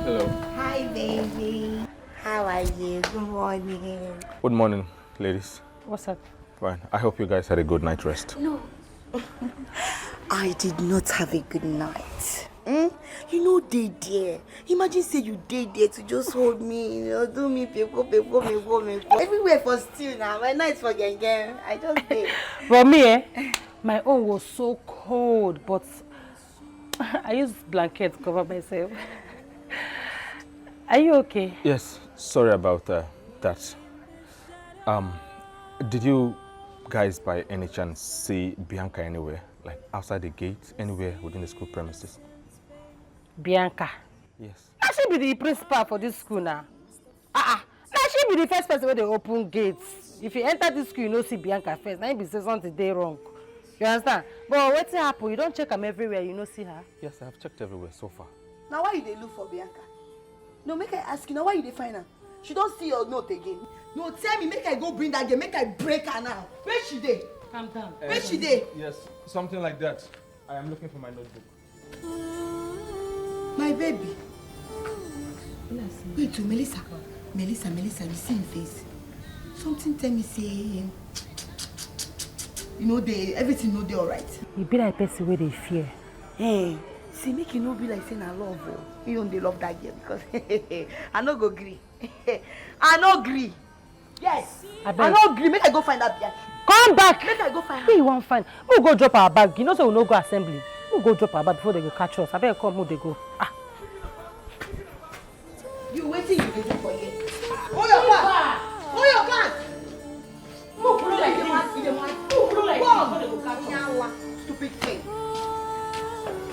Hello. Hi, baby. How are you? Good morning. Good morning, ladies. What's up? Fine. I hope you guys had a good night rest. No. I did not have a good night. You know, they there. Imagine say you there to just hold me, do me, people. Everywhere for still now. My night for gang. I just did. For me, my own was so cold, but I used blanket to cover myself. Are you okay? Yes. Sorry about that. Did you guys by any chance see Bianca anywhere? Like outside the gate, anywhere within the school premises? Bianca? Yes. Now she be the principal for this school now. Now she be the first person where they open gates. If you enter this school, you know see Bianca first. Now you be say something day wrong. You understand? But what's happen? You don't check them everywhere, you know see her? Yes, I have checked everywhere so far. Now why you dey look for Bianca? No, make I ask you, now why you dey find her? She don't see your note again. No, tell me, make I go bring that girl, make I break her now. Where she dey? Calm down. Where she dey? Yes, something like that. I am looking for my notebook. My baby. Wait to Melissa, you see him face. Something tell me say, you know, everything know they alright. You be like person where they fear. Hey, see, make you no be like saying I love her. You don't love that girl because I no go agree. I no agree. Yes, I no agree. Make I go find that Bianca. Come back. Make I go find her. Who you want find? We'll go drop our bag. You know, so we'll not go assembly. We'll go drop our bag before they go catch us. I better come, they go. You waiting, you waiting for you. Hold your class. Hold your class. Move like you want. Move like you want. Stupid thing.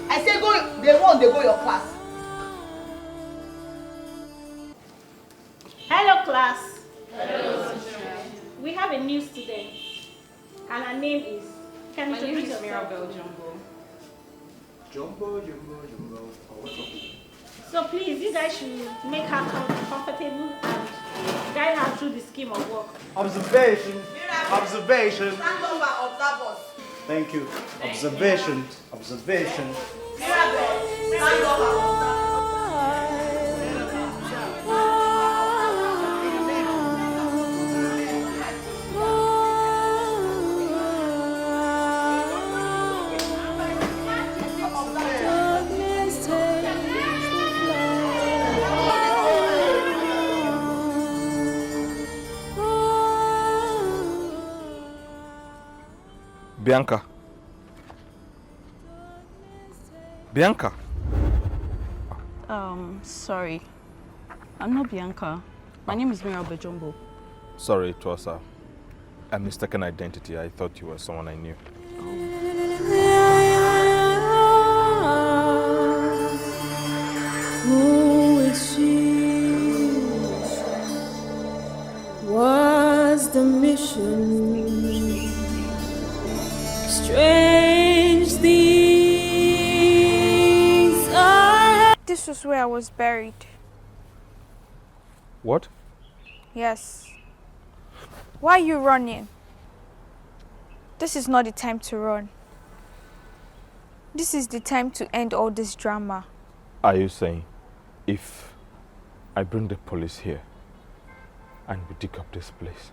I say go. They go your class. Hello, class. Hello. We have a new student, and her name is. Can you introduce yourself? Mirabelle Jumbo. Jumbo. So please, you guys should make her comfortable and guide her through the scheme of work. Observation. Observation. Stand over, observe us. Thank you. Observation. Observation. Mirabelle, stand over, observe us. Bianca. Bianca. Sorry. I'm not Bianca. My name is Mira Bejombo. Sorry, it was a mistaken identity. I thought you were someone I knew. Who is she? What's the mission? Strange things I... This was where I was buried. What? Yes. Why are you running? This is not the time to run. This is the time to end all this drama. Are you saying if I bring the police here and we dig up this place,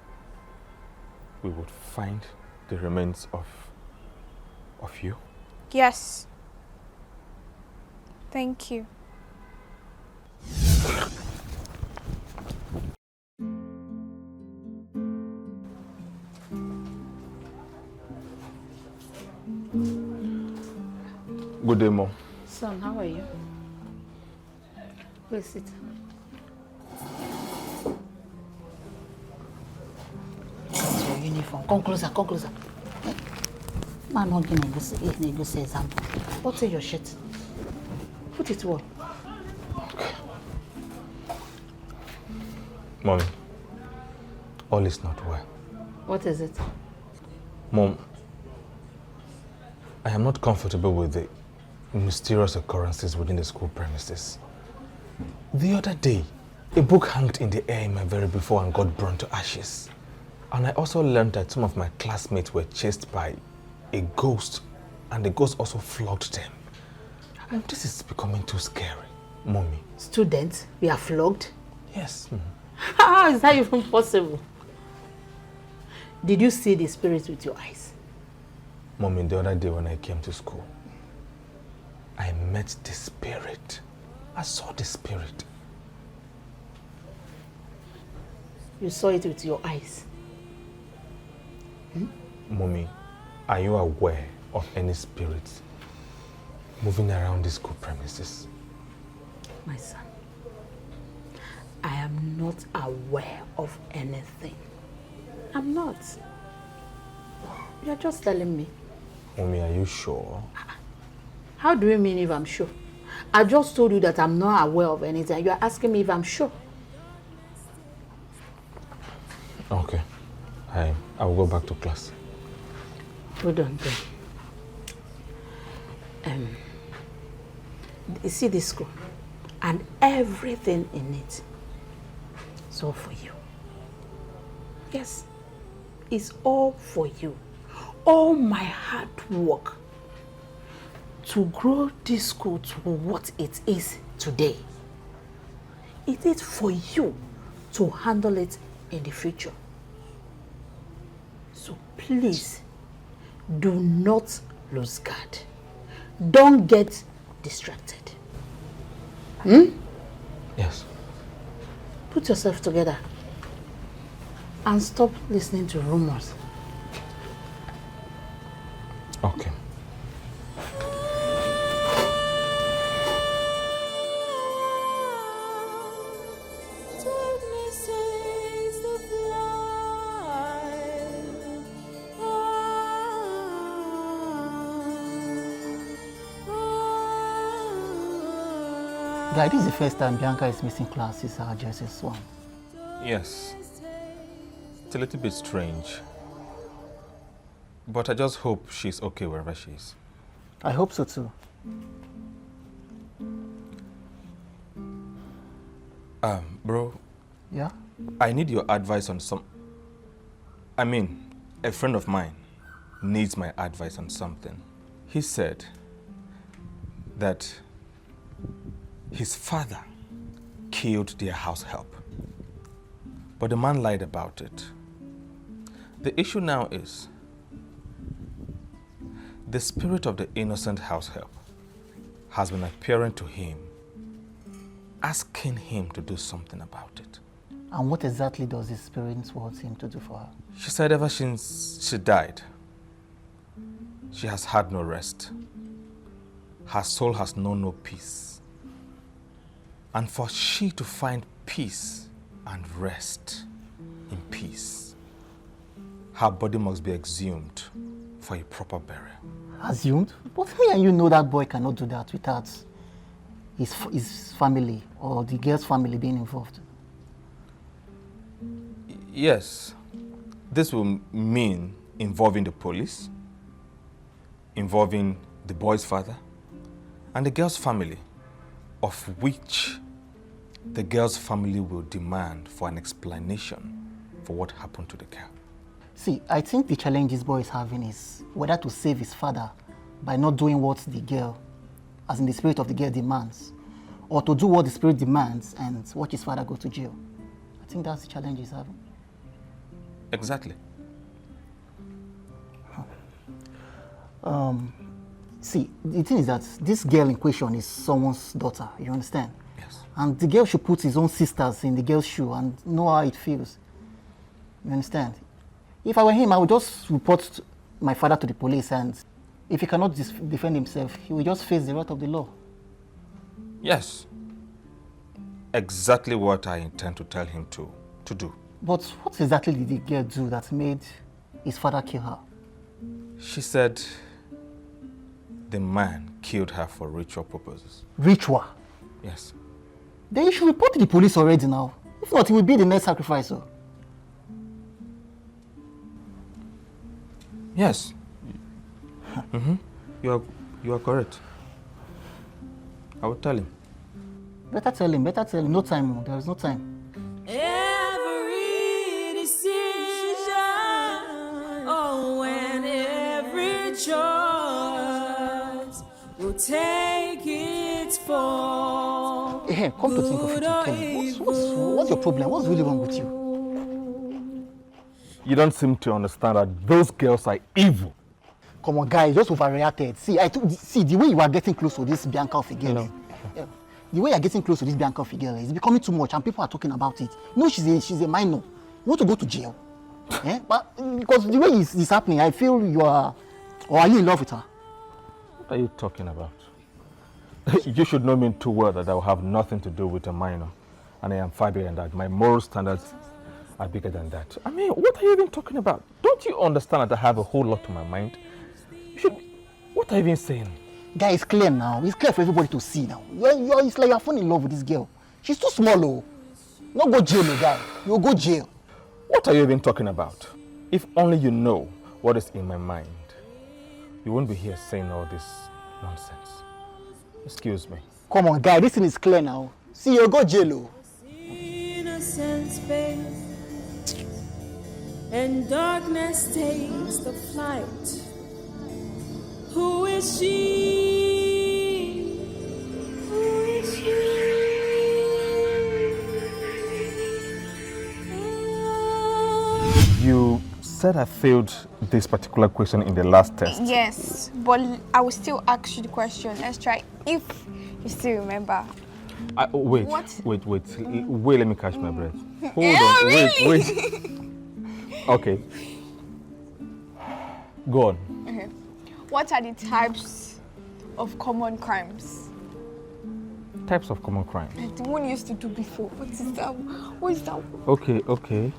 we would find the remains of you? Yes. Thank you. Good day, Mom. Son, how are you? Please sit. That's your uniform. Come closer, come closer. Man, not giving a good example. What's in your shirt? Put it well. Mommy, all is not well. What is it? Mom, I am not comfortable with the mysterious occurrences within the school premises. The other day, a book hung in the air in my very before and got burned to ashes. And I also learned that some of my classmates were chased by a ghost, and the ghost also flogged them. And this is becoming too scary, Mommy. Students, we are flogged? Yes. How is that even possible? Did you see the spirit with your eyes? Mommy, the other day when I came to school, I met the spirit. I saw the spirit. You saw it with your eyes? Mommy, are you aware of any spirits moving around the school premises? My son, I am not aware of anything. I'm not. You're just telling me. Mommy, are you sure? How do you mean if I'm sure? I just told you that I'm not aware of anything. You're asking me if I'm sure. Okay. I will go back to class. Hold on, then. You see this school? And everything in it. It's all for you. Yes. It's all for you. All my hard work to grow this school to what it is today. It is for you to handle it in the future. So please, do not lose guard. Don't get distracted. Yes. Put yourself together and stop listening to rumors. Okay. Guy, this is the first time Bianca is missing classes at JSS1. Yes. It's a little bit strange. But I just hope she's okay wherever she is. I hope so too. Bro. Yeah? I need your advice on a friend of mine needs my advice on something. He said that his father killed their house help. But the man lied about it. The issue now is the spirit of the innocent house help has been appearing to him, asking him to do something about it. And what exactly does the spirit want him to do for her? She said ever since she died, She has had no rest. Her soul has known no peace. And for she to find peace and rest in peace, her body must be exhumed for a proper burial. Assumed? But me and you know that boy cannot do that without his family or the girl's family being involved. Yes, this will mean involving the police, involving the boy's father, and the girl's family, of which the girl's family will demand for an explanation for what happened to the girl. See, I think the challenge this boy is having is whether to save his father by not doing what the girl, as in the spirit of the girl, demands, or to do what the spirit demands and watch his father go to jail. I think that's the challenge he's having. Exactly. See, the thing is that this girl in question is someone's daughter, you understand? Yes. And the girl should put his own sisters in the girl's shoe and know how it feels. You understand? If I were him, I would just report my father to the police, and if he cannot defend himself, he will just face the wrath of the law. Yes. Exactly what I intend to tell him to do. But what exactly did the girl do that made his father kill her? She said the man killed her for ritual purposes. Ritual? Yes. Then you should report to the police already now. If not, he will be the next sacrifice. Yes. You are correct. I will tell him. Better tell him, no time, there is no time. Every decision, oh, and every choice will take its fall. Hey, come to think of it, tell me, what's your problem? What's really wrong with you? You don't seem to understand that those girls are evil. Come on, guys, just overreacted. See, the way you are getting close to this Bianca of a girl. Yeah. The way you are getting close to this Bianca of a girl is becoming too much, and people are talking about it. No, she's a minor. You want to go to jail? But because the way it's happening, I feel you are, or are you in love with her? What are you talking about? You should know me too well that I will have nothing to do with a minor, and I am far bigger than that. My moral standards are bigger than that. I mean, what are you even talking about? Don't you understand that I have a whole lot on my mind? What are you even saying? Guy, it's clear now. It's clear for everybody to see now. It's like you're falling in love with this girl. She's too small, oh. Not go jail, guy. You'll go jail. What are you even talking about? If only you know what is in my mind, you won't be here saying all this nonsense. Excuse me. Come on, guy. This thing is clear now. See, you'll go jail, oh. Innocent space, and darkness takes the flight. Who is she? Who is she? You said I failed this particular question in the last test. Yes, but I will still ask you the question. Let's try if you still remember. Wait, What? wait, let me catch my breath. Hold Yeah, on, really? wait. Okay. Go on. Okay. What are the types of common crimes? Types of common crime. The one you used to do before. What is that? What is that? Okay.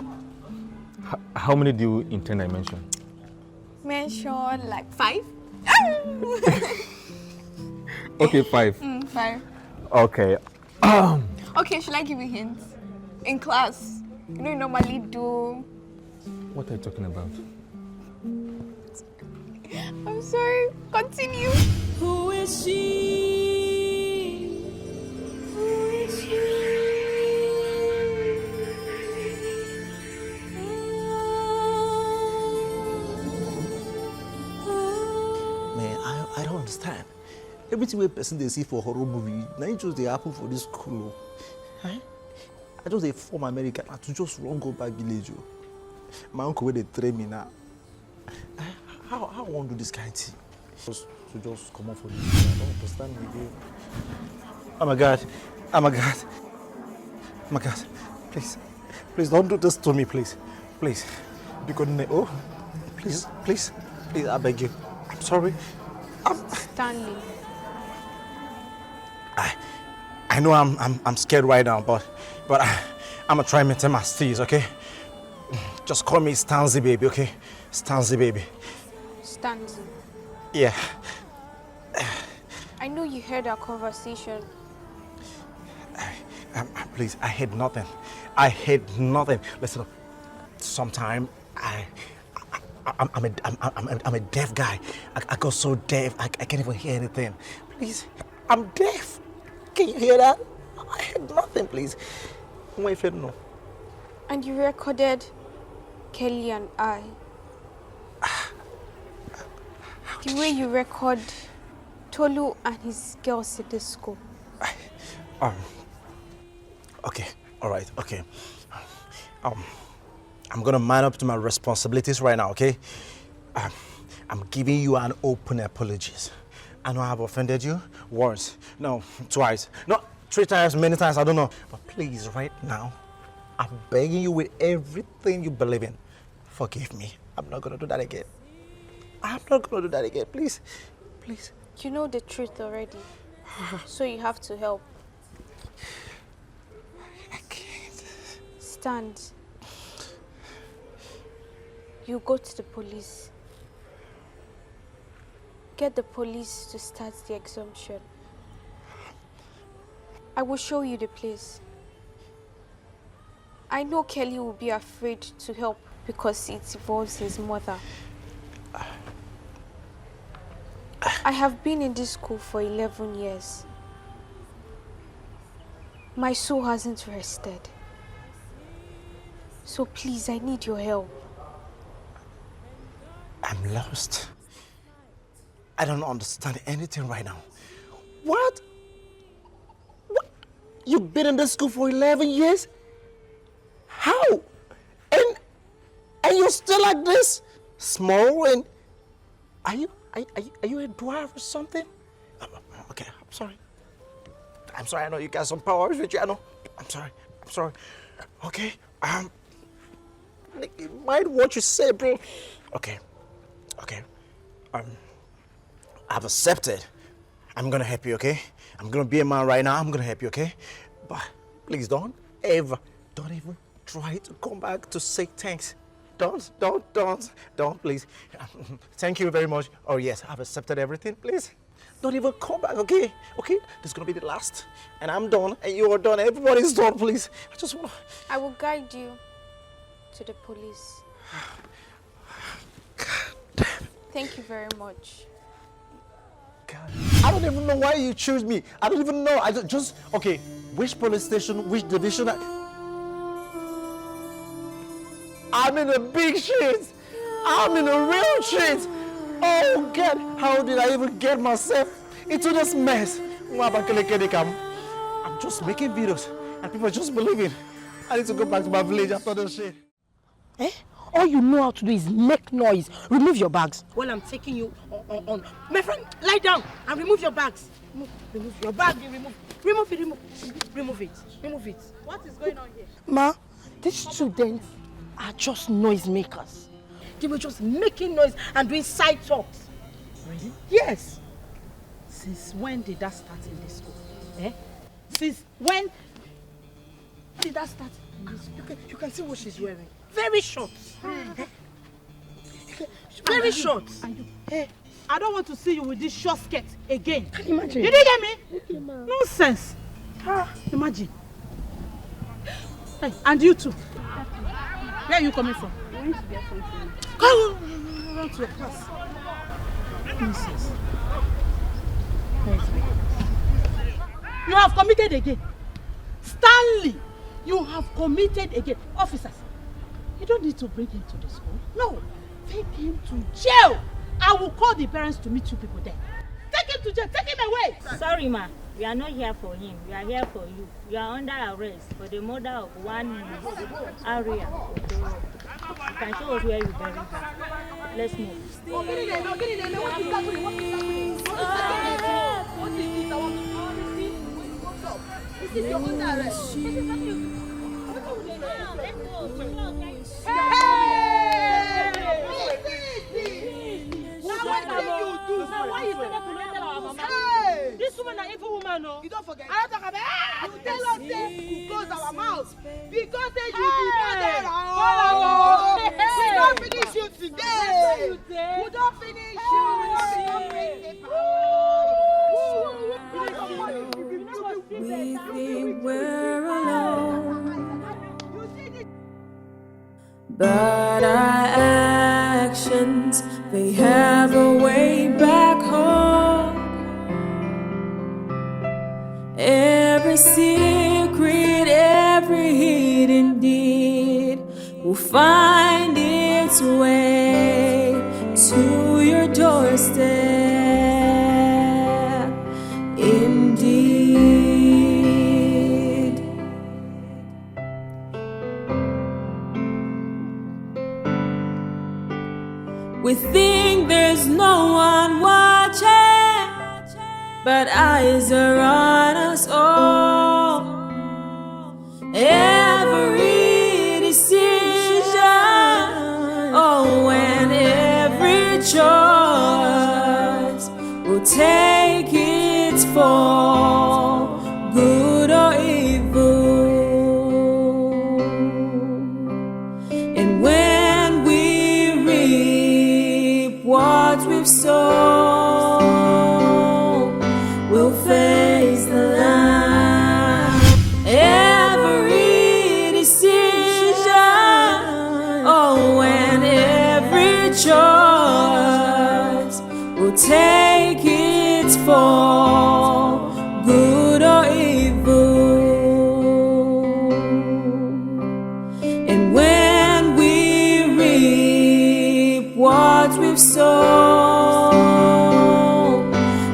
How many do you intend I mention? Mention like 5. Okay, 5. 5. Okay. Okay, should I give you hints? In class, you normally do. What are you talking about? I'm sorry. Continue. Who is she? Who is she? Man, I don't understand. Everything we person they see for horror movie, now it just they happen for this school. I just they form American to just run go back village. My uncle where they train me now. How I want to do this kind of thing? Just come on for this. I don't understand the game. Oh my God. Please don't do this to me, please. Because please, I beg you. sorry. Stanley. I know I'm scared right now, but I'm gonna try and maintain my steez, okay? Just call me Stanzy baby, okay? Stanzy baby. Stanley. Yeah. I know you heard our conversation. Please, I hate nothing. I hate nothing. Listen, sometime I'm a deaf guy. I go so deaf I can't even hear anything. Please, I'm deaf. Can you hear that? I hate nothing, please. Wait for no. And you recorded Kelly and I. The way you record Tolu and his girls at the school. Okay, all right, okay. I'm gonna man up to my responsibilities right now, okay? I'm giving you an open apologies. I know I have offended you once, no, twice, no, 3 times, many times, I don't know. But please, right now, I'm begging you with everything you believe in. Forgive me. I'm not gonna do that again. I'm not gonna do that again, please, please. You know the truth already, so you have to help. I can't. Stand. You go to the police. Get the police to start the exemption. I will show you the place. I know Kelly will be afraid to help because it involves his mother. I have been in this school for 11 years. My soul hasn't rested. So please, I need your help. I'm lost. I don't understand anything right now. What? What? You've been in this school for 11 years? How? And you're still like this? Small and... Are you a dwarf or something? Okay, I'm sorry. I'm sorry, I know you got some powers with you, I know. I'm sorry. Okay, mind what you say, bro. Okay. I've accepted. I'm gonna help you, okay? I'm gonna be a man right now. I'm gonna help you, okay? But please don't even try to come back to say thanks. Don't, please. Thank you very much. Oh yes, I've accepted everything. Please, don't even come back, okay? Okay, this is gonna be the last, and I'm done, and you are done. Everybody's done. Please, I just wanna. I will guide you to the police. Thank you very much. God, I don't even know why you choose me. I don't even know. I just okay. Which police station? Which division? I'm in a big shit. I'm in a real shit. Oh God, how did I even get myself into this mess? I'm just making videos and people just believing. I need to go back to my village after this shit. All you know how to do is make noise. Remove your bags. While I'm taking you on. My friend, lie down and remove your bags. Remove your bag. Remove it. What is going on here? Ma, these students are just noise makers. They were just making noise and doing side talks. Really? Yes. Since when did that start in this school? Since when did that start in this school? You can see what she's wearing. Very short. Very short. I don't want to see you with this short skirt again. Can you imagine? Did you get me? Okay, nonsense. Imagine. Hey, and you too. Where are you coming from? I want to get something. Go run to your class. Nonsense. You have committed again. Stanley, you have committed again. Officers, you don't need to bring him to the school. No, take him to jail. I will call the parents to meet you people there. Take him to jail. Take him away. Sorry, ma. We are not here for him. We are here for you. You are under arrest for the murder of one area. You can show us where you buried her. Let's move. Oh, get in there. No, get in there. What is happening? What is happening? What is this? I want to see. What's up? This is your under arrest. This is what you... Hey! Now what are you why you say that we don't tell our mama? Hey! This woman is evil woman, no? You don't forget. I don't talk about it. You tell us say we close our mouth because say you be Hey! mother. We Hey! don't finish you today. you say. We don't finish We think we're alone, but our actions, they have a way back home. Every secret, every hidden deed will find its way to your doorstep. Indeed. We think there's no one watching, but eyes are on us all. Every decision, oh, and every choice will take its fall, good or evil. And when we reap what we've sown, we'll face the line. Every decision, oh, and every choice will take its fall, good or evil. And when we reap what we've sown,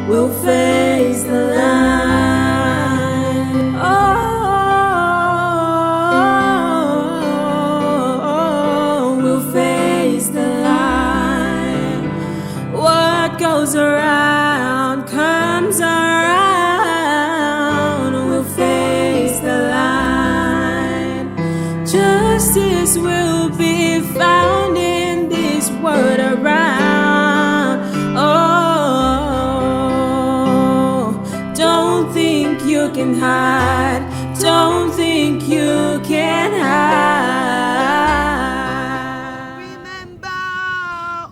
we'll face the line. Oh, we'll face the line. What goes around comes around. We'll face the line. Justice will be found in this world around. Oh, don't think you can hide. Don't think you can hide. Remember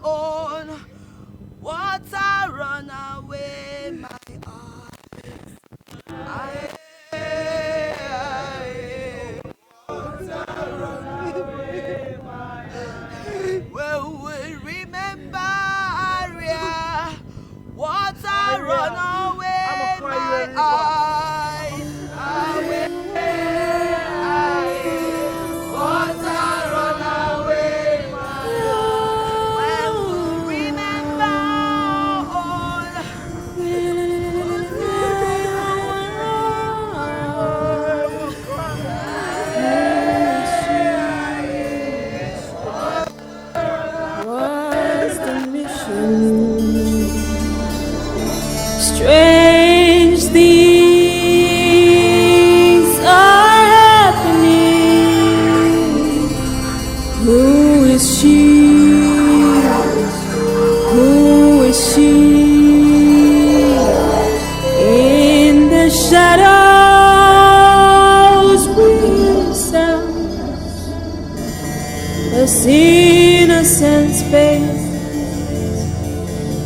on what I run away my eyes. Well, we remember Aria, what I run away my eyes. Away, what I run away my eyes. Well, we remember all. What's the mission? Strange things are happening. Who is she? Who is she? In the shadows we sound this innocent space,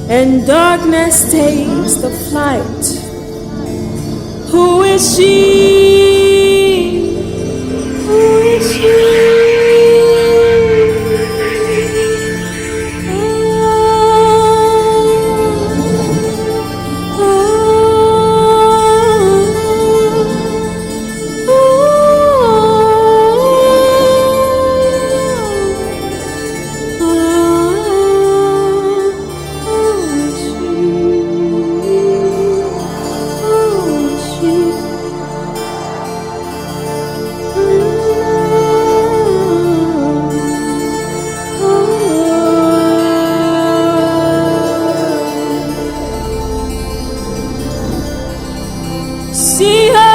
and darkness takes the flight. Who is she? Who is she? See her.